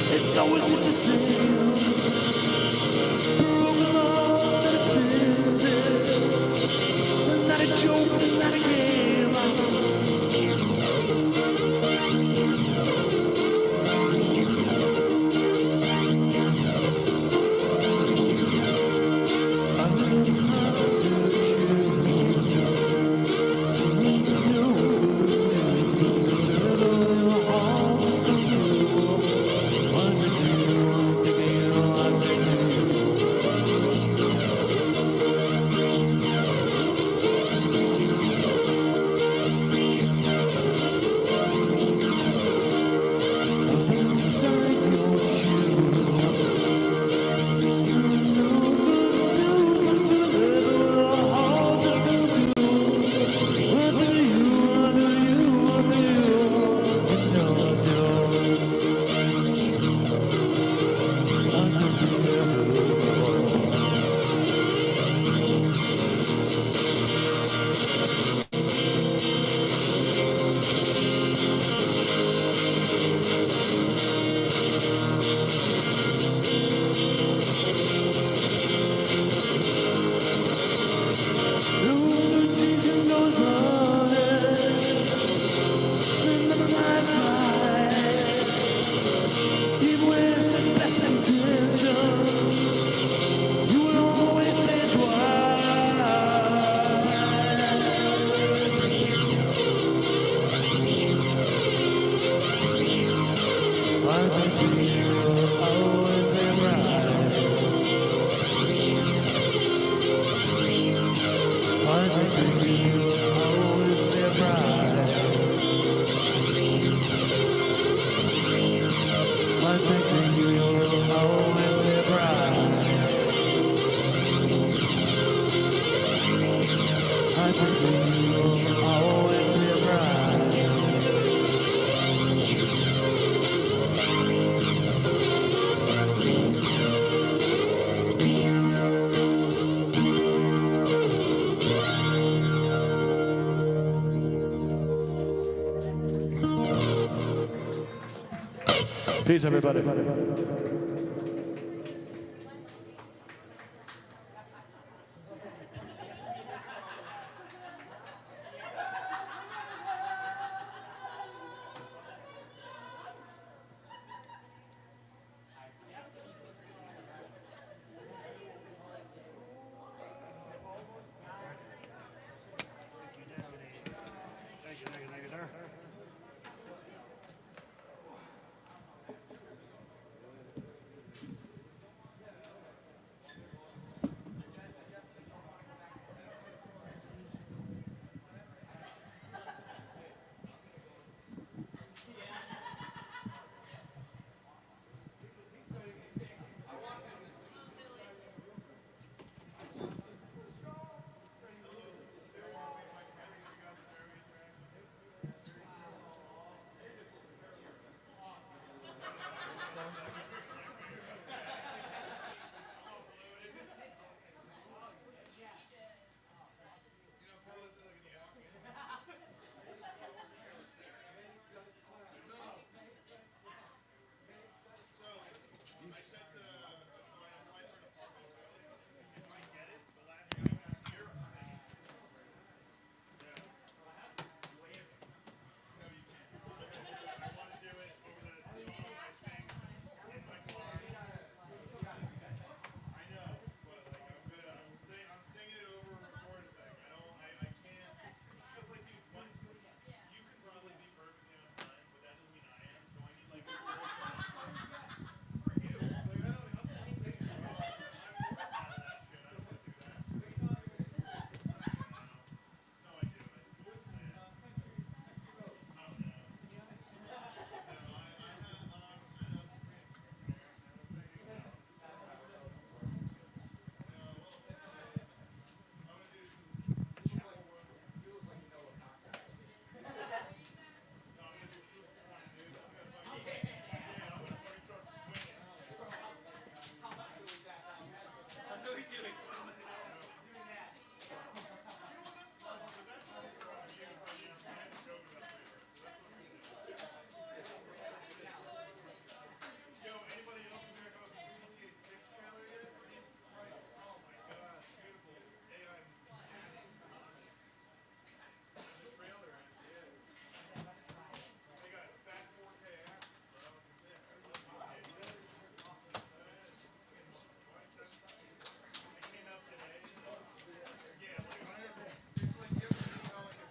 It's always just the same. Broken law, metaphysics. Not a joke, not a game. I'm gonna have to choose. There's no good news, but whatever your heart is gonna do. Peace, everybody. Thank you, sir.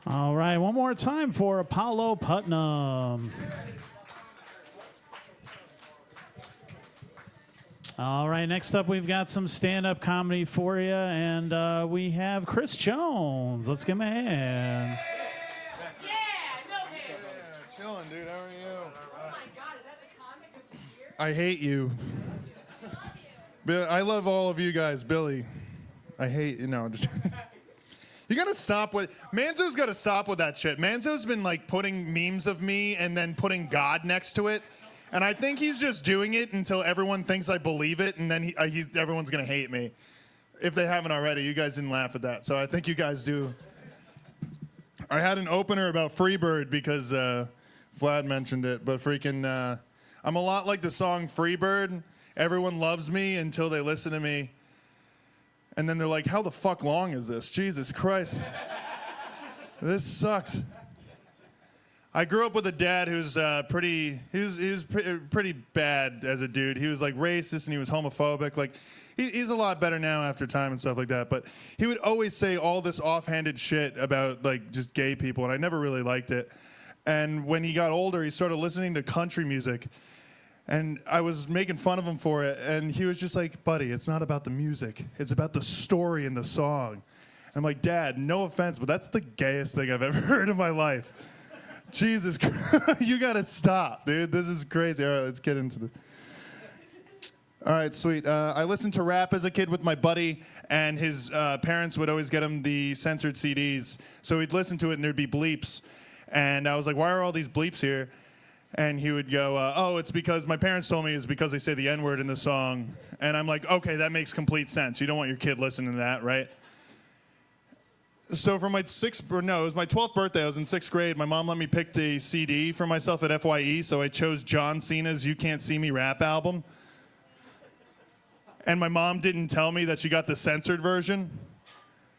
All right, one more time for Apollo Putnam. All right, next up we've got some stand-up comedy for you, and we have Chris Jones. Let's give him a hand. Chilling, dude. How are you? I hate you. I love all of you guys, Billy. I hate you. No, just. You gotta stop with Manzo's. Gotta stop with that shit. Manzo's been like putting memes of me and then putting God next to it, and I think he's just doing it until everyone thinks I believe it, and then everyone's gonna hate me. If they haven't already, you guys didn't laugh at that, so I think you guys do. I had an opener about Freebird because Vlad mentioned it, but freaking, I'm a lot like the song Freebird. Everyone loves me until they listen to me. And then they're like, how the fuck long is this? Jesus Christ. This sucks. I grew up with a dad who's pretty bad as a dude. He was like racist and he was homophobic. Like he's a lot better now after time and stuff like that. But he would always say all this offhanded shit about like just gay people, and I never really liked it. And when he got older, he started listening to country music. And I was making fun of him for it, and he was just like, buddy, it's not about the music. It's about the story in the song. And I'm like, Dad, no offense, but that's the gayest thing I've ever heard in my life. Jesus Christ, you gotta stop, dude. This is crazy. All right, let's get into this. All right, sweet. I listened to rap as a kid with my buddy, and his parents would always get him the censored CDs. So he'd listen to it, and there'd be bleeps. And I was like, why are all these bleeps here? And he would go, oh, it's because my parents told me it's because they say the N-word in the song. And I'm like, okay, that makes complete sense. You don't want your kid listening to that, right? So for my it was my 12th birthday. I was in 6th grade. My mom let me pick a CD for myself at FYE, so I chose John Cena's "You Can't See Me" rap album. And my mom didn't tell me that she got the censored version.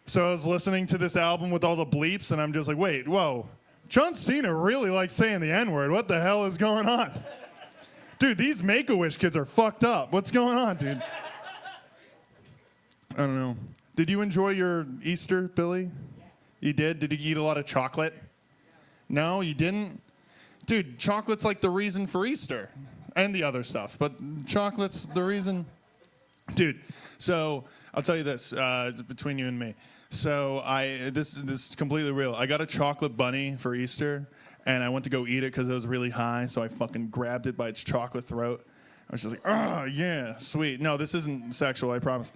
So I was listening to this album with all the bleeps, and I'm just like, wait, whoa. John Cena really likes saying the N-word. What the hell is going on? Dude, these Make-A-Wish kids are fucked up. What's going on, dude? I don't know. Did you enjoy your Easter, Billy? You did? Did you eat a lot of chocolate? No, you didn't? Dude, chocolate's like the reason for Easter. And the other stuff. But chocolate's the reason. Dude, so I'll tell you this, between you and me. So this is completely real. I got a chocolate bunny for Easter, and I went to go eat it because it was really high, so I fucking grabbed it by its chocolate throat. I was just like, oh, yeah, sweet. No, this isn't sexual, I promise.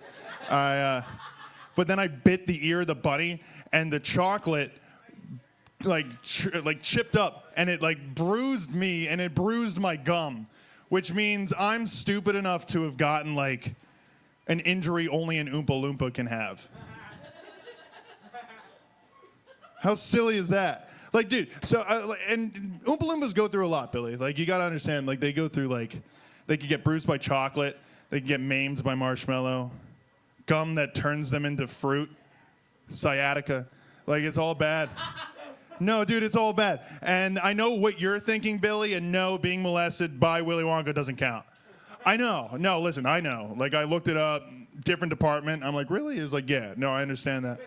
But then I bit the ear of the bunny, and the chocolate chipped up, and it like bruised me, and it bruised my gum, which means I'm stupid enough to have gotten like an injury only an Oompa Loompa can have. How silly is that? Like, dude, so, and Oompa Loompas go through a lot, Billy. Like, you gotta understand, like, they go through, like, they can get bruised by chocolate, they can get maimed by marshmallow, gum that turns them into fruit, sciatica. Like, it's all bad. No, dude, it's all bad. And I know what you're thinking, Billy, and no, being molested by Willy Wonka doesn't count. I know. No, listen, I know. Like, I looked it up, different department. I'm like, really? It was like, yeah, no, I understand that.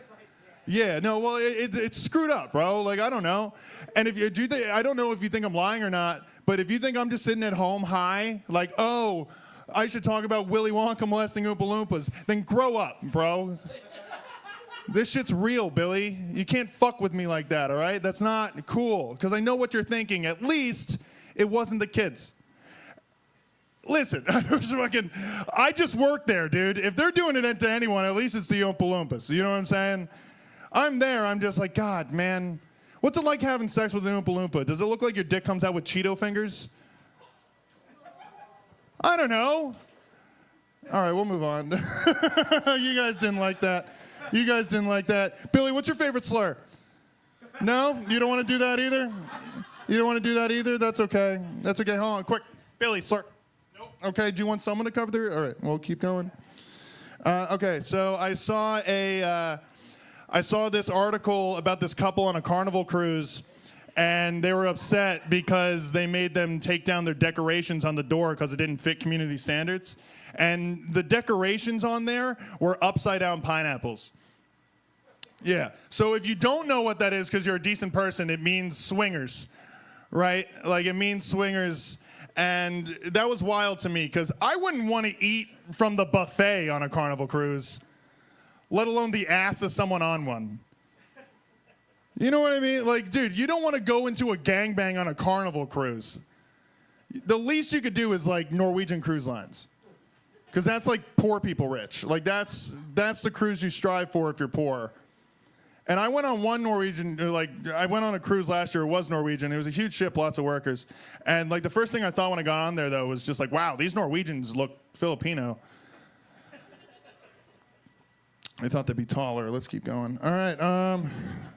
Yeah, no, well, it's screwed up, bro. Like, I don't know. And if you think, I don't know if you think I'm lying or not, but if you think I'm just sitting at home high, like, oh, I should talk about Willy Wonka molesting Oompa Loompas, then grow up, bro. This shit's real, Billy. You can't fuck with me like that, all right? That's not cool, because I know what you're thinking. At least it wasn't the kids. Listen, I just work there, dude. If they're doing it to anyone, at least it's the Oompa Loompas. You know what I'm saying? I'm there. I'm just like, God, man. What's it like having sex with an Oompa Loompa? Does it look like your dick comes out with Cheeto fingers? I don't know. All right, we'll move on. You guys didn't like that. You guys didn't like that. Billy, what's your favorite slur? No? You don't want to do that either? You don't want to do that either? That's okay. That's okay. Hold on, quick. Billy, slur. Nope. Okay, do you want someone to cover there? All right, we'll keep going. Okay, so I saw this article about this couple on a Carnival cruise, and they were upset because they made them take down their decorations on the door because it didn't fit community standards. And the decorations on there were upside-down pineapples. Yeah, so if you don't know what that is because you're a decent person, it means swingers, right? Like, it means swingers. And that was wild to me because I wouldn't want to eat from the buffet on a Carnival cruise, let alone the ass of someone on one. You know what I mean? Like, dude, you don't want to go into a gangbang on a Carnival cruise. The least you could do is like Norwegian Cruise Lines, because that's like poor people rich. Like, that's the cruise you strive for if you're poor. And I went on one Norwegian, I went on a cruise last year. It was Norwegian. It was a huge ship, lots of workers. And like the first thing I thought when I got on there though was just like, wow, these Norwegians look Filipino. I thought they'd be taller. Let's keep going. All right.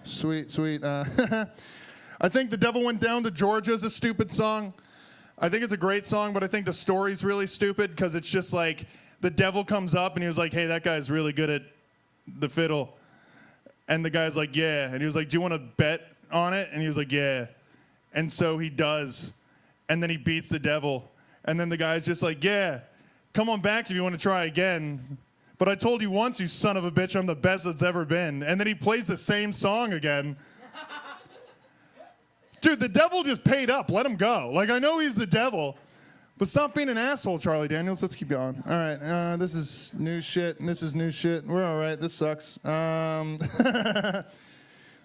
Sweet. I think The Devil Went Down to Georgia is a stupid song. I think it's a great song, but I think the story's really stupid because it's just like the devil comes up and he was like, hey, that guy's really good at the fiddle. And the guy's like, yeah. And he was like, do you want to bet on it? And he was like, yeah. And so he does. And then he beats the devil. And then the guy's just like, yeah, come on back if you want to try again. But I told you once, you son of a bitch, I'm the best that's ever been. And then he plays the same song again. Dude, the devil just paid up. Let him go. Like, I know he's the devil. But stop being an asshole, Charlie Daniels. Let's keep going. All right, this is new shit, and this is new shit. We're all right. This sucks.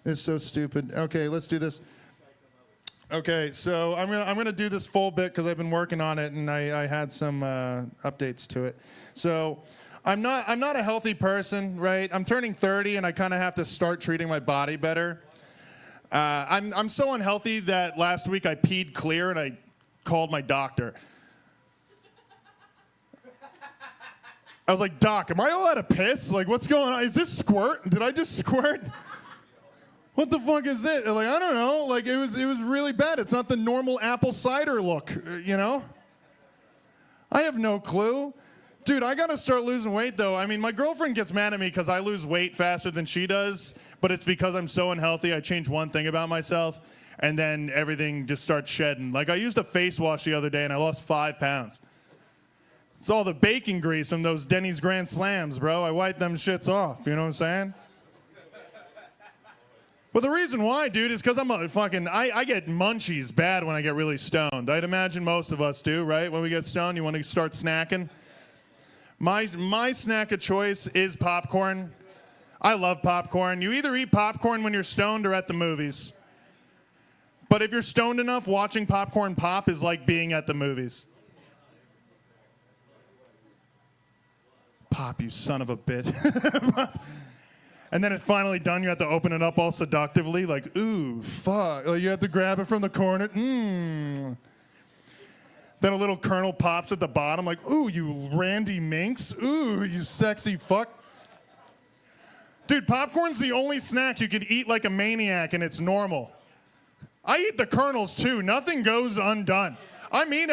It's so stupid. Okay, let's do this. Okay, so I'm gonna do this full bit because I've been working on it, and I had some updates to it. So I'm not a healthy person, right? I'm turning 30, and I kind of have to start treating my body better. I'm so unhealthy that last week I peed clear, and I called my doctor. I was like, Doc, am I allowed to piss? Like, what's going on? Is this squirt? Did I just squirt? what the fuck is this? Like, I don't know. Like, it was really bad. It's not the normal apple cider look, you know? I have no clue. Dude, I gotta start losing weight, though. I mean, my girlfriend gets mad at me because I lose weight faster than she does, but it's because I'm so unhealthy. I change one thing about myself, and then everything just starts shedding. Like, I used a face wash the other day, and I lost 5 pounds. It's all the bacon grease from those Denny's Grand Slams, bro. I wiped them shits off, you know what I'm saying? But the reason why, dude, is because I'm a fucking, I get munchies bad when I get really stoned. I'd imagine most of us do, right? When we get stoned, you want to start snacking. My snack of choice is popcorn. I love popcorn. You either eat popcorn when you're stoned or at the movies. But if you're stoned enough, watching popcorn pop is like being at the movies. Pop, you son of a bitch. And then it's finally done. You have to open it up all seductively, like, ooh, fuck. Like, you have to grab it from the corner. Then a little kernel pops at the bottom, like, ooh, you Randy Minx. Ooh, you sexy fuck. Dude, popcorn's the only snack you could eat like a maniac, and it's normal. I eat the kernels, too. Nothing goes undone. I mean,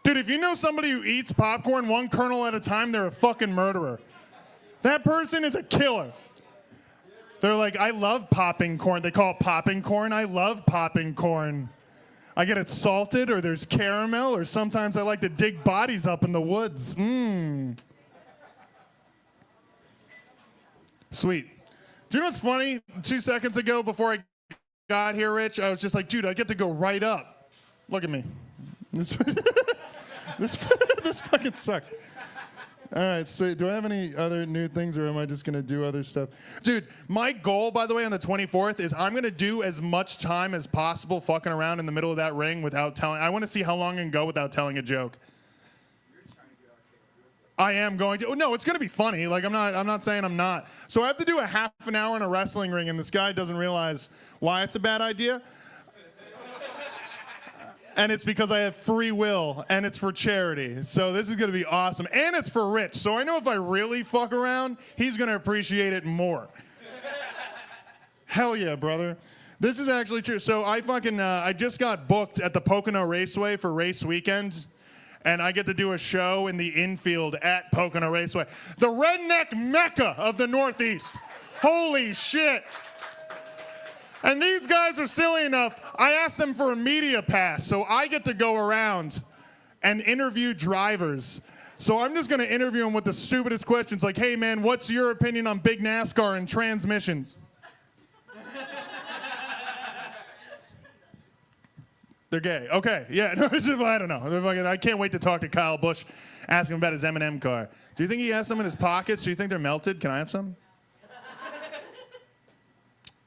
dude, if you know somebody who eats popcorn one kernel at a time, they're a fucking murderer. That person is a killer. They're like, I love popping corn. They call it popping corn. I love popping corn. I get it salted, or there's caramel, or sometimes I like to dig bodies up in the woods. Sweet. Do you know what's funny? 2 seconds ago, before I got here, Rich, I was just like, dude, I get to go right up. Look at me. This fucking sucks. All right, so do I have any other new things, or am I just going to do other stuff? Dude, my goal, by the way, on the 24th is I'm going to do as much time as possible fucking around in the middle of that ring without telling. I want to see how long I can go without telling a joke. I am going to. No, it's going to be funny. Like, I'm not saying I'm not. So I have to do a half an hour in a wrestling ring, and this guy doesn't realize why it's a bad idea. And it's because I have free will, and it's for charity. So this is going to be awesome. And it's for Rich. So I know if I really fuck around, he's going to appreciate it more. Hell yeah, brother. This is actually true. So I just got booked at the Pocono Raceway for race weekend. And I get to do a show in the infield at Pocono Raceway. The redneck mecca of the Northeast. Holy shit. And these guys are silly enough, I asked them for a media pass, so I get to go around and interview drivers. So I'm just going to interview them with the stupidest questions, like, hey, man, what's your opinion on big NASCAR and transmissions? They're gay. Okay, yeah, no, I don't know. I can't wait to talk to Kyle Busch, ask him about his M&M car. Do you think he has some in his pockets? Do you think they're melted? Can I have some?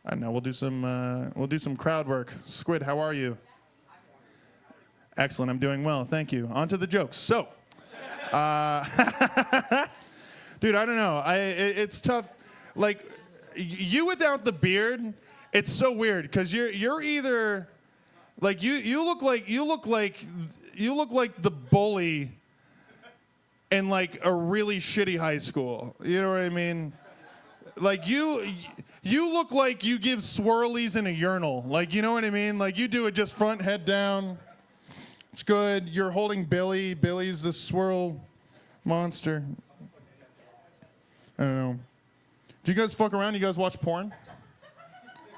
I don't know. We'll do some crowd work. Squid, how are you? Excellent. I'm doing well. Thank you. On to the jokes. So, dude, I don't know. It's tough. Like, you without the beard, it's so weird because you're either like you look like the bully in like a really shitty high school. You know what I mean? Like you look like you give swirlies in a urinal. Like, you know what I mean? Like, you do it just front, head down. It's good. You're holding Billy. Billy's the swirl monster. I don't know. Do you guys fuck around? You guys watch porn?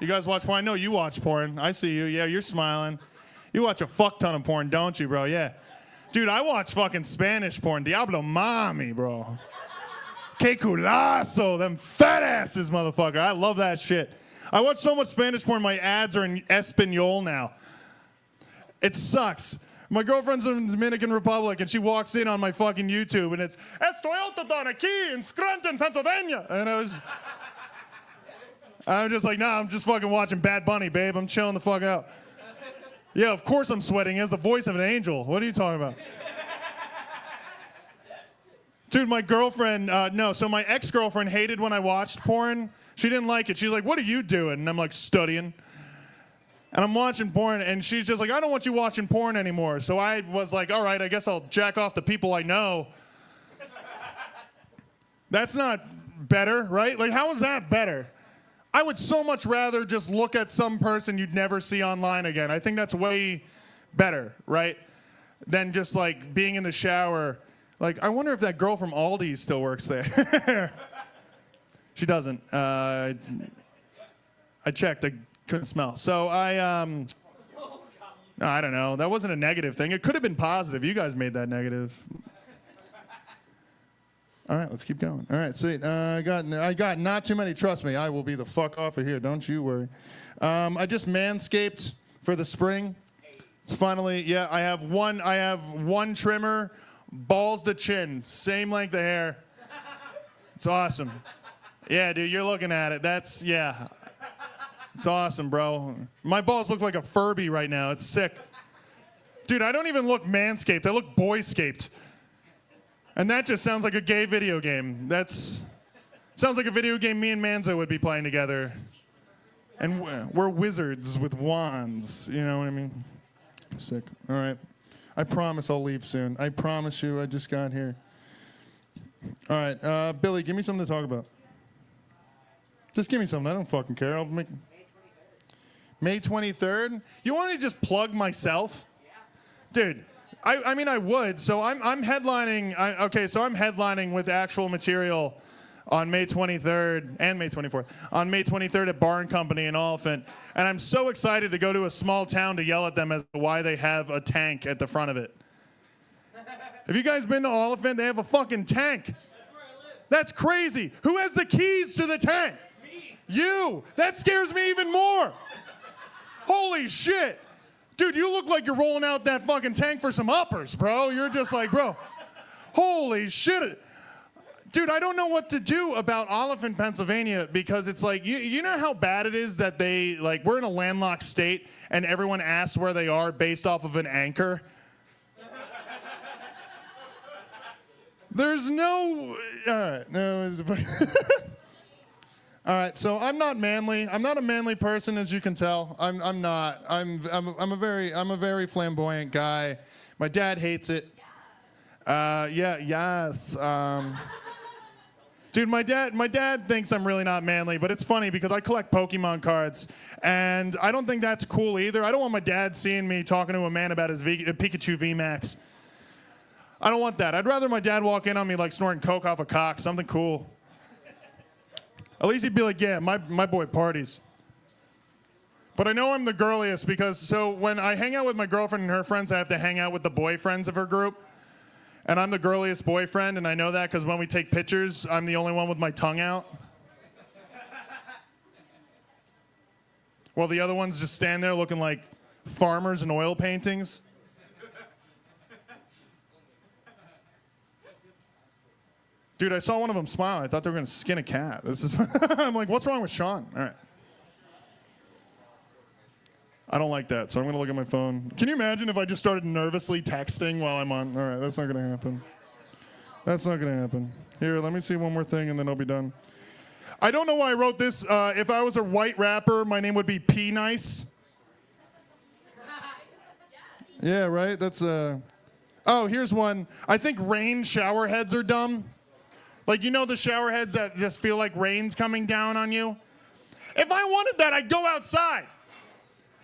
You guys watch porn? I know you watch porn. I see you. Yeah, you're smiling. You watch a fuck ton of porn, don't you, bro? Yeah. Dude, I watch fucking Spanish porn. Diablo Mami, bro. Que culazo, them fat asses, motherfucker. I love that shit. I watch so much Spanish porn, my ads are in Espanol now. It sucks. My girlfriend's in the Dominican Republic, and she walks in on my fucking YouTube, and it's Estoy autodon aquí in Scranton, Pennsylvania. And I'm just like, nah, I'm just fucking watching Bad Bunny, babe. I'm chilling the fuck out. Yeah, of course I'm sweating. He has the voice of an angel. What are you talking about? Dude, my girlfriend, so my ex-girlfriend hated when I watched porn. She didn't like it. She's like, what are you doing? And I'm like, studying. And I'm watching porn, and she's just like, I don't want you watching porn anymore. So I was like, all right, I guess I'll jack off the people I know. That's not better, right? Like, how is that better? I would so much rather just look at some person you'd never see online again. I think that's way better, right? Than just like being in the shower. Like, I wonder if that girl from Aldi still works there. She doesn't. I checked. I couldn't smell. So no, I don't know. That wasn't a negative thing. It could have been positive. You guys made that negative. All right, let's keep going. All right, sweet. I got not too many. Trust me, I will be the fuck off of here. Don't you worry. I just manscaped for the spring. It's finally, yeah. I have one trimmer, balls to chin, same length of hair. It's awesome. Yeah, dude, you're looking at it. Yeah. It's awesome, bro. My balls look like a Furby right now. It's sick. Dude, I don't even look manscaped. I look boyscaped. And that just sounds like a gay video game. Sounds like a video game me and Manzo would be playing together. And we're wizards with wands. You know what I mean? Sick. All right. I promise I'll leave soon. I promise you. I just got here. All right. Billy, give me something to talk about. Just give me something. I don't fucking care. I'll make May 23rd. You want me to just plug myself? Dude. I mean, I would. So I'm headlining. So I'm headlining with actual material on May 23rd and May 24th. On May 23rd at Bar & Company in Oliphant. And I'm so excited to go to a small town to yell at them as to why they have a tank at the front of it. Have you guys been to Oliphant? They have a fucking tank. That's where I live. That's crazy. Who has the keys to the tank? Me. You. That scares me even more. Holy shit. Dude, you look like you're rolling out that fucking tank for some uppers, bro. You're just like, bro, holy shit. Dude, I don't know what to do about Oliphant, Pennsylvania, because it's like, you know how bad it is that we're in a landlocked state and everyone asks where they are based off of an anchor? There's no, all right, no. All right, so I'm not manly. I'm not a manly person, as you can tell. I'm not. I'm a very flamboyant guy. My dad hates it. Yes. Dude, my dad thinks I'm really not manly, but it's funny because I collect Pokemon cards, and I don't think that's cool either. I don't want my dad seeing me talking to a man about his Pikachu VMAX. I don't want that. I'd rather my dad walk in on me like snorting coke off a cock, something cool. At least he'd be like, yeah, my boy parties. But I know I'm the girliest because, so when I hang out with my girlfriend and her friends, I have to hang out with the boyfriends of her group. And I'm the girliest boyfriend, and I know that because when we take pictures, I'm the only one with my tongue out. While the other ones just stand there looking like farmers in oil paintings. Dude, I saw one of them smile. I thought they were going to skin a cat. I'm like, what's wrong with Sean? All right. I don't like that, so I'm going to look at my phone. Can you imagine if I just started nervously texting while I'm on? All right, that's not going to happen. That's not going to happen. Here, let me see one more thing, and then I'll be done. I don't know why I wrote this. If I was a white rapper, my name would be P Nice. Yeah, right? That's Oh, here's one. I think rain shower heads are dumb. Like, you know the shower heads that just feel like rain's coming down on you? If I wanted that, I'd go outside.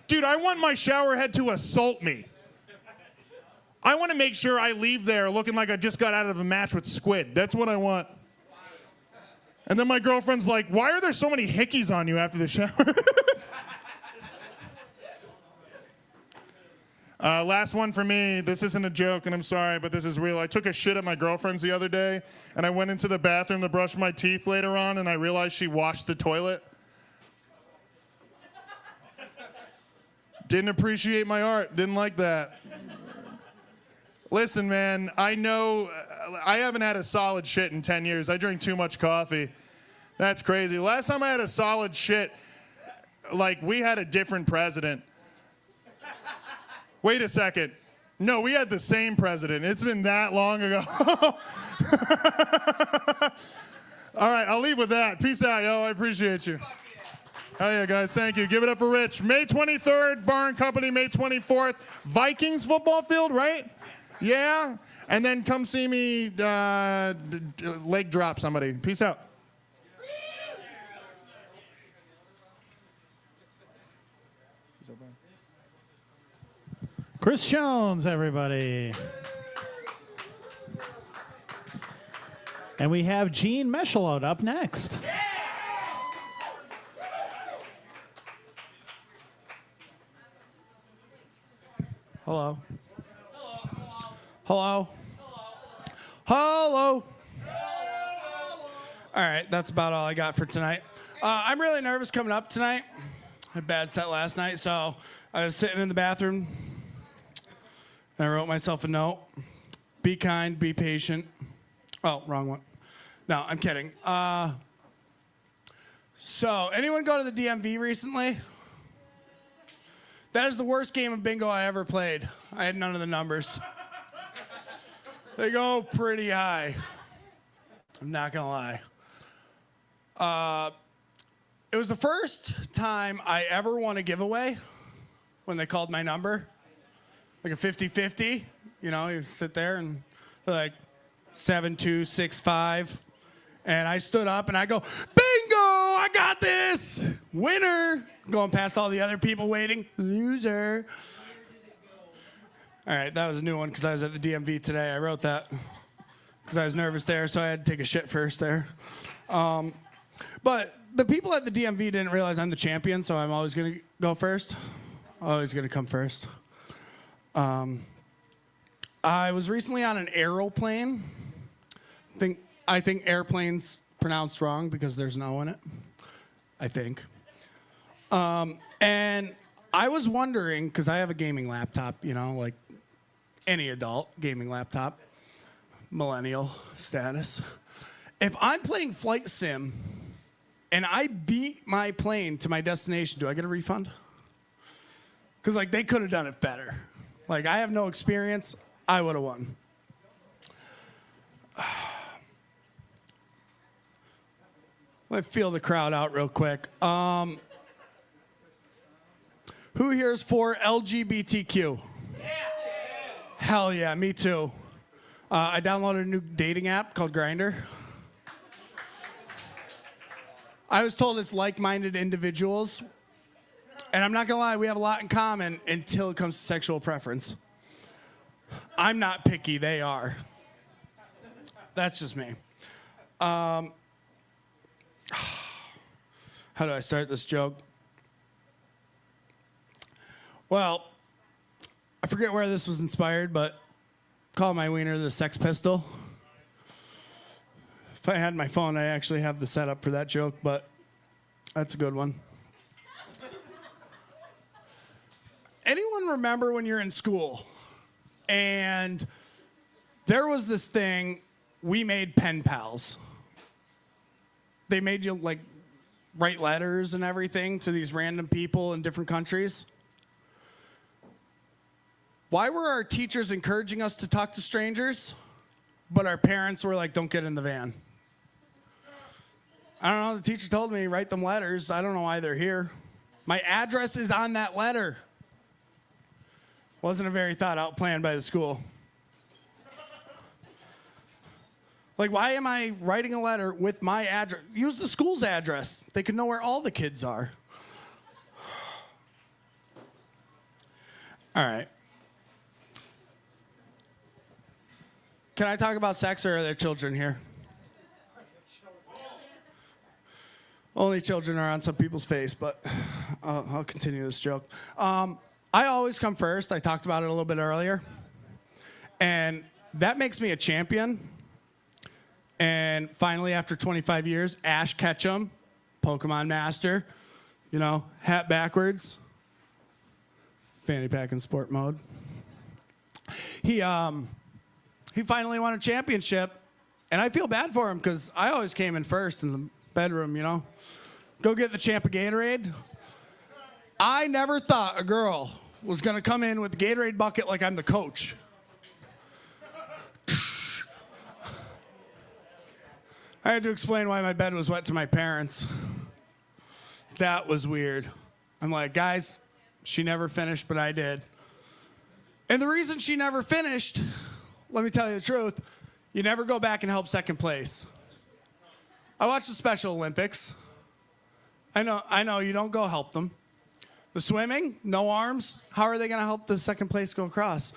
Dude, I want my shower head to assault me. I want to make sure I leave there looking like I just got out of a match with Squid. That's what I want. And then my girlfriend's like, why are there so many hickeys on you after the shower? Last one for me. This isn't a joke, and I'm sorry, but this is real. I took a shit at my girlfriend's the other day, and I went into the bathroom to brush my teeth later on, and I realized she washed the toilet. Didn't appreciate my art. Didn't like that. Listen, man, I know I haven't had a solid shit in 10 years. I drink too much coffee. That's crazy. Last time I had a solid shit, like, we had a different president. Wait a second. No, we had the same president. It's been that long ago. All right, I'll leave with that. Peace out, yo. I appreciate you. Hell yeah, guys. Thank you. Give it up for Rich. May 23rd, Bar & Company, May 24th. Vikings football field, right? Yeah? And then come see me leg drop somebody. Peace out. Chris Jones, everybody. And we have Gene Mechelot up next. Hello. Hello. Hello. All right, that's about all I got for tonight. I'm really nervous coming up tonight. I had a bad set last night, so I was sitting in the bathroom and I wrote myself a note. Be kind, be patient. Oh, wrong one. No, I'm kidding. So, anyone go to the DMV recently? That is the worst game of bingo I ever played. I had none of the numbers. They go pretty high. I'm not gonna lie. It was the first time I ever won a giveaway when they called my number. Like a 50-50. You know, you sit there and they're like 7265. And I stood up and I go, bingo, I got this. Winner. Going past all the other people waiting. Loser. All right, that was a new one because I was at the DMV today. I wrote that because I was nervous there, so I had to take a shit first there. But the people at the DMV didn't realize I'm the champion, so I'm always going to go first. Always going to come first. I was recently on an aeroplane. I think airplane's pronounced wrong because there's an O in it. I think. And I was wondering, because I have a gaming laptop, you know, like any adult gaming laptop, millennial status. If I'm playing flight sim and I beat my plane to my destination, do I get a refund? Because, like, they could have done it better. Like, I have no experience. I would have won. Let me feel the crowd out real quick. Who here is for LGBTQ? Yeah. Hell yeah, me too. I downloaded a new dating app called Grindr. I was told it's like-minded individuals. And I'm not gonna lie, we have a lot in common until it comes to sexual preference. I'm not picky, they are. That's just me. How do I start this joke? Well, I forget where this was inspired, but call my wiener the Sex Pistol. If I had my phone, I actually have the setup for that joke, but that's a good one. Anyone remember when you're in school and there was this thing, we made pen pals. They made you like write letters and everything to these random people in different countries. Why were our teachers encouraging us to talk to strangers, but our parents were like, don't get in the van? I don't know, the teacher told me, write them letters. I don't know why they're here. My address is on that letter. Wasn't a very thought out plan by the school. Like, why am I writing a letter with my address? Use the school's address. They can know where all the kids are. All right. Can I talk about sex, or are there children here? Only children are on some people's face, but I'll continue this joke. I always come first. I talked about it a little bit earlier. And that makes me a champion. And finally, after 25 years, Ash Ketchum, Pokemon Master, you know, hat backwards, fanny pack in sport mode. He finally won a championship, and I feel bad for him because I always came in first in the bedroom, you know. Go get the champ of Gatorade. I never thought a girl was going to come in with the Gatorade bucket like I'm the coach. I had to explain why my bed was wet to my parents. That was weird. I'm like, guys, she never finished, but I did. And the reason she never finished let me tell you the truth, you never go back and help second place. I watched the Special Olympics. I know you don't go help them. The swimming, no arms. How are they going to help the second place go across?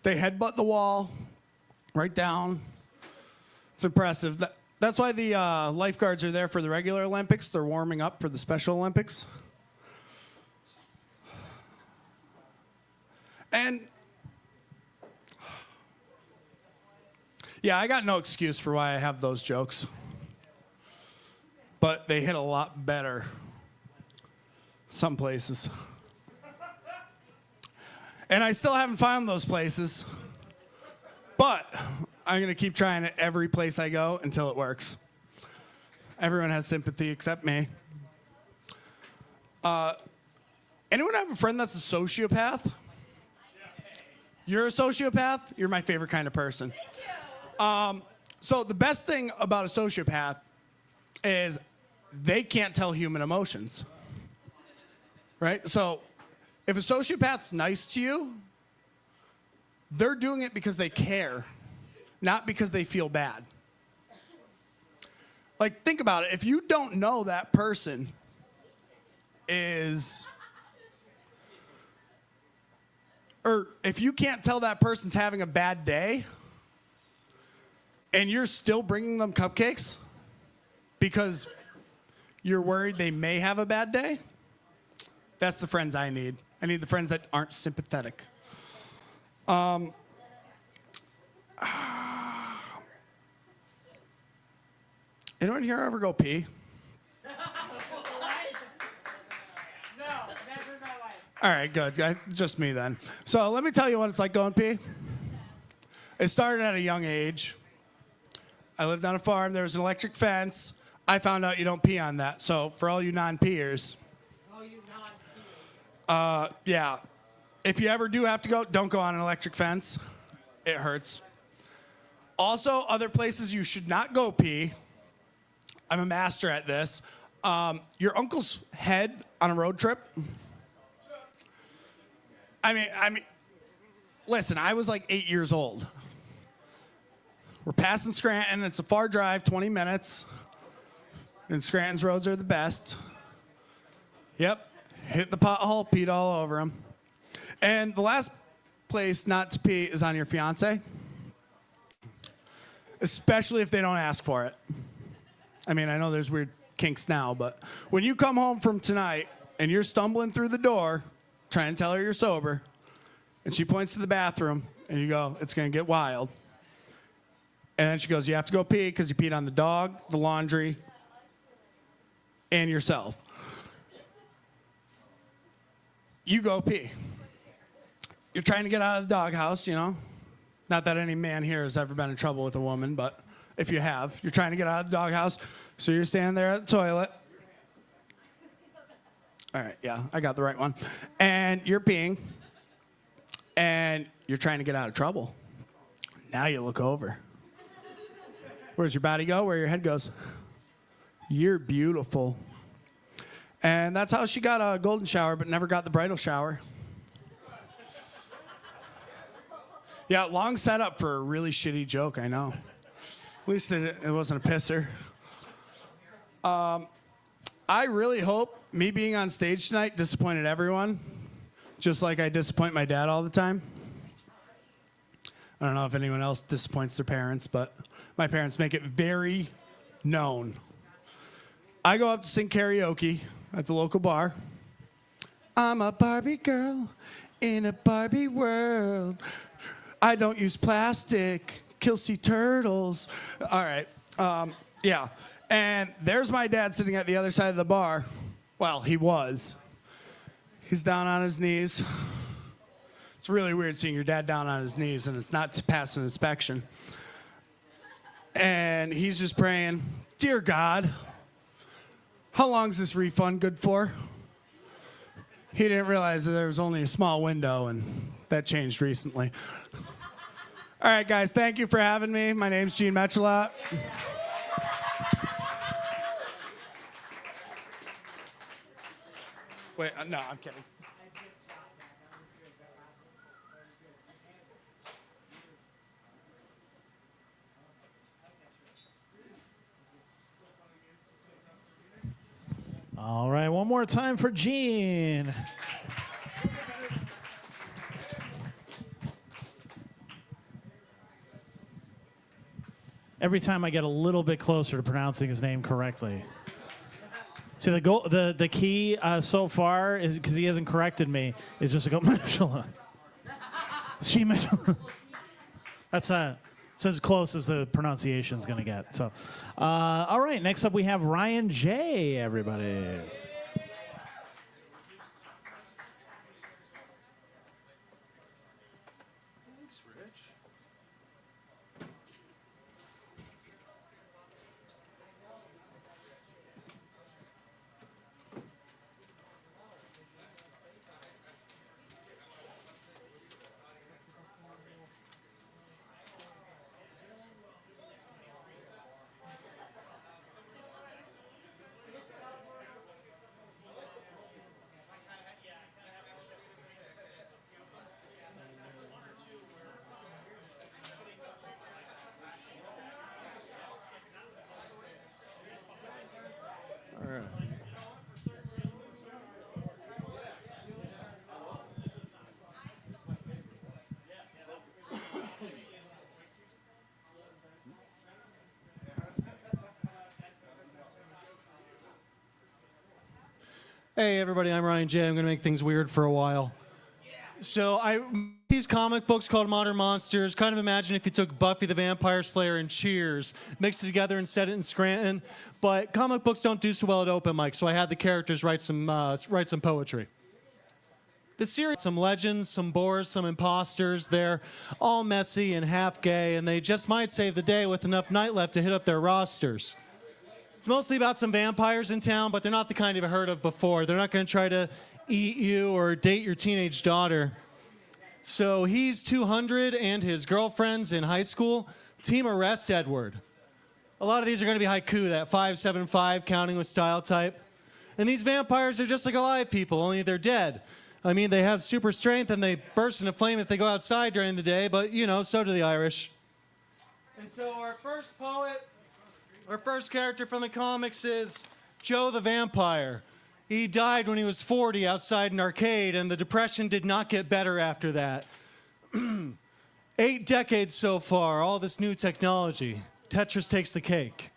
They headbutt the wall right down. It's impressive. That's why the lifeguards are there for the regular Olympics. They're warming up for the Special Olympics. And yeah, I got no excuse for why I have those jokes. But they hit a lot better some places. And I still haven't found those places. But I'm going to keep trying it every place I go until it works. Everyone has sympathy except me. Anyone have a friend that's a sociopath? You're a sociopath? You're my favorite kind of person. So the best thing about a sociopath is they can't tell human emotions. Right? So if a sociopath's nice to you, they're doing it because they care, not because they feel bad. Like, think about it. If you don't know that person is, or if you can't tell that person's having a bad day, and you're still bringing them cupcakes because you're worried they may have a bad day, that's the friends I need. I need the friends that aren't sympathetic. Anyone here ever go pee? All right, good. Just me then. So let me tell you what it's like going pee. It started at a young age. I lived on a farm. There was an electric fence. I found out you don't pee on that. So for all you non-peers, yeah, if you ever do have to go, don't go on an electric fence. It hurts. Also, other places you should not go pee. I'm a master at this. Your uncle's head on a road trip. I mean, listen, I was like 8 years old. We're passing Scranton. It's a far drive, 20 minutes. And Scranton's roads are the best. Yep. Hit the pothole, peed all over him. And the last place not to pee is on your fiance. Especially if they don't ask for it. I mean, I know there's weird kinks now, but when you come home from tonight and you're stumbling through the door, trying to tell her you're sober, and she points to the bathroom, and you go, it's going to get wild. And then she goes, you have to go pee because you peed on the dog, the laundry, and yourself. You go pee. You're trying to get out of the doghouse, you know. Not that any man here has ever been in trouble with a woman, but if you have, you're trying to get out of the doghouse, so you're standing there at the toilet. All right, yeah, I got the right one. And you're peeing, and you're trying to get out of trouble. Now you look over. Where's your body go? Where your head goes? You're beautiful. And that's how she got a golden shower, but never got the bridal shower. Yeah, long setup for a really shitty joke, I know. At least it wasn't a pisser. I really hope me being on stage tonight disappointed everyone, just like I disappoint my dad all the time. I don't know if anyone else disappoints their parents, but my parents make it very known. I go up to sing karaoke at the local bar. I'm a Barbie girl in a Barbie world. I don't use plastic, kill sea turtles. All right, yeah. And there's my dad sitting at the other side of the bar. Well, he was. He's down on his knees. It's really weird seeing your dad down on his knees, and it's not to pass an inspection. And he's just praying, dear God, how long is this refund good for? He didn't realize that there was only a small window, and that changed recently. All right, guys, thank you for having me. My name's Gene Metchelot. Wait, no, I'm kidding. one more time for Gene. Every time I get a little bit closer to pronouncing his name correctly. See, the key so far is, because he hasn't corrected me, is just to go, Michelin. She Michelin. That's it's as close as the pronunciation's going to get. So, all right, next up we have Ryan J., everybody. Hey everybody, I'm Ryan J. I'm going to make things weird for a while. So these comic books called Modern Monsters, kind of imagine if you took Buffy the Vampire Slayer and Cheers, mixed it together and set it in Scranton. But comic books don't do so well at open mic, so I had the characters write some poetry. The series, some legends, some bores, some imposters. They're all messy and half gay, and they just might save the day with enough night left to hit up their rosters. It's mostly about some vampires in town, but they're not the kind you've heard of before. They're not going to try to eat you or date your teenage daughter. So he's 200 and his girlfriend's in high school. Team arrest Edward. A lot of these are going to be haiku, that 575 counting with style type. And these vampires are just like alive people, only they're dead. I mean, they have super strength and they burst into flame if they go outside during the day, but you know, so do the Irish. And so our first poet, our first character from the comics is Joe the Vampire. He died when he was 40 outside an arcade, and the depression did not get better after that. 8 decades so far, all this new technology. Tetris takes the cake.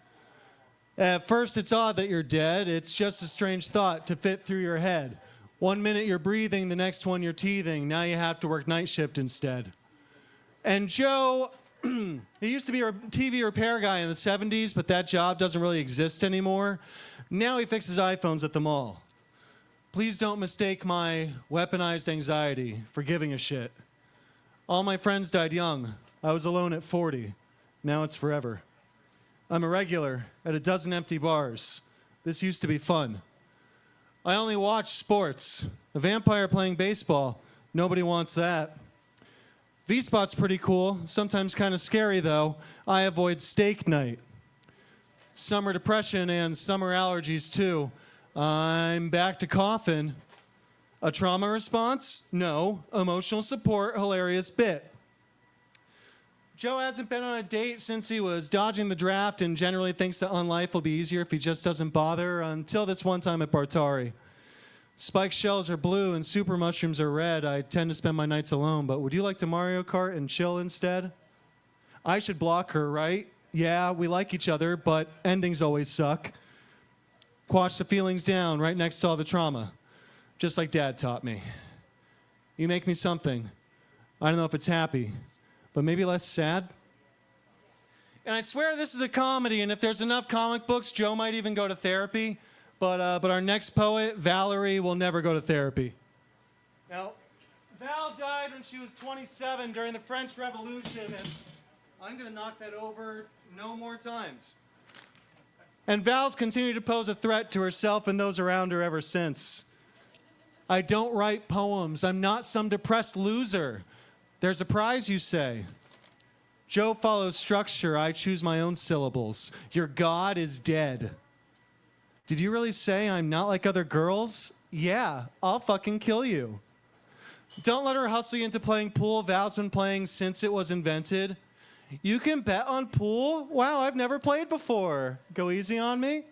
At first, it's odd that you're dead. It's just a strange thought to fit through your head. 1 minute you're breathing, the next one you're teething. Now you have to work night shift instead. And Joe, he used to be a TV repair guy in the 70s, but that job doesn't really exist anymore. Now he fixes iPhones at the mall. Please don't mistake my weaponized anxiety for giving a shit. All my friends died young. I was alone at 40. Now it's forever. I'm a regular at a dozen empty bars. This used to be fun. I only watch sports. A vampire playing baseball. Nobody wants that. V-Spot's pretty cool, sometimes kind of scary though. I avoid steak night. Summer depression and summer allergies too. I'm back to coughing. A trauma response? No. Emotional support, hilarious bit. Joe hasn't been on a date since he was dodging the draft and generally thinks that on life will be easier if he just doesn't bother until this one time at Bartari. Spiked shells are blue and super mushrooms are red. I tend to spend my nights alone, but would you like to Mario Kart and chill instead? I should block her, right? Yeah, we like each other, but endings always suck. Quash the feelings down right next to all the trauma, just like Dad taught me. You make me something. I don't know if it's happy, but maybe less sad. And I swear this is a comedy, and if there's enough comic books, Joe might even go to therapy. But our next poet, Valerie, will never go to therapy. Now, Val died when she was 27 during the French Revolution, and I'm going to knock that over no more times. And Val's continued to pose a threat to herself and those around her ever since. I don't write poems. I'm not some depressed loser. There's a prize, you say. Joe follows structure. I choose my own syllables. Your God is dead. Did you really say I'm not like other girls? Yeah, I'll fucking kill you. Don't let her hustle you into playing pool. Val's been playing since it was invented. You can bet on pool? Wow, I've never played before. Go easy on me?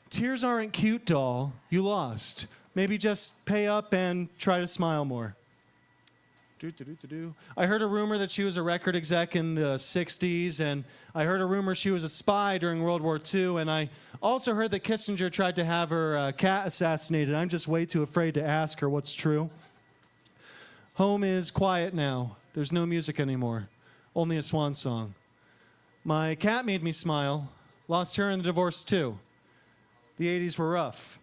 Tears aren't cute, doll. You lost. Maybe just pay up and try to smile more. I heard a rumor that she was a record exec in the 60s, and I heard a rumor she was a spy during World War II, and I also heard that Kissinger tried to have her cat assassinated. I'm just way too afraid to ask her what's true. Home is quiet now. There's no music anymore. Only a swan song. My cat made me smile. Lost her in the divorce too. The 80s were rough.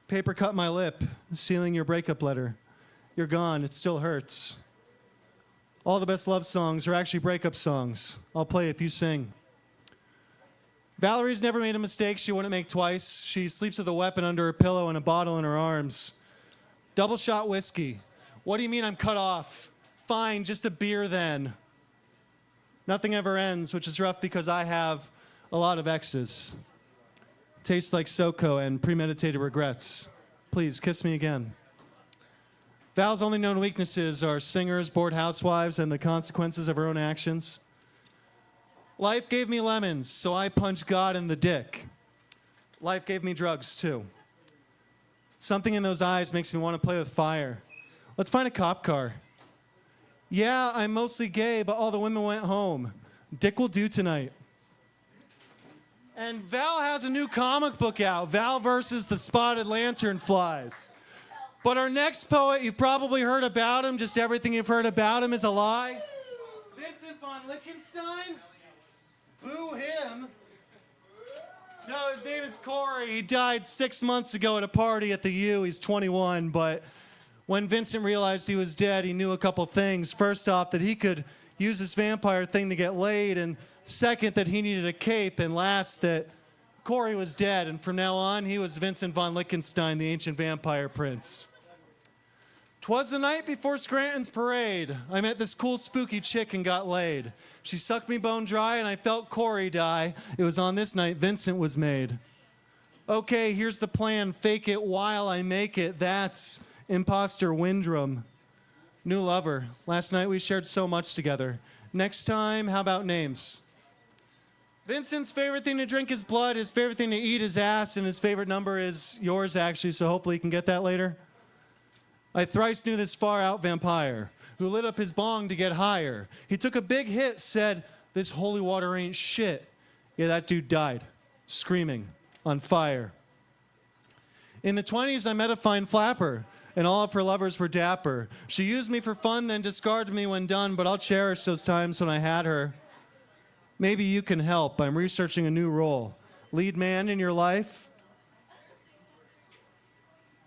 Paper cut my lip, sealing your breakup letter. You're gone, it still hurts. All the best love songs are actually breakup songs. I'll play if you sing. Valerie's never made a mistake she wouldn't make twice. She sleeps with a weapon under her pillow and a bottle in her arms. Double shot whiskey. What do you mean I'm cut off? Fine, just a beer then. Nothing ever ends, which is rough because I have a lot of exes. Tastes like SoCo and premeditated regrets. Please, kiss me again. Val's only known weaknesses are singers, bored housewives, and the consequences of her own actions. Life gave me lemons, so I punched God in the dick. Life gave me drugs, too. Something in those eyes makes me want to play with fire. Let's find a cop car. Yeah, I'm mostly gay, but all the women went home. Dick will do tonight. And Val has a new comic book out, Val versus the Spotted Lanternflies. But our next poet, you've probably heard about him, just everything you've heard about him is a lie. Vincent von Lichtenstein? Boo him. No, his name is Corey. He died 6 months ago at a party at the U. He's 21, but when Vincent realized he was dead, he knew a couple things. First off, that he could use this vampire thing to get laid, and second, that he needed a cape, and last, that Corey was dead, and from now on, he was Vincent von Lichtenstein, the ancient vampire prince. 'Twas the night before Scranton's parade. I met this cool, spooky chick and got laid. She sucked me bone dry, and I felt Corey die. It was on this night Vincent was made. Okay, here's the plan. Fake it while I make it. That's imposter Windrum. New lover. Last night we shared so much together. Next time, how about names? Vincent's favorite thing to drink is blood, his favorite thing to eat is ass, and his favorite number is yours, actually, so hopefully you can get that later. I thrice knew this far-out vampire who lit up his bong to get higher. He took a big hit, said, "This holy water ain't shit." Yeah, that dude died, screaming, on fire. In the 20s, I met a fine flapper, and all of her lovers were dapper. She used me for fun, then discarded me when done, but I'll cherish those times when I had her. Maybe you can help. I'm researching a new role. Lead man in your life.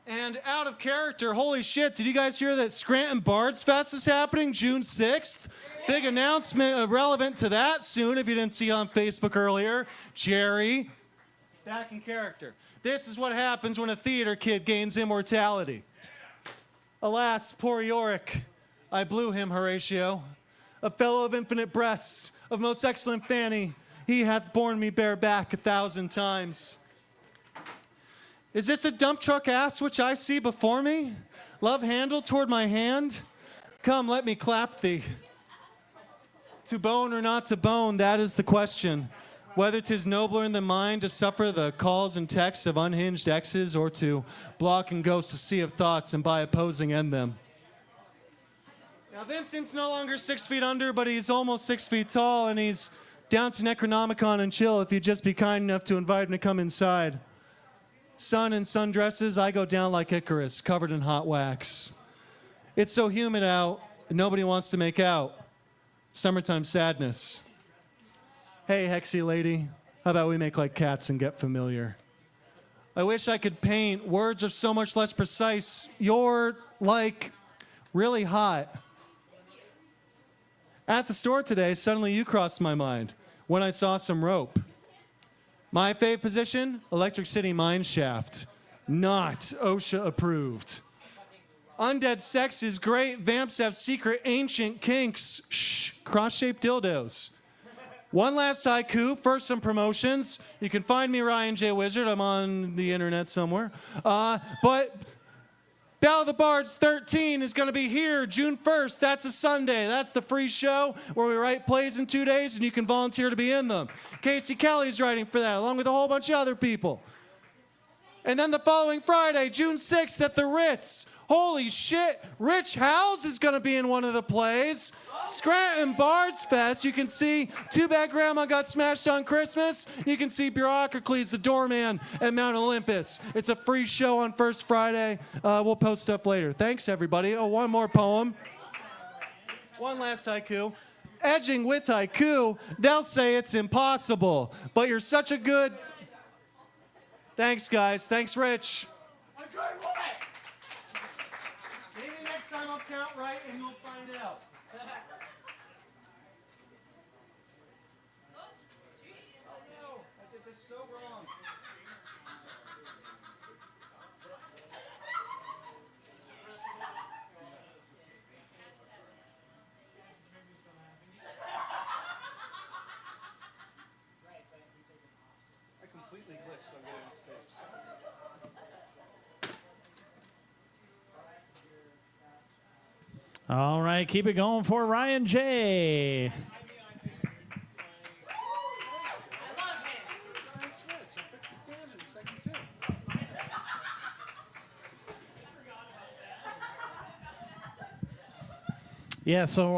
And out of character, holy shit, did you guys hear that Scranton Bards Fest is happening June 6th? Big announcement relevant to that soon if you didn't see it on Facebook earlier. Jerry, back in character. This is what happens when a theater kid gains immortality. Alas, poor Yorick, I blew him, Horatio. A fellow of infinite breasts, of most excellent fanny, he hath borne me bareback 1,000 times. Is this a dump truck ass which I see before me? Love handle toward my hand? Come, let me clap thee. To bone or not to bone, that is the question. Whether 'tis nobler in the mind to suffer the calls and texts of unhinged exes, or to block and ghost a sea of thoughts and by opposing end them. Now, Vincent's no longer 6 feet under, but he's almost 6 feet tall, and he's down to Necronomicon and chill if you'd just be kind enough to invite him to come inside. Sun and sundresses, I go down like Icarus, covered in hot wax. It's so humid out, and nobody wants to make out. Summertime sadness. Hey, Hexy lady, how about we make like cats and get familiar? I wish I could paint. Words are so much less precise. You're, like, really hot. At the store today, suddenly you crossed my mind when I saw some rope. My fave position, Electric City Mine Shaft. Not OSHA approved. Undead sex is great. Vamps have secret ancient kinks. Shh, cross-shaped dildos. One last haiku, first some promotions. You can find me, Ryan J. Wizard. I'm on the internet somewhere. But Battle of the Bards 13 is going to be here June 1st. That's a Sunday. That's the free show where we write plays in 2 days and you can volunteer to be in them. Casey Kelly's writing for that along with a whole bunch of other people. And then the following Friday, June 6th at the Ritz. Holy shit, Rich Howes is going to be in one of the plays. Scranton Bards Fest, you can see Too Bad Grandma Got Smashed on Christmas. You can see Bureaucrates, the doorman at Mount Olympus. It's a free show on first Friday. We'll post stuff later. Thanks, everybody. Oh, one more poem. One last haiku. Edging with haiku, they'll say it's impossible, but you're such a good... Thanks, guys. Thanks, Rich. Maybe next time I'll count right and you'll find out. I did this so wrong. I completely glitched on getting off stage. All right, keep it going for Ryan J. Thanks, Rich. I'll fix the stand in a second, too. Yeah, so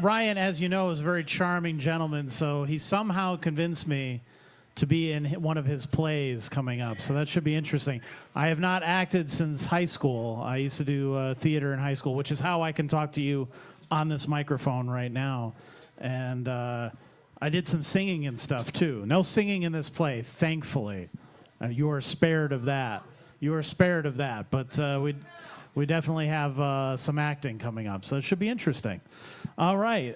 Ryan, as you know, is a very charming gentleman, so he somehow convinced me to be in one of his plays coming up, so that should be interesting. I have not acted since high school. I used to do theater in high school, which is how I can talk to you on this microphone right now. And I did some singing and stuff, too. No singing in this play, thankfully. You are spared of that. You are spared of that, but we definitely have some acting coming up, so it should be interesting. All right,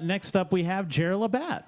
next up we have Jared Labatt.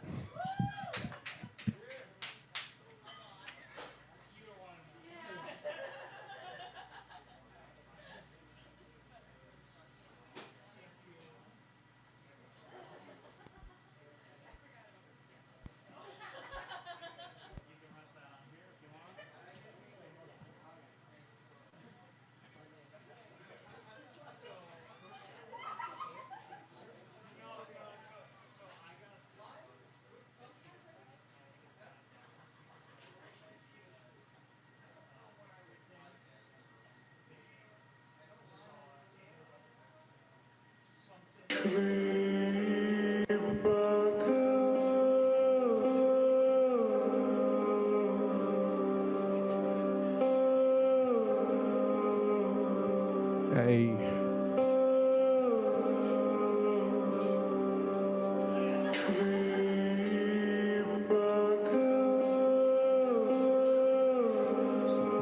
Hey.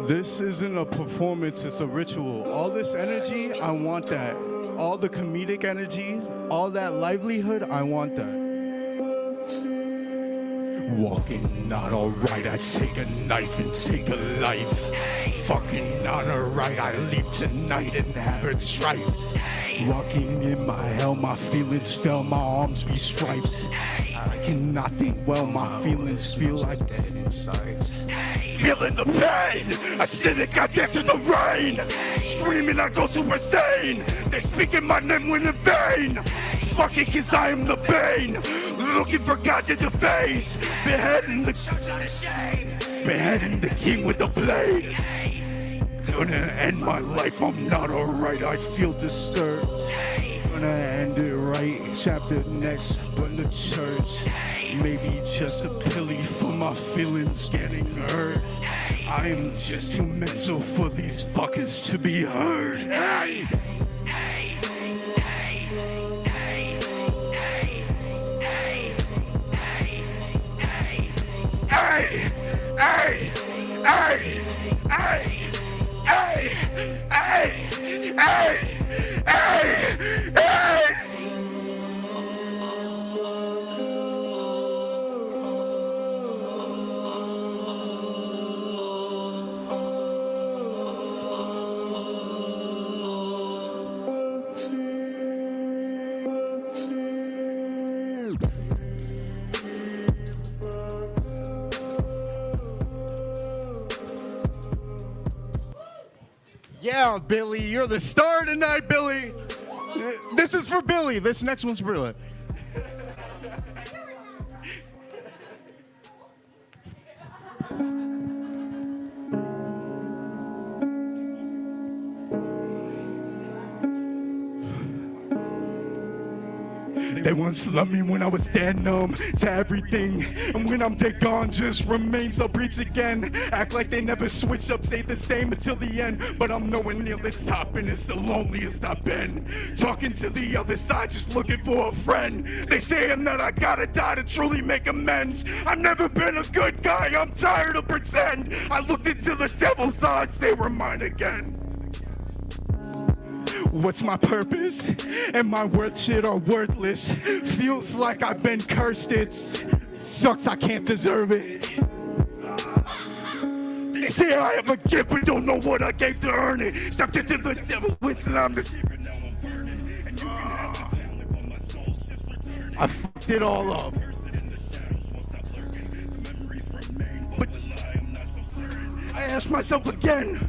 This isn't a performance, it's a ritual. All this energy, I want that. All the comedic energy, all that livelihood, I want that. Walking not alright, I take a knife and take a life. Fucking not alright, I leave tonight and have her striped. Walking in my hell, my feelings fell, my arms be striped. I cannot think well, my feelings feel like dead inside. Feeling the pain, I sit it, I dance in the rain. Screaming, I go super sane. They speaking my name when in vain. Fucking cause I am the bane. Looking for God to deface. Beheading the beheading the king with the blade. Gonna end my life, I'm not alright, I feel disturbed. Gonna end it right, chapter next, but in the church. Maybe just a pilly for my feelings getting hurt. I am just too mental for these fuckers to be heard. Hey! Hey! Hey! Hey! Hey! Hey! Hey! Hey! Hey! Hey! Yeah, Billy, you're the star tonight, Billy. This is for Billy. This next one's for Billy. They once loved me when I was dead, numb to everything. And when I'm dead gone, just remains I'll preach again. Act like they never switch up, stay the same until the end. But I'm nowhere near the top, and it's the loneliest I've been. Talking to the other side, just looking for a friend. They saying that I gotta die to truly make amends. I've never been a good guy, I'm tired of pretend. I looked into the devil's eyes, they were mine again. What's my purpose? And my worth shit are worthless. Feels like I've been cursed, it sucks I can't deserve it. They say I have a gift but don't know what I gave to earn it. Stepped into the devil witch and I'm the I fucked it all up. But I asked myself again.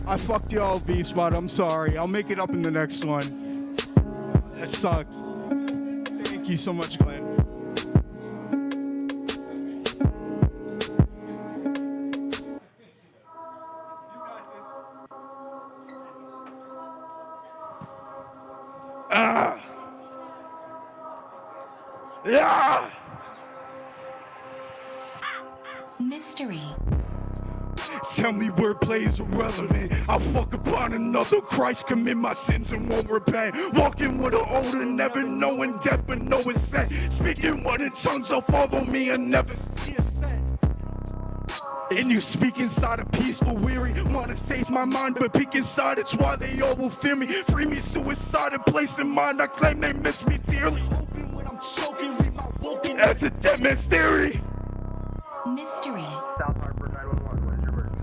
I fucked y'all, V-Spot. I'm sorry. I'll make it up in the next one. That sucked. Thank you so much, Glenn. Yeah. Mystery. Tell me wordplay is irrelevant. I'll fuck upon another Christ, commit my sins and won't repent. Walking with an older, never knowing death but no assent. Speaking what in tongues, I'll follow me and never see a sense. And you speak inside a peaceful weary. Wanna stage my mind but peek inside, it's why they all will fear me. Free me, suicide and place in mind, I claim they miss me dearly. Hoping when I'm choking, read my woken as a dead man's theory. Mystery. South Hartford 911, what is your emergency?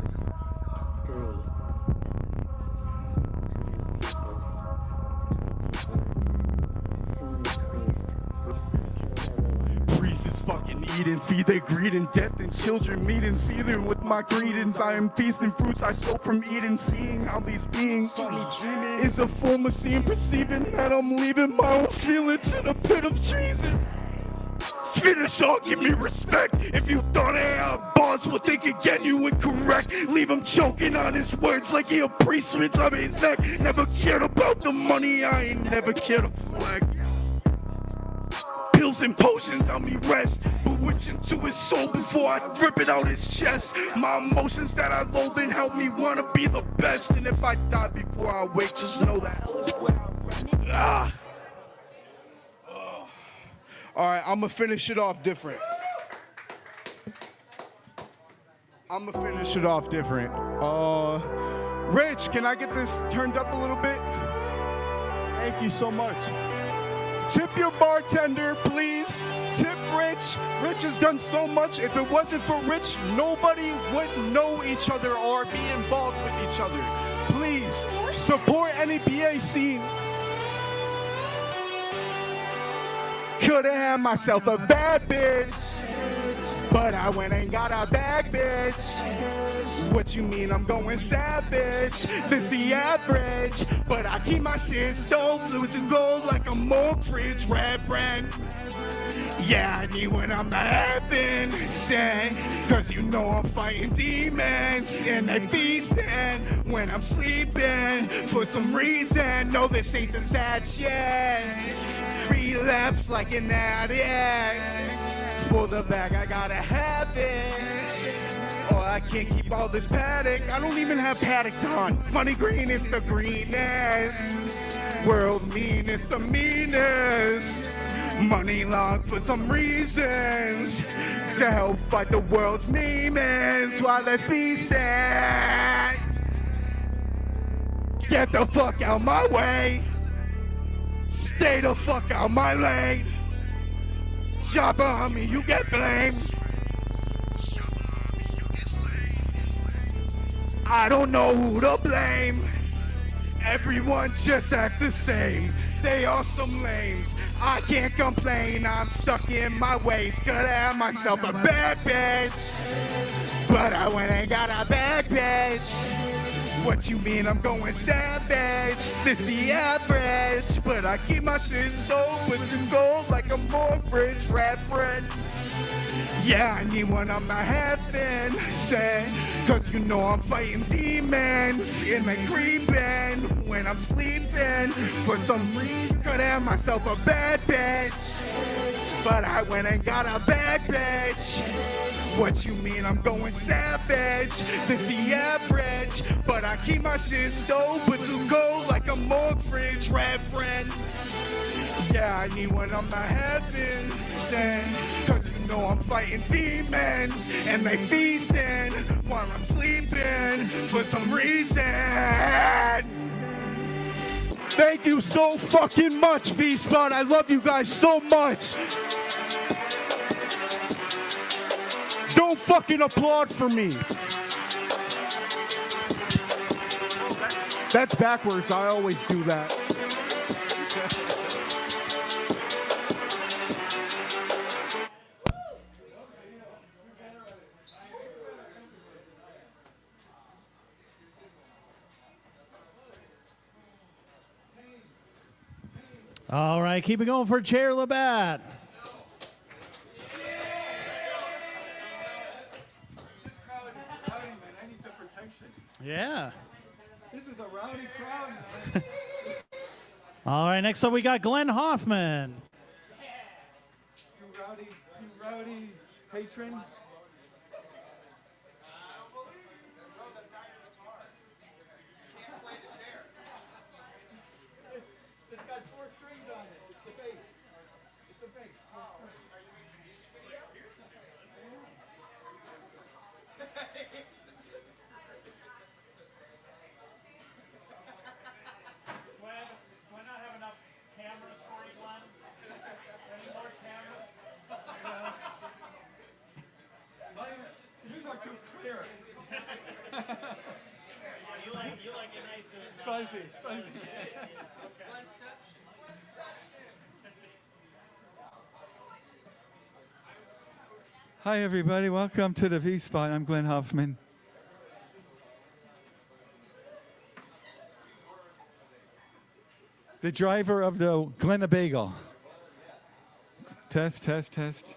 Priests is fucking eating, feed their greed and death and children meeting, seething with my greetings. I am feasting fruits I stole from Eden, seeing how these beings taught me dreaming is a form of seeing, perceiving that I'm leaving my own feelings in a pit of treason. Finish all, give me respect. If you thought I had bars, will think again you incorrect. Leave him choking on his words like he a priest on his neck. Never cared about the money, I ain't never cared a flag. Pills and potions help me rest, bewitching to his soul before I rip it out his chest. My emotions that I loathe and help me wanna be the best. And if I die before I wake, just know that hell is where I rest. All right, I'm gonna finish it off different. Rich, can I get this turned up a little bit? Thank you so much. Tip your bartender, please. Tip Rich. Rich has done so much. If it wasn't for Rich, nobody would know each other or be involved with each other. Please support NEPA Scene. Could've had myself a bad bitch, but I went and got a bag, bitch. What you mean I'm going savage? This the average, but I keep my shit stoked, fluids and gold like a mortgage, red brand. Yeah, I need when I'm having sin, cause you know I'm fighting demons, and they feasting when I'm sleeping. For some reason, no, this ain't the sad shit. Relapse like an addict. For the bag, I gotta have it. Or I can't keep all this paddock. I don't even have paddock on. Money green is the greenest. World mean is the meanest. Money long for some reasons. To help fight the world's demons while they're feasting. Get the fuck out my way. Stay the fuck out my lane. Shop on me, you get blamed. I don't know who to blame. Everyone just act the same. They are some lames. I can't complain, I'm stuck in my ways. Could have myself a bad bitch, but I went and got a bad bitch. What you mean I'm going savage? This the average, but I keep my shit so with and gold like a mortgage rat friend. Yeah, I need one on my heaven, say, Cause you know I'm fighting demons in the creeping when I'm sleeping. For some reason, could have myself a bad bitch, but I went and got a bad bitch. What you mean I'm going savage? This the average, but I keep my shit stove, but to go like a morgue fridge, reverend. Yeah, I need one on my heaven send, cause you know I'm fighting demons and they feasting while I'm sleeping for some reason. Thank you so fucking much, V-Spot. I love you guys so much. Don't fucking applaud for me. That's backwards. I always do that. All right, keep it going for Chair Labatt. Yeah. This is a rowdy crowd, man. All right, next up we got Glenn Hoffman. You rowdy patrons. It's got 4 strings on it. It's the bass. It's the bass. Do I not have enough cameras for you, Glenn? Any more cameras? These are too clear. You like it nice and Fuzzy. Hi, everybody. Welcome to the V-Spot. I'm Glenn Hoffman. The driver of the Glennabagle. Test, test, test.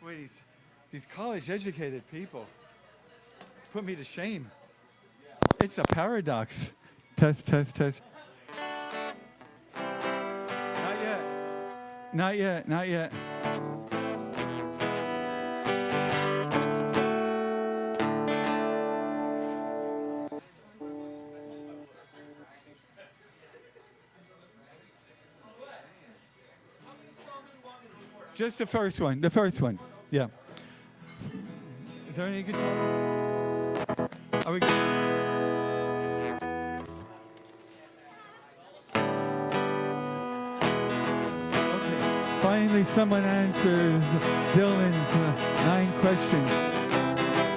Wait, these college-educated people put me to shame. It's a paradox. Test, test, test. Not yet. Not yet, not yet. Just the first one, yeah. Is there any guitar? Are we good? Okay. Finally, someone answers Dylan's 9 questions.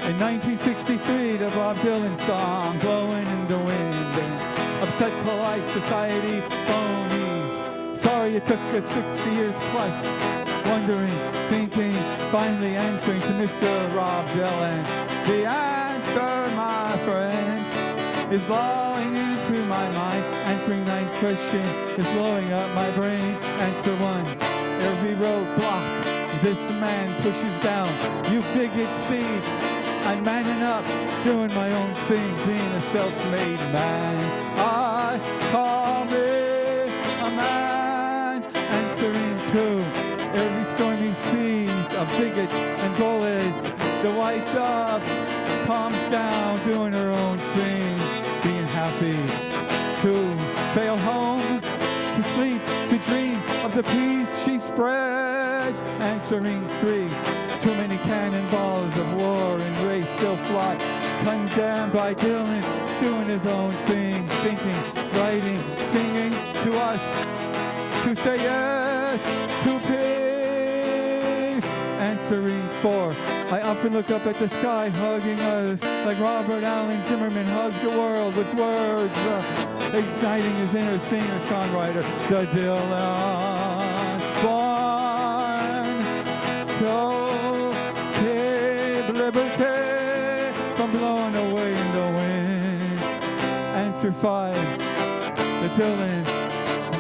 In 1963, the Bob Dylan song, Blowing in the Wind, and upset polite society phonies. Sorry it took us 60 years plus. Wondering, thinking, finally answering to Mr. Rob Dylan. The answer, my friend, is blowing into my mind. Answering 9 questions is blowing up my brain. Answer 1, every roadblock this man pushes down. You bigot see, I'm manning up, doing my own thing, being a self-made man. I call me a man. Answering 2, every stormy seas of bigots and bullets. The white dove calms down, doing her own thing, being happy to sail home, to sleep, to dream of the peace she spreads. Answering 3, too many cannonballs of war and race still fly. Condemned by Dylan, doing his own thing, thinking, writing, singing to us. to say yes to peace. Answering 4. I often look up at the sky, hugging us like Robert Allen Zimmerman hugs the world with words, igniting his inner singer-songwriter, the Dylan. Born to keep liberty from blowing away in the wind. Answer 5. The Dylan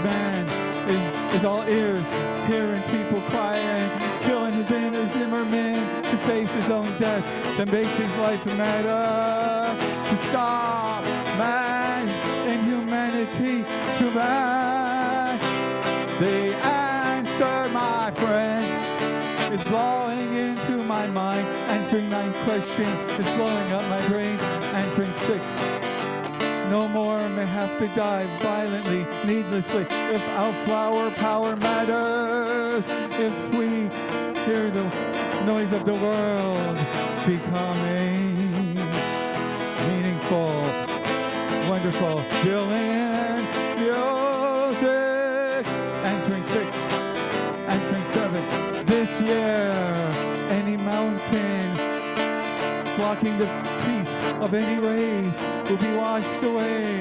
man is all ears, hearing people crying, killing his inner Zimmerman to face his own death, to make his life matter, to stop man inhumanity to man. The answer, my friend, is blowing into my mind. Answering 9 questions is blowing up my brain. Answering 6. No more may have to die violently, needlessly, if our flower power matters, if we hear the noise of the world becoming meaningful, wonderful, Dylan music. Answering 6, answering 7. This year, any mountain blocking the peace of any race will be washed away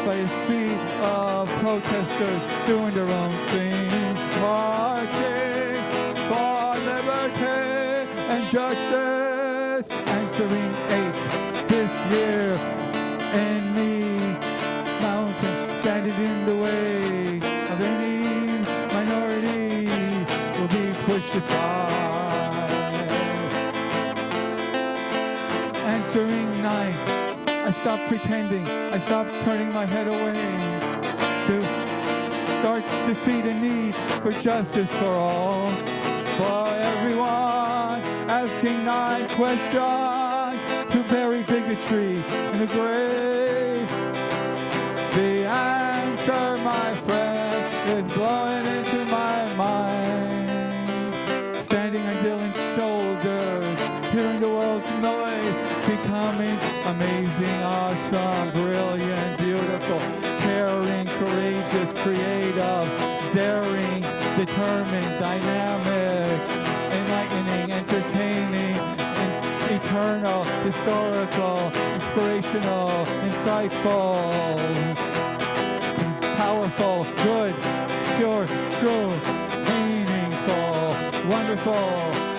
by a sea of protesters doing their own thing, marching for liberty and justice. Answering 8. This year, any mountain standing in the way of any minority will be pushed aside. Answering 9. I stopped pretending. I stopped turning my head away to start to see the need for justice for all, for everyone. Asking 9 questions to bury bigotry in the grave. The answer, my friend, is blowing into my mind. Standing on Dylan's shoulders, hearing the world's noise, becoming amazing, awesome, brilliant, beautiful, caring, courageous, creative, daring, determined, dynamic, enlightening, entertaining, eternal, historical, inspirational, insightful, powerful, good, pure, true, meaningful, wonderful,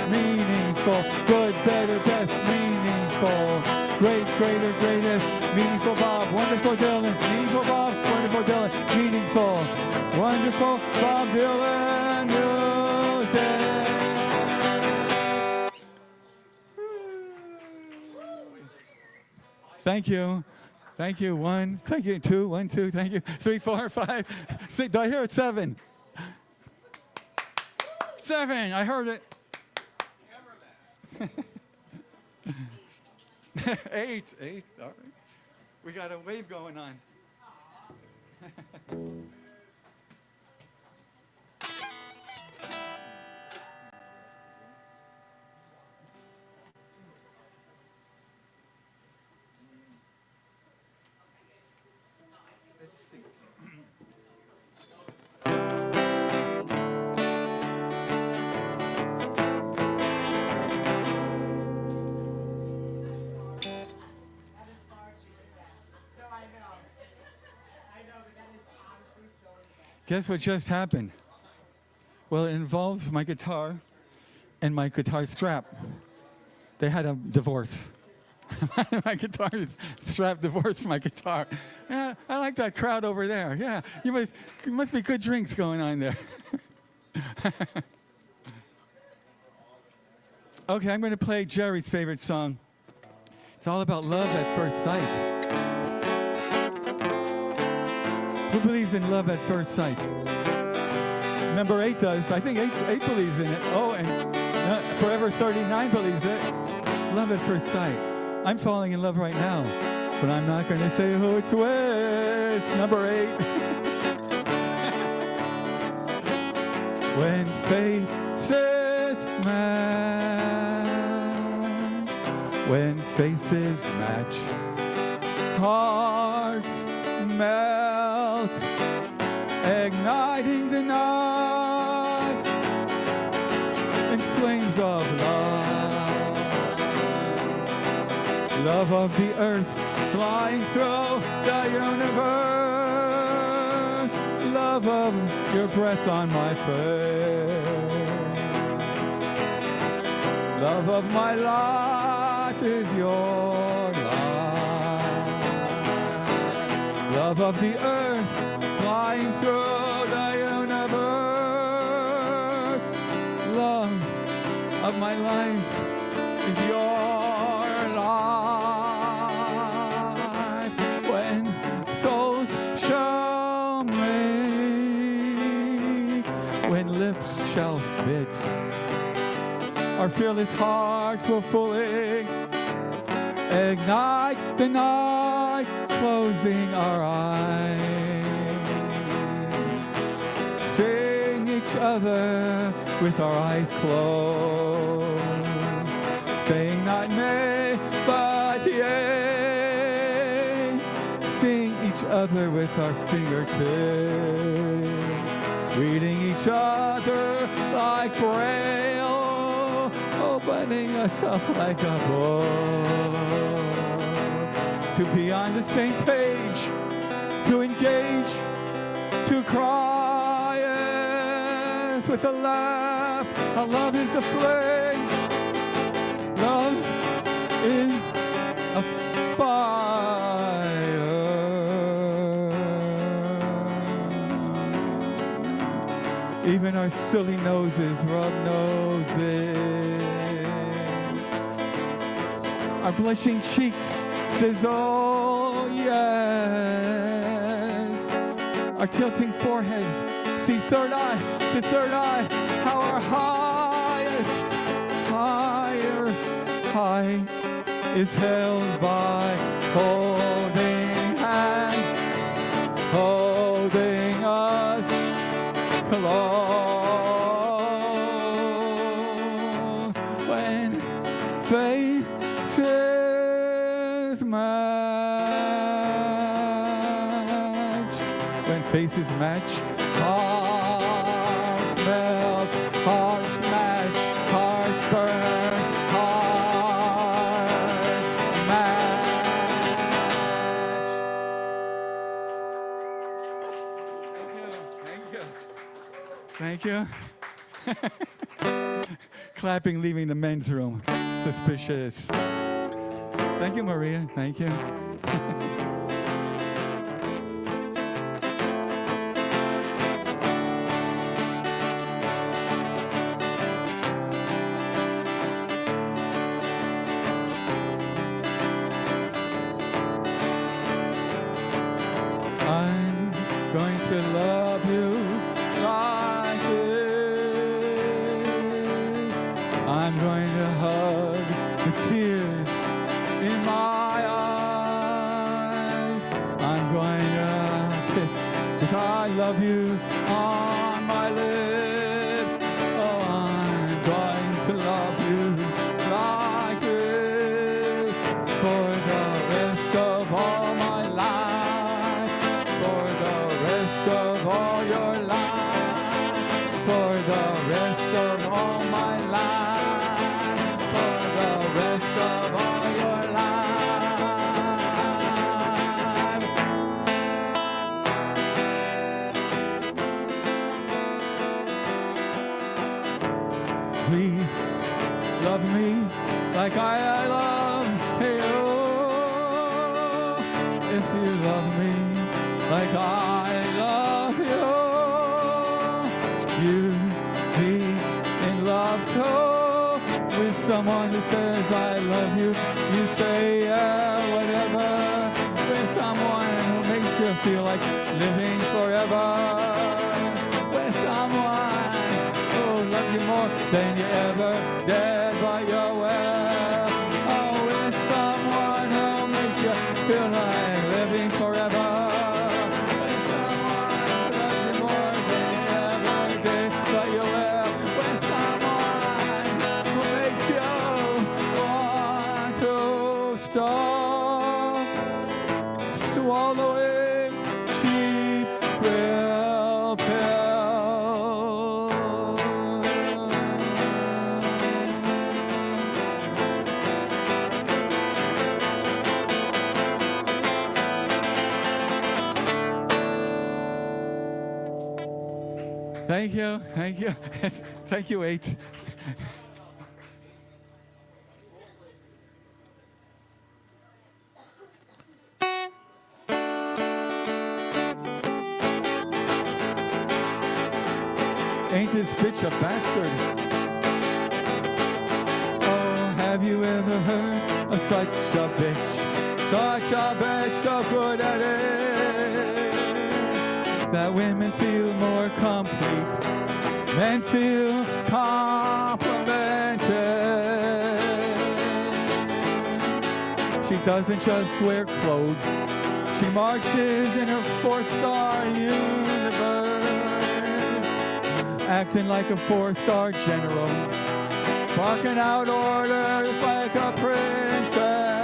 meaningful, good, better, best, meaningful, great, greater, greatest, meaningful Bob, wonderful Dylan, meaningful Bob, wonderful Dylan, meaningful, wonderful Bob Dylan music. Thank you. Thank you. 1, thank you. 2, 1, 2, thank you. 3, 4, 5, 6. Do I hear it? 7? 7. I heard it. 8. 8. All right. We got a wave going on. Let's see. Guess what just happened? Well, it involves my guitar and my guitar strap. They had a divorce. My guitar strap divorced my guitar. Yeah, I like that crowd over there. Yeah, it must be good drinks going on there. Okay, I'm going to play Jerry's favorite song. It's all about love at first sight. Who believes in love at first sight? Number 8 does. I think 8 believes in it. Oh, and Forever 39 believes it. Love at first sight. I'm falling in love right now, but I'm not going to say who it's with. Number 8. When faces match, when faces match, hearts melt, igniting the night. flames of love. Love of the earth flying through the universe. Love of your breath on my face. Love of my life is your life. Love of the earth flying through the universe. Love of my life is your life. When souls shall meet, when lips shall fit, our fearless hearts will fully ignite the night, closing our eyes, seeing each other with our eyes closed, saying not nay, but yea, seeing each other with our fingertips, reading each other like braille, opening us up like a book, to be on the same page, to engage, to cry yes, with a laugh. Our love is a flame. Love is a fire. Even our silly noses rub noses. Our blushing cheeks sizzle, yes. Our tilting foreheads see third eye to third eye. How our highest, higher high is held by holding hands, holding us close. When faces match, when faces match, hearts melt, hearts match, hearts burn, hearts match. Thank you. Thank you. Clapping, leaving the men's room. Suspicious. Thank you, Maria. Thank you. I'm going to love you like this. I'm going to hug the tears in my eyes. I'm going to kiss the I love you on my lips. Oh, I'm going to love you like this for the rest of all my life, for the rest of all your life, for the rest of all my life, for the rest of all your life. Please love me like I love you. If you love me like I love you, you be in love too with someone who says I love you. You say yeah, whatever, with someone who makes you feel like living forever, with someone who loves you more than you ever did, but you're well. Oh, with someone who makes you feel like living forever, with someone who loves you more than you ever did, but you're well. With someone who makes you want to stop swallowing cheap thrill pills. Thank you. Thank you. Thank you, 8. Ain't this bitch a bastard? Oh, have you ever heard of such a bitch? Such a bitch, so good at it that women feel more complete, men feel complimented. She doesn't just wear clothes, she marches in her 4-star universe, acting like a 4-star general, barking out orders like a princess.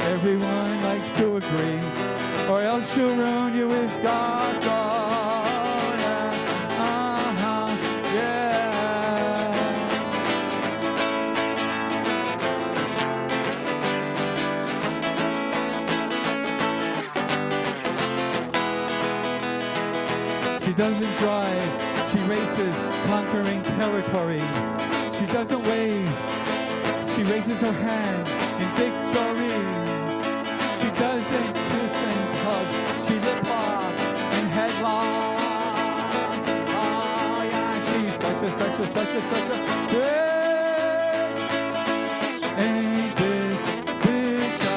Everyone likes to agree, or else she'll ruin you with gossip. Yeah. Yeah. She doesn't drive, she races, conquering territory. She doesn't wave, she raises her hand in victory. She doesn't kiss and hug, she lip locks and headlocks. Oh yeah, she's such a bitch. Ain't this bitch a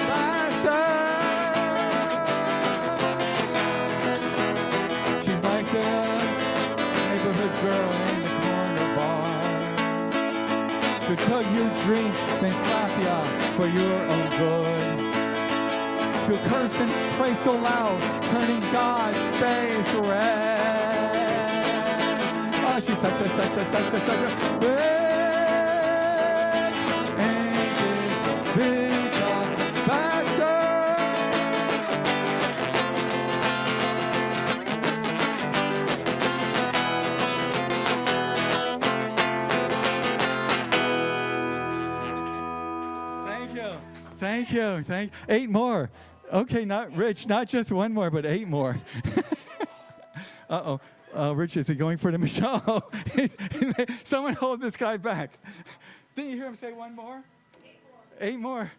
bastard? She's like a neighborhood girl in the corner bar. She'll chug your drink, then slap ya for your own good. She'll curse and pray so loud, turning God's face red. Oh, she's such a bitch. Ain't this bitch a bastard? Thank you. 8 more. Okay, not Rich, not just 1 more, but 8 more. Uh-oh. Rich, is he going for the Michelle? Someone hold this guy back. Didn't you hear him say 1 more? 8 more.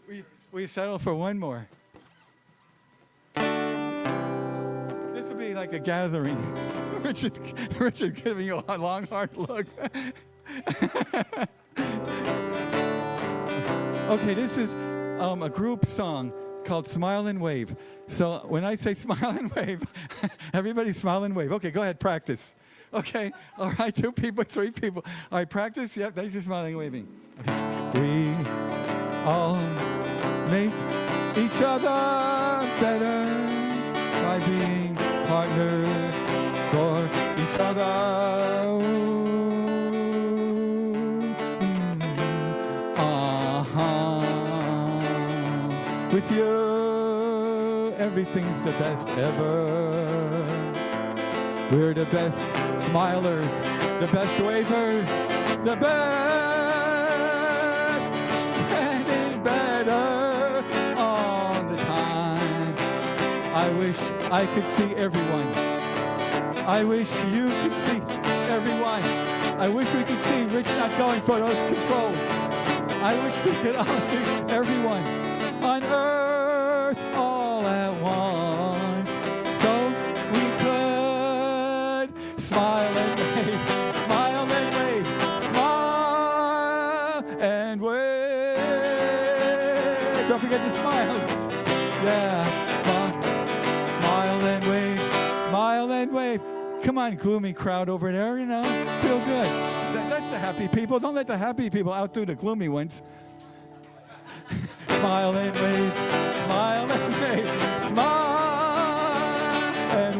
8 more. We settle for 1 more. This will be like a gathering. Rich is giving you a long, hard look. Okay, this is a group song called Smile and Wave. So when I say smile and wave, everybody smile and wave. Okay, go ahead, practice. Okay, all right, 2 people, 3 people. All right, practice. Yep, thanks for smiling and waving. Okay. We all make each other better by being partners for each other. With you, everything's the best ever. We're the best smilers, the best wavers, the best, getting better all the time. I wish I could see everyone. I wish you could see everyone. I wish we could see Rich not going for those controls. I wish we could all see everyone on earth all at once, so we could smile and wave, smile and wave, smile and wave. Don't forget to smile. Yeah, smile and wave, smile and wave. Come on, gloomy crowd over there, you know, feel good. That's the happy people. Don't let the happy people outdo the gloomy ones. Smile and wave, smile and wave, smile and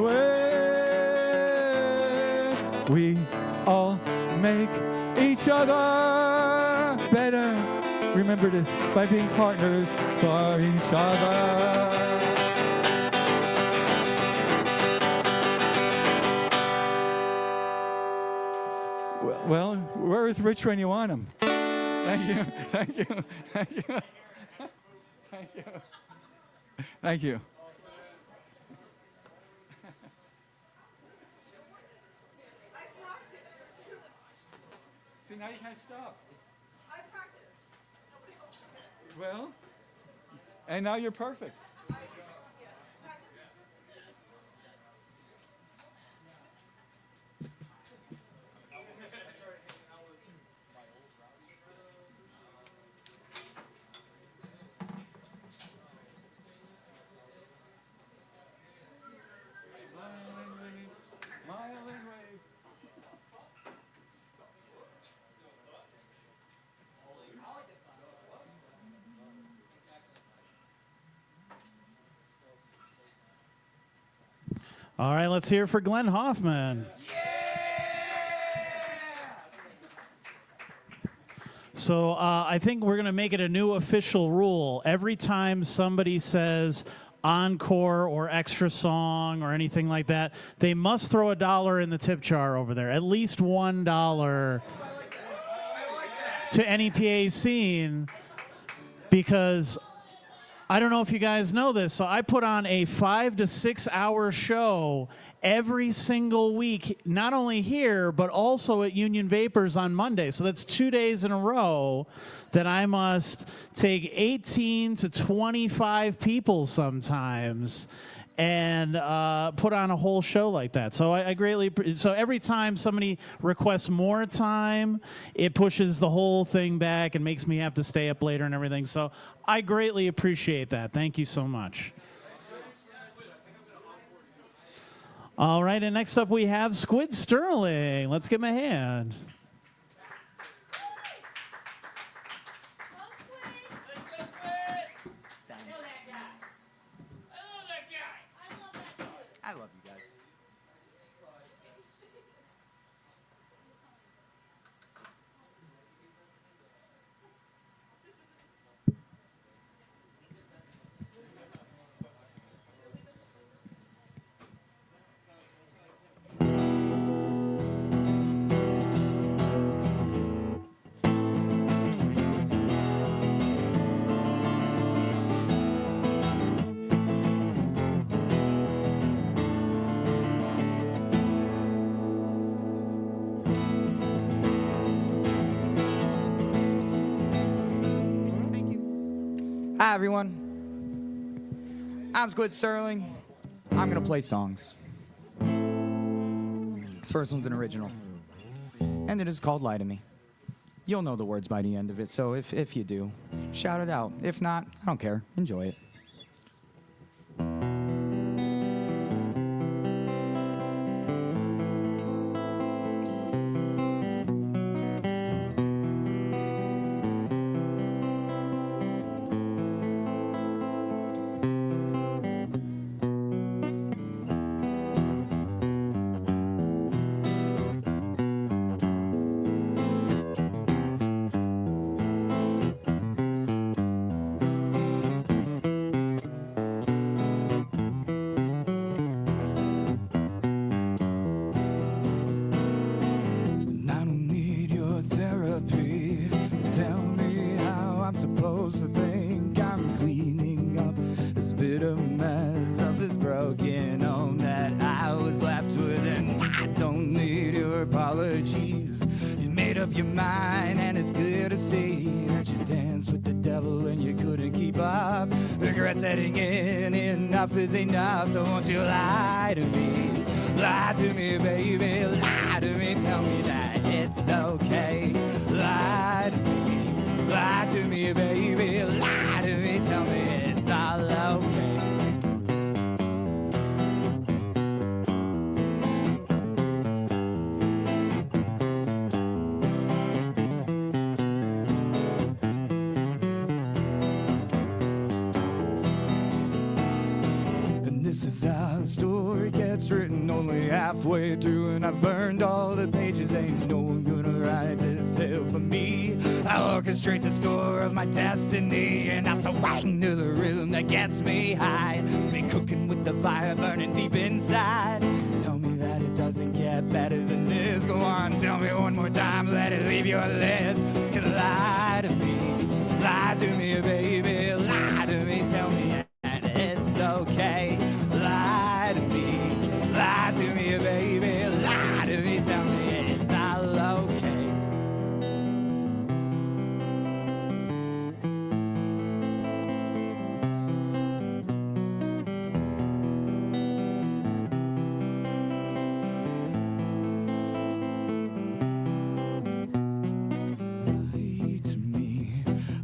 wave. We all make each other better. Remember this, by being partners for each other. Well, where is Rich when you want him? Thank you, thank you, thank you. Thank you. Thank you. See, now you can't stop. Well, and now you're perfect. All right, let's hear it for Glenn Hoffman. So I think we're going to make it a new official rule. Every time somebody says encore or extra song or anything like that, they must throw $1 in the tip jar over there. At least $1 to NEPA Scene, because I don't know if you guys know this, so I put on a 5 to 6 hour show every single week, not only here, but also at Union Vapors on Monday. So that's 2 days in a row that I must take 18 to 25 people sometimes and put on a whole show like that. So I greatly, so every time somebody requests more time, it pushes the whole thing back and makes me have to stay up later and everything. So I greatly appreciate that. Thank you so much. All right, and next up we have Squid Sterling. Let's give him a hand. I love you guys. Hi, everyone. I'm Squid Sterling. I'm going to play songs. This first one's an original, and it is called Lie to Me. You'll know the words by the end of it, so if you do, shout it out. If not, I don't care. Enjoy it. Your mind, and it's clear to see that you danced with the devil and you couldn't keep up. Regret setting in, enough is enough, so won't you lie to me? Lie to me, baby, lie to me, tell me that it's okay. Lie to me, baby, lie to me, tell me it's all okay. Written only halfway through, and I've burned all the pages. Ain't no one gonna write this tale for me. I'll orchestrate the score of my destiny, and I'll swing to the rhythm that gets me high. Be cooking with the fire burning deep inside. Tell me that it doesn't get better than this. Go on, tell me one more time, let it leave your lips. You can lie to me, baby, lie to me, tell me that it's okay. Lie to me, baby, lie to me, tell me it's all okay.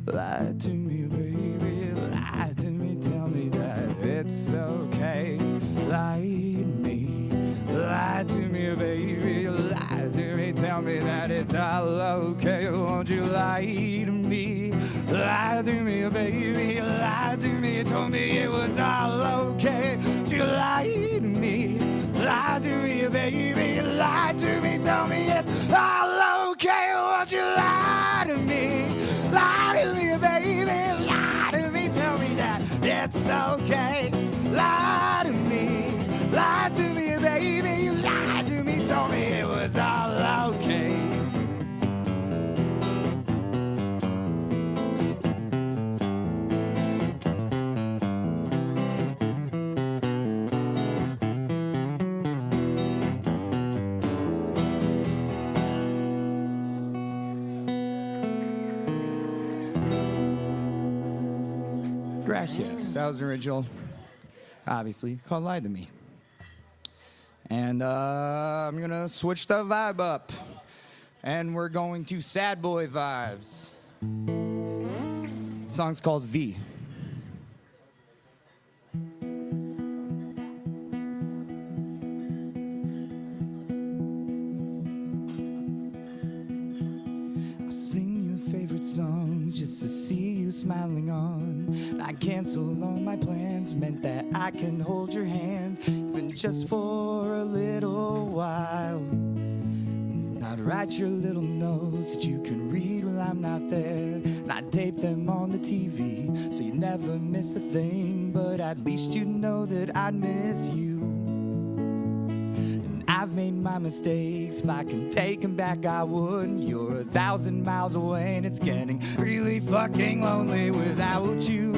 Lie to me, baby, lie to me, tell me that it's okay. Lie to me, baby, lie to me, tell me that it's all okay. Won't you lie to me? Lie to me, baby, lie to me, told me it was all okay. You lie to me, baby, lie to me, tell me it's all okay. Won't you lie to me? Lie to me, baby, lie to me, tell me that it's okay. Lie to me, baby, you lied to me, told me it was all okay. Gracias. That was original, obviously, called Lie to Me. And I'm going to switch the vibe up. And we're going to sad boy vibes. The song's called V. I'll sing your favorite song just to see you smiling on. I cancel all my plans, meant that I can hold your hand, even just for a little while. I'd write your little notes that you can read while I'm not there, and I'd tape them on the TV so you never miss a thing, but at least you'd know that I'd miss you. And I've made my mistakes, if I can take them back I would. You're 1,000 miles away and it's getting really fucking lonely without you,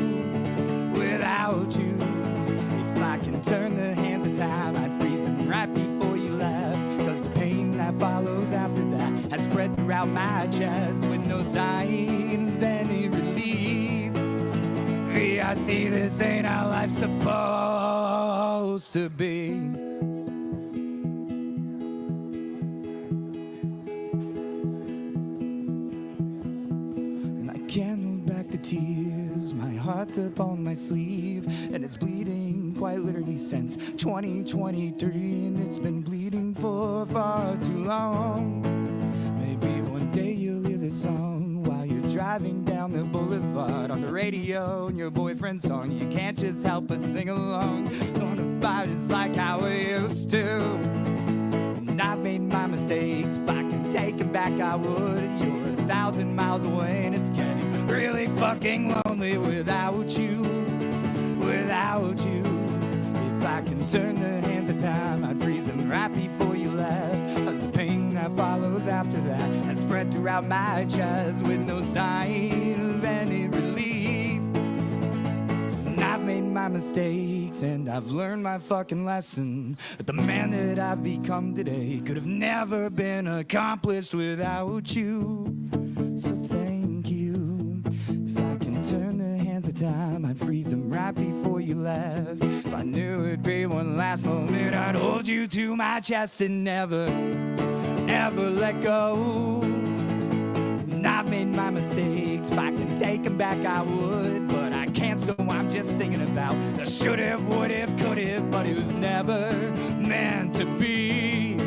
without you. If I can turn the hands of time, I'd freeze them right before you left, 'cause the pain that follows after that has spread throughout my chest with no sign of any relief. V, I see this ain't how life's supposed to be. Can't hold back the tears, my heart's up on my sleeve, and it's bleeding quite literally since 2023, and it's been bleeding for far too long. Maybe one day you'll hear this song while you're driving down the boulevard on the radio, and your boyfriend's song, you can't just help but sing along. Gonna vibe just like how we used to. And I've made my mistakes, if I can take them back I would. You're 1,000 miles away and it's getting really fucking lonely without you, without you. If I can turn the hands of time, I'd freeze them right before you left, 'cause the pain that follows after that has spread throughout my chest with no sign of any relief. And I've made my mistakes and I've learned my fucking lesson, but the man that I've become today could have never been accomplished without you. So thank you. If I can turn the hands of time, I'd freeze them right before you left. If I knew it'd be one last moment, I'd hold you to my chest and never, ever let go. And I've made my mistakes, if I can take them back I would, but I can't, so I'm just singing about the should've, would've, could've, but it was never meant to be.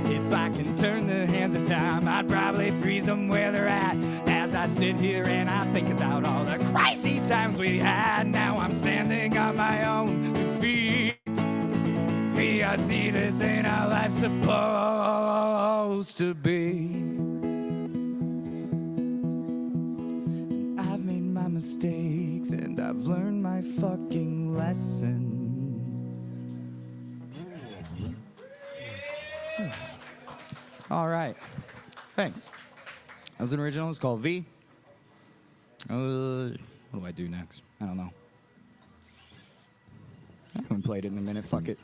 If I can turn the hands of time, I'd probably freeze them where they're at. As I sit here and I think about all the crazy times we had, now I'm standing on my own 2 feet. V, I see this ain't how life's supposed to be. I've made my mistakes and I've learned my fucking lesson. All right. Thanks. That was an original. It's called V. What do I do next? I don't know. haven't played it in a minute. Fuck it.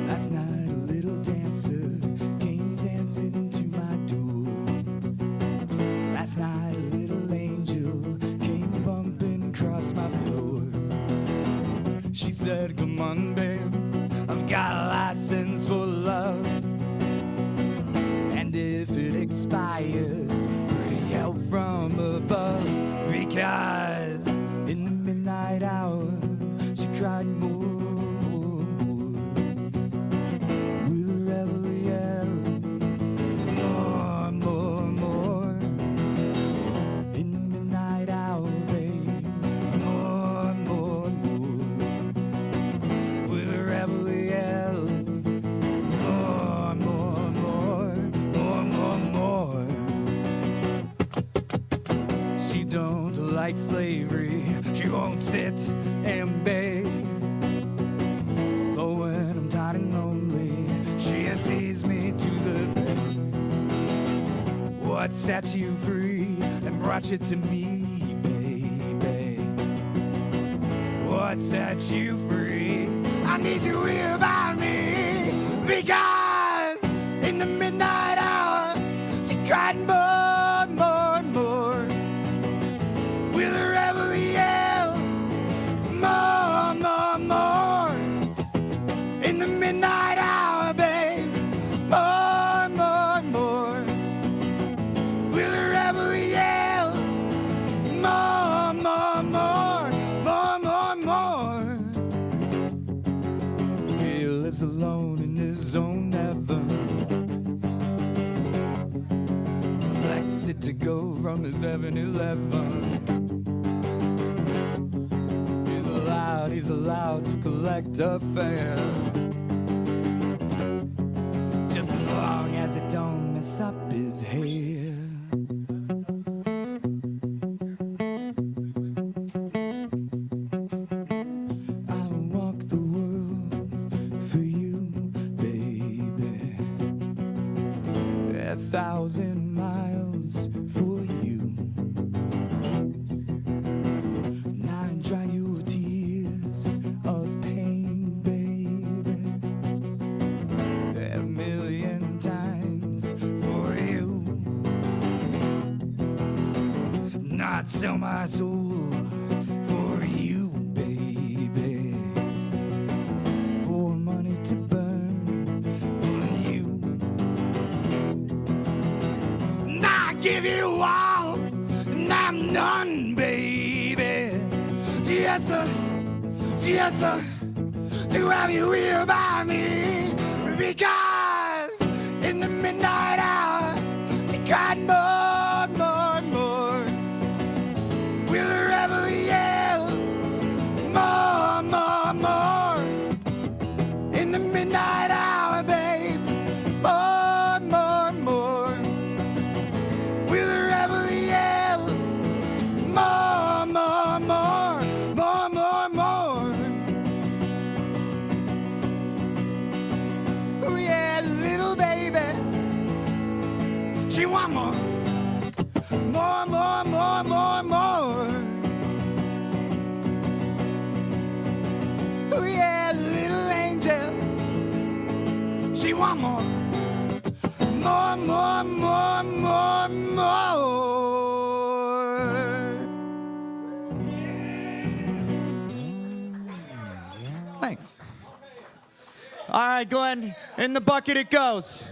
Last night a little dancer came dancing to my door. Last night a little angel came bumping across my floor. She said, come on, babe, I've got a license for love. And if it expires, pray help from above. Because in the midnight hour, she cried more, more, more. With a rebel yell, more, more, more. In the midnight hour, babe, more, more, more. With a rebel yell, more, more, more, more, more, more. She don't like slavery, she won't sit and beg. But when I'm tired and lonely, she sees me to the bed. What set you free and brought you to me, baby? What set you free? I need you here by me, because in the midnight hour, she cried more, more, more. With a rebel yell, more, more, more. In the midnight hour, babe, more, more, more. With a rebel yell, more, more, more, more, more, more. He lives alone in his own heaven. Likes it to go from the 7-Eleven. He's allowed to collect a fare, just as long as it don't mess up his hair. I walk the world for you, baby. 1,000 miles for you. And I dry your tears of pain, baby, 1,000,000 times for you. And I'd sell my soul for you, baby, for money to burn on you. And I give you all, and I'm none, baby. Yes, sir. Yes, sir, to have you here by me, because in the midnight hour, you got more, more, more. With a rebel yell, more, more, more. In the midnight hour, babe, more, more, more. With a rebel yell, more, more, more, more, more, more. Oh yeah, little baby, she want more, more, more, more, more, more. Oh yeah, little angel, she want more, more, more, more, more, more. Thanks. All right, Glenn, in the bucket it goes.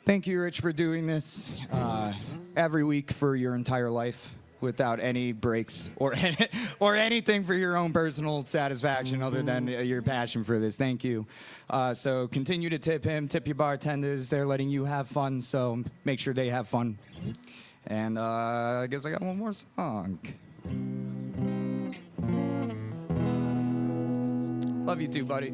Thank you, Rich, for doing this every week for your entire life without any breaks or or anything for your own personal satisfaction other than your passion for this. Thank you. So continue to tip him, tip your bartenders. They're letting you have fun, so make sure they have fun. And I guess I got one more song. Love you too, buddy.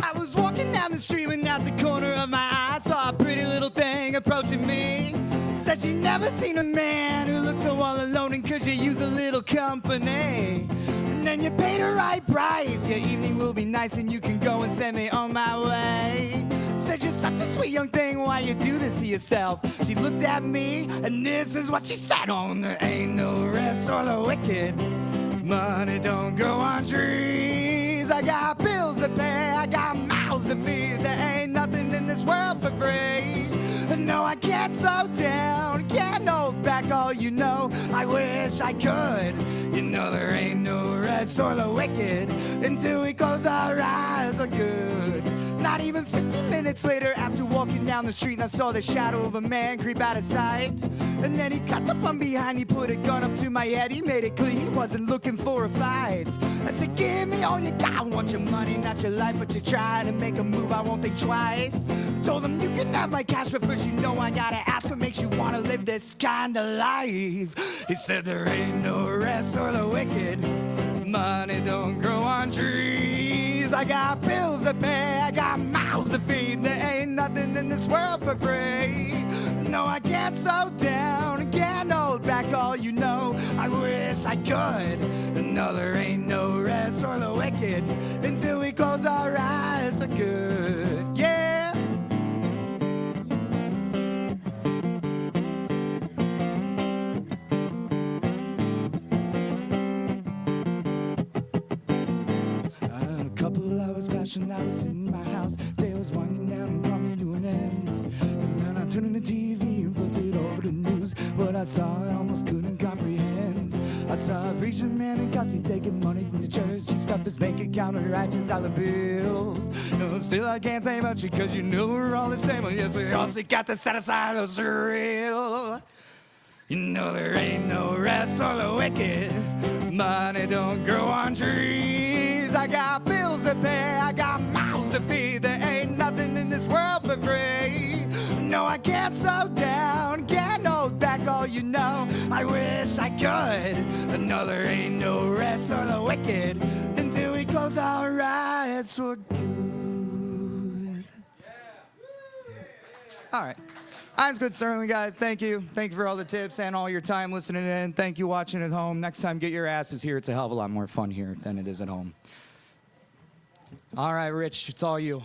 I was walking down the street when out the corner of my eye saw a pretty little thing approaching me. Said she never seen a man who looked so all alone, and could you use a little company? And then you paid the right price. Your evening will be nice and you can go and send me on my way. Said you're such a sweet young thing, why you do this to yourself? She looked at me and this is what she said: on there ain't no rest for the wicked. Money don't grow on trees. I got bills to pay, I got mouths to feed. There ain't nothing in this world for free. No, I can't slow down, can't hold back all you know. I wish I could. You know there ain't no rest for the wicked until we close our eyes for good. Not even 15 minutes later, after walking down the street, and I saw the shadow of a man creep out of sight. And then he cut up from behind, he put a gun up to my head. He made it clear he wasn't looking for a fight. I said, give me all you got. I want your money, not your life, but you try to make a move, I won't think twice. I told him, you can have my cash, but first you know I gotta ask what makes you wanna live this kind of life. He said, there ain't no rest for the wicked. Money don't grow on trees. I got bills to pay, I got mouths to feed. There ain't nothing in this world for free. No, I can't slow down, can't hold back all you know. I wish I could. No, there ain't no rest for the wicked until we close our eyes for good. Yeah. A couple hours passed and I was in my house. Day was winding down and coming to an end. And then I turned on the TV and flipped it over the news. What I saw I almost couldn't comprehend. I saw a preacher man and got to taking money from the church. He stuffed his bank account with righteous dollar bills. No, still I can't say much because you know we're all the same. Well, yes, we also got to set aside those real. You know there ain't no rest for the wicked. Money don't grow on trees. I got bills to pay, I got mouths to feed. There ain't nothing in this world for free. No, I can't slow down, can't hold back all you know. I wish I could. No, there ain't no rest for the wicked until we close our eyes for good. All right. I'm good, Sterling, guys. Thank you. Thank you for all the tips and all your time listening in. Thank you watching at home. Next time, get your asses here. It's a hell of a lot more fun here than it is at home. All right, Rich, it's all you.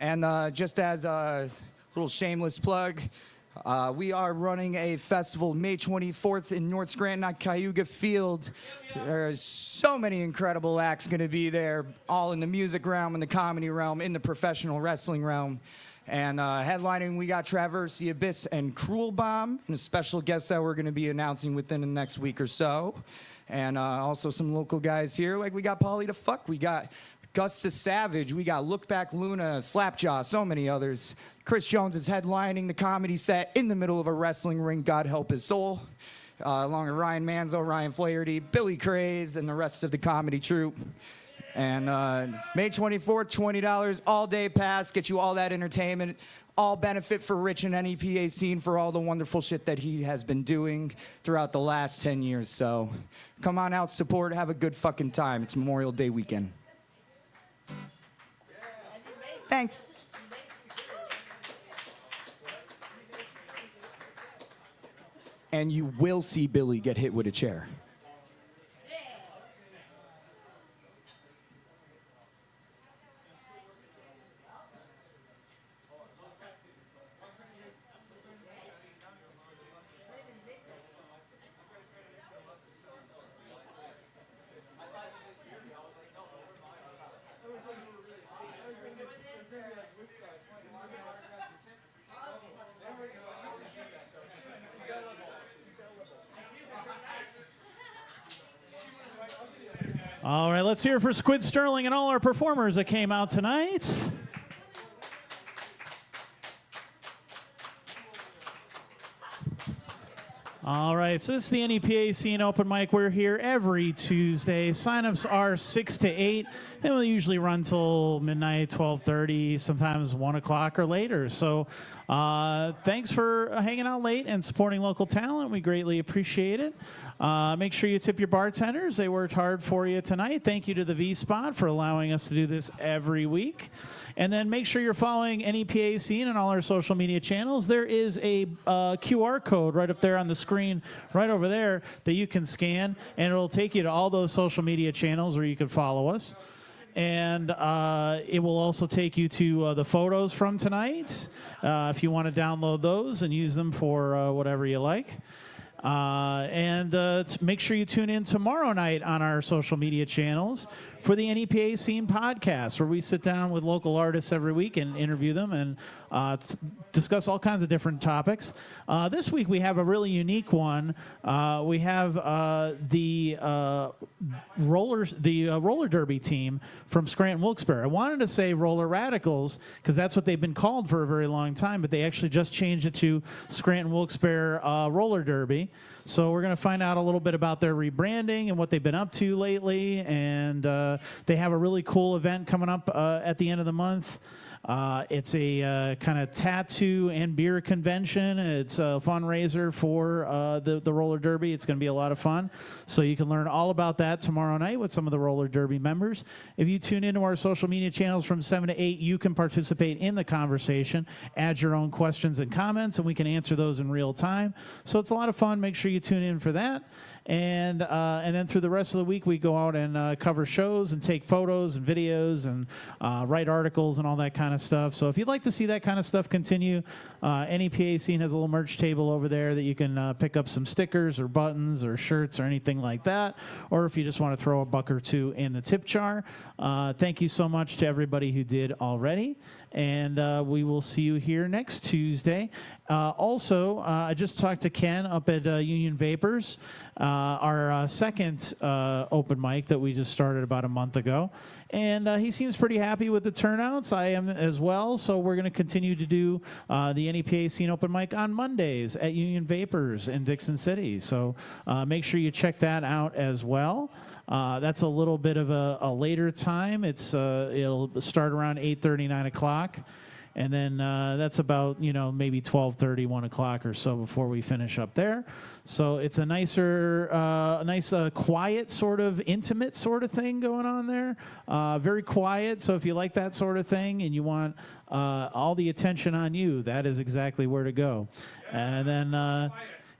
And just as a little shameless plug, we are running a festival May 24th in North Scranton at Cayuga Field. There's so many incredible acts going to be there, all in the music realm, in the comedy realm, in the professional wrestling realm. And headlining, we got Traverse the Abyss and Cruel Bomb, and a special guest that we're going to be announcing within the next week or so. And also some local guys here, like we got Pauly the Fuck, we got Gus the Savage, we got Look Back Luna, Slapjaw, so many others. Chris Jones is headlining the comedy set in the middle of a wrestling ring, God help his soul. Along with Ryan Manzo, Ryan Flaherty, Billy Craze, and the rest of the comedy troupe. And May 24th, $20, all-day pass, get you all that entertainment, all benefit for Rich and NEPA Scene for all the wonderful shit that he has been doing throughout the last 10 years. So come on out, support, have a good fucking time. It's Memorial Day weekend. Thanks. And you will see Billy get hit with a chair. You got All right, let's hear it for Squid Sterling and all our performers that came out tonight. All right, so this is the NEPA Scene Open Mic. We're here every Tuesday. Sign-ups are 6 to 8, and we'll usually run till midnight, 12:30, sometimes 1 o'clock or later. So thanks for hanging out late and supporting local talent. We greatly appreciate it. Make sure you tip your bartenders. They worked hard for you tonight. Thank you to the V-Spot for allowing us to do this every week. And then make sure you're following NEPA Scene on all our social media channels. There is a QR code right up there on the screen, right over there, that you can scan, and it'll take you to all those social media channels where you can follow us. And it will also take you to the photos from tonight if you want to download those and use them for whatever you like. Make sure you tune in tomorrow night on our social media channels for the NEPA Scene podcast, where we sit down with local artists every week and interview them and discuss all kinds of different topics. This week we have a really unique one. We have the roller derby team from Scranton, Wilkes-Barre. I wanted to say Roller Radicals because that's what they've been called for a very long time, but they actually just changed it to Scranton, Wilkes-Barre Roller Derby. So we're going to find out a little bit about their rebranding and what they've been up to lately. And they have a really cool event coming up at the end of the month. It's a kind of tattoo and beer convention. It's a fundraiser for the roller derby. It's going to be a lot of fun. So you can learn all about that tomorrow night with some of the roller derby members. If you tune into our social media channels from 7 to 8, you can participate in the conversation, add your own questions and comments, and we can answer those in real time. So it's a lot of fun. Make sure you tune in for that. And then through the rest of the week, we go out and cover shows and take photos and videos and write articles and all that kind of stuff. So if you'd like to see that kind of stuff continue, NEPA Scene has a little merch table over there that you can pick up some stickers or buttons or shirts or anything like that. Or if you just want to throw a buck or two in the tip jar. Thank you so much to everybody who did already. And we will see you here next Tuesday. Also, I just talked to Ken up at Union Vapors, our second open mic that we just started about a month ago. And he seems pretty happy with the turnouts. I am as well. So we're going to continue to do the NEPA Scene Open Mic on Mondays at Union Vapors in Dixon City. So make sure you check that out as well. That's a little bit of a later time. It'll start around 8:30, 9 o'clock. And then that's about, maybe 12:30, 1 o'clock or so before we finish up there. So it's a nice, quiet, sort of intimate sort of thing going on there. Very quiet. So if you like that sort of thing and you want all the attention on you, that is exactly where to go. And then...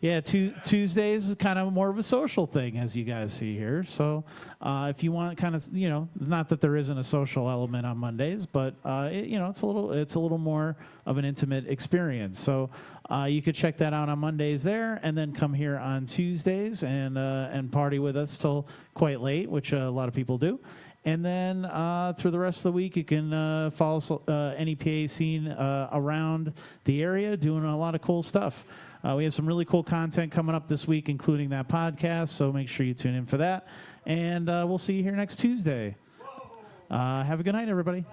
yeah, Tuesdays is kind of more of a social thing, as you guys see here. So if you want kind of, not that there isn't a social element on Mondays, but, it's a little more of an intimate experience. So you could check that out on Mondays there and then come here on Tuesdays and party with us till quite late, which a lot of people do. And then through the rest of the week, you can follow NEPA Scene around the area, doing a lot of cool stuff. We have some really cool content coming up this week, including that podcast, so make sure you tune in for that. And we'll see you here next Tuesday. Have a good night, everybody.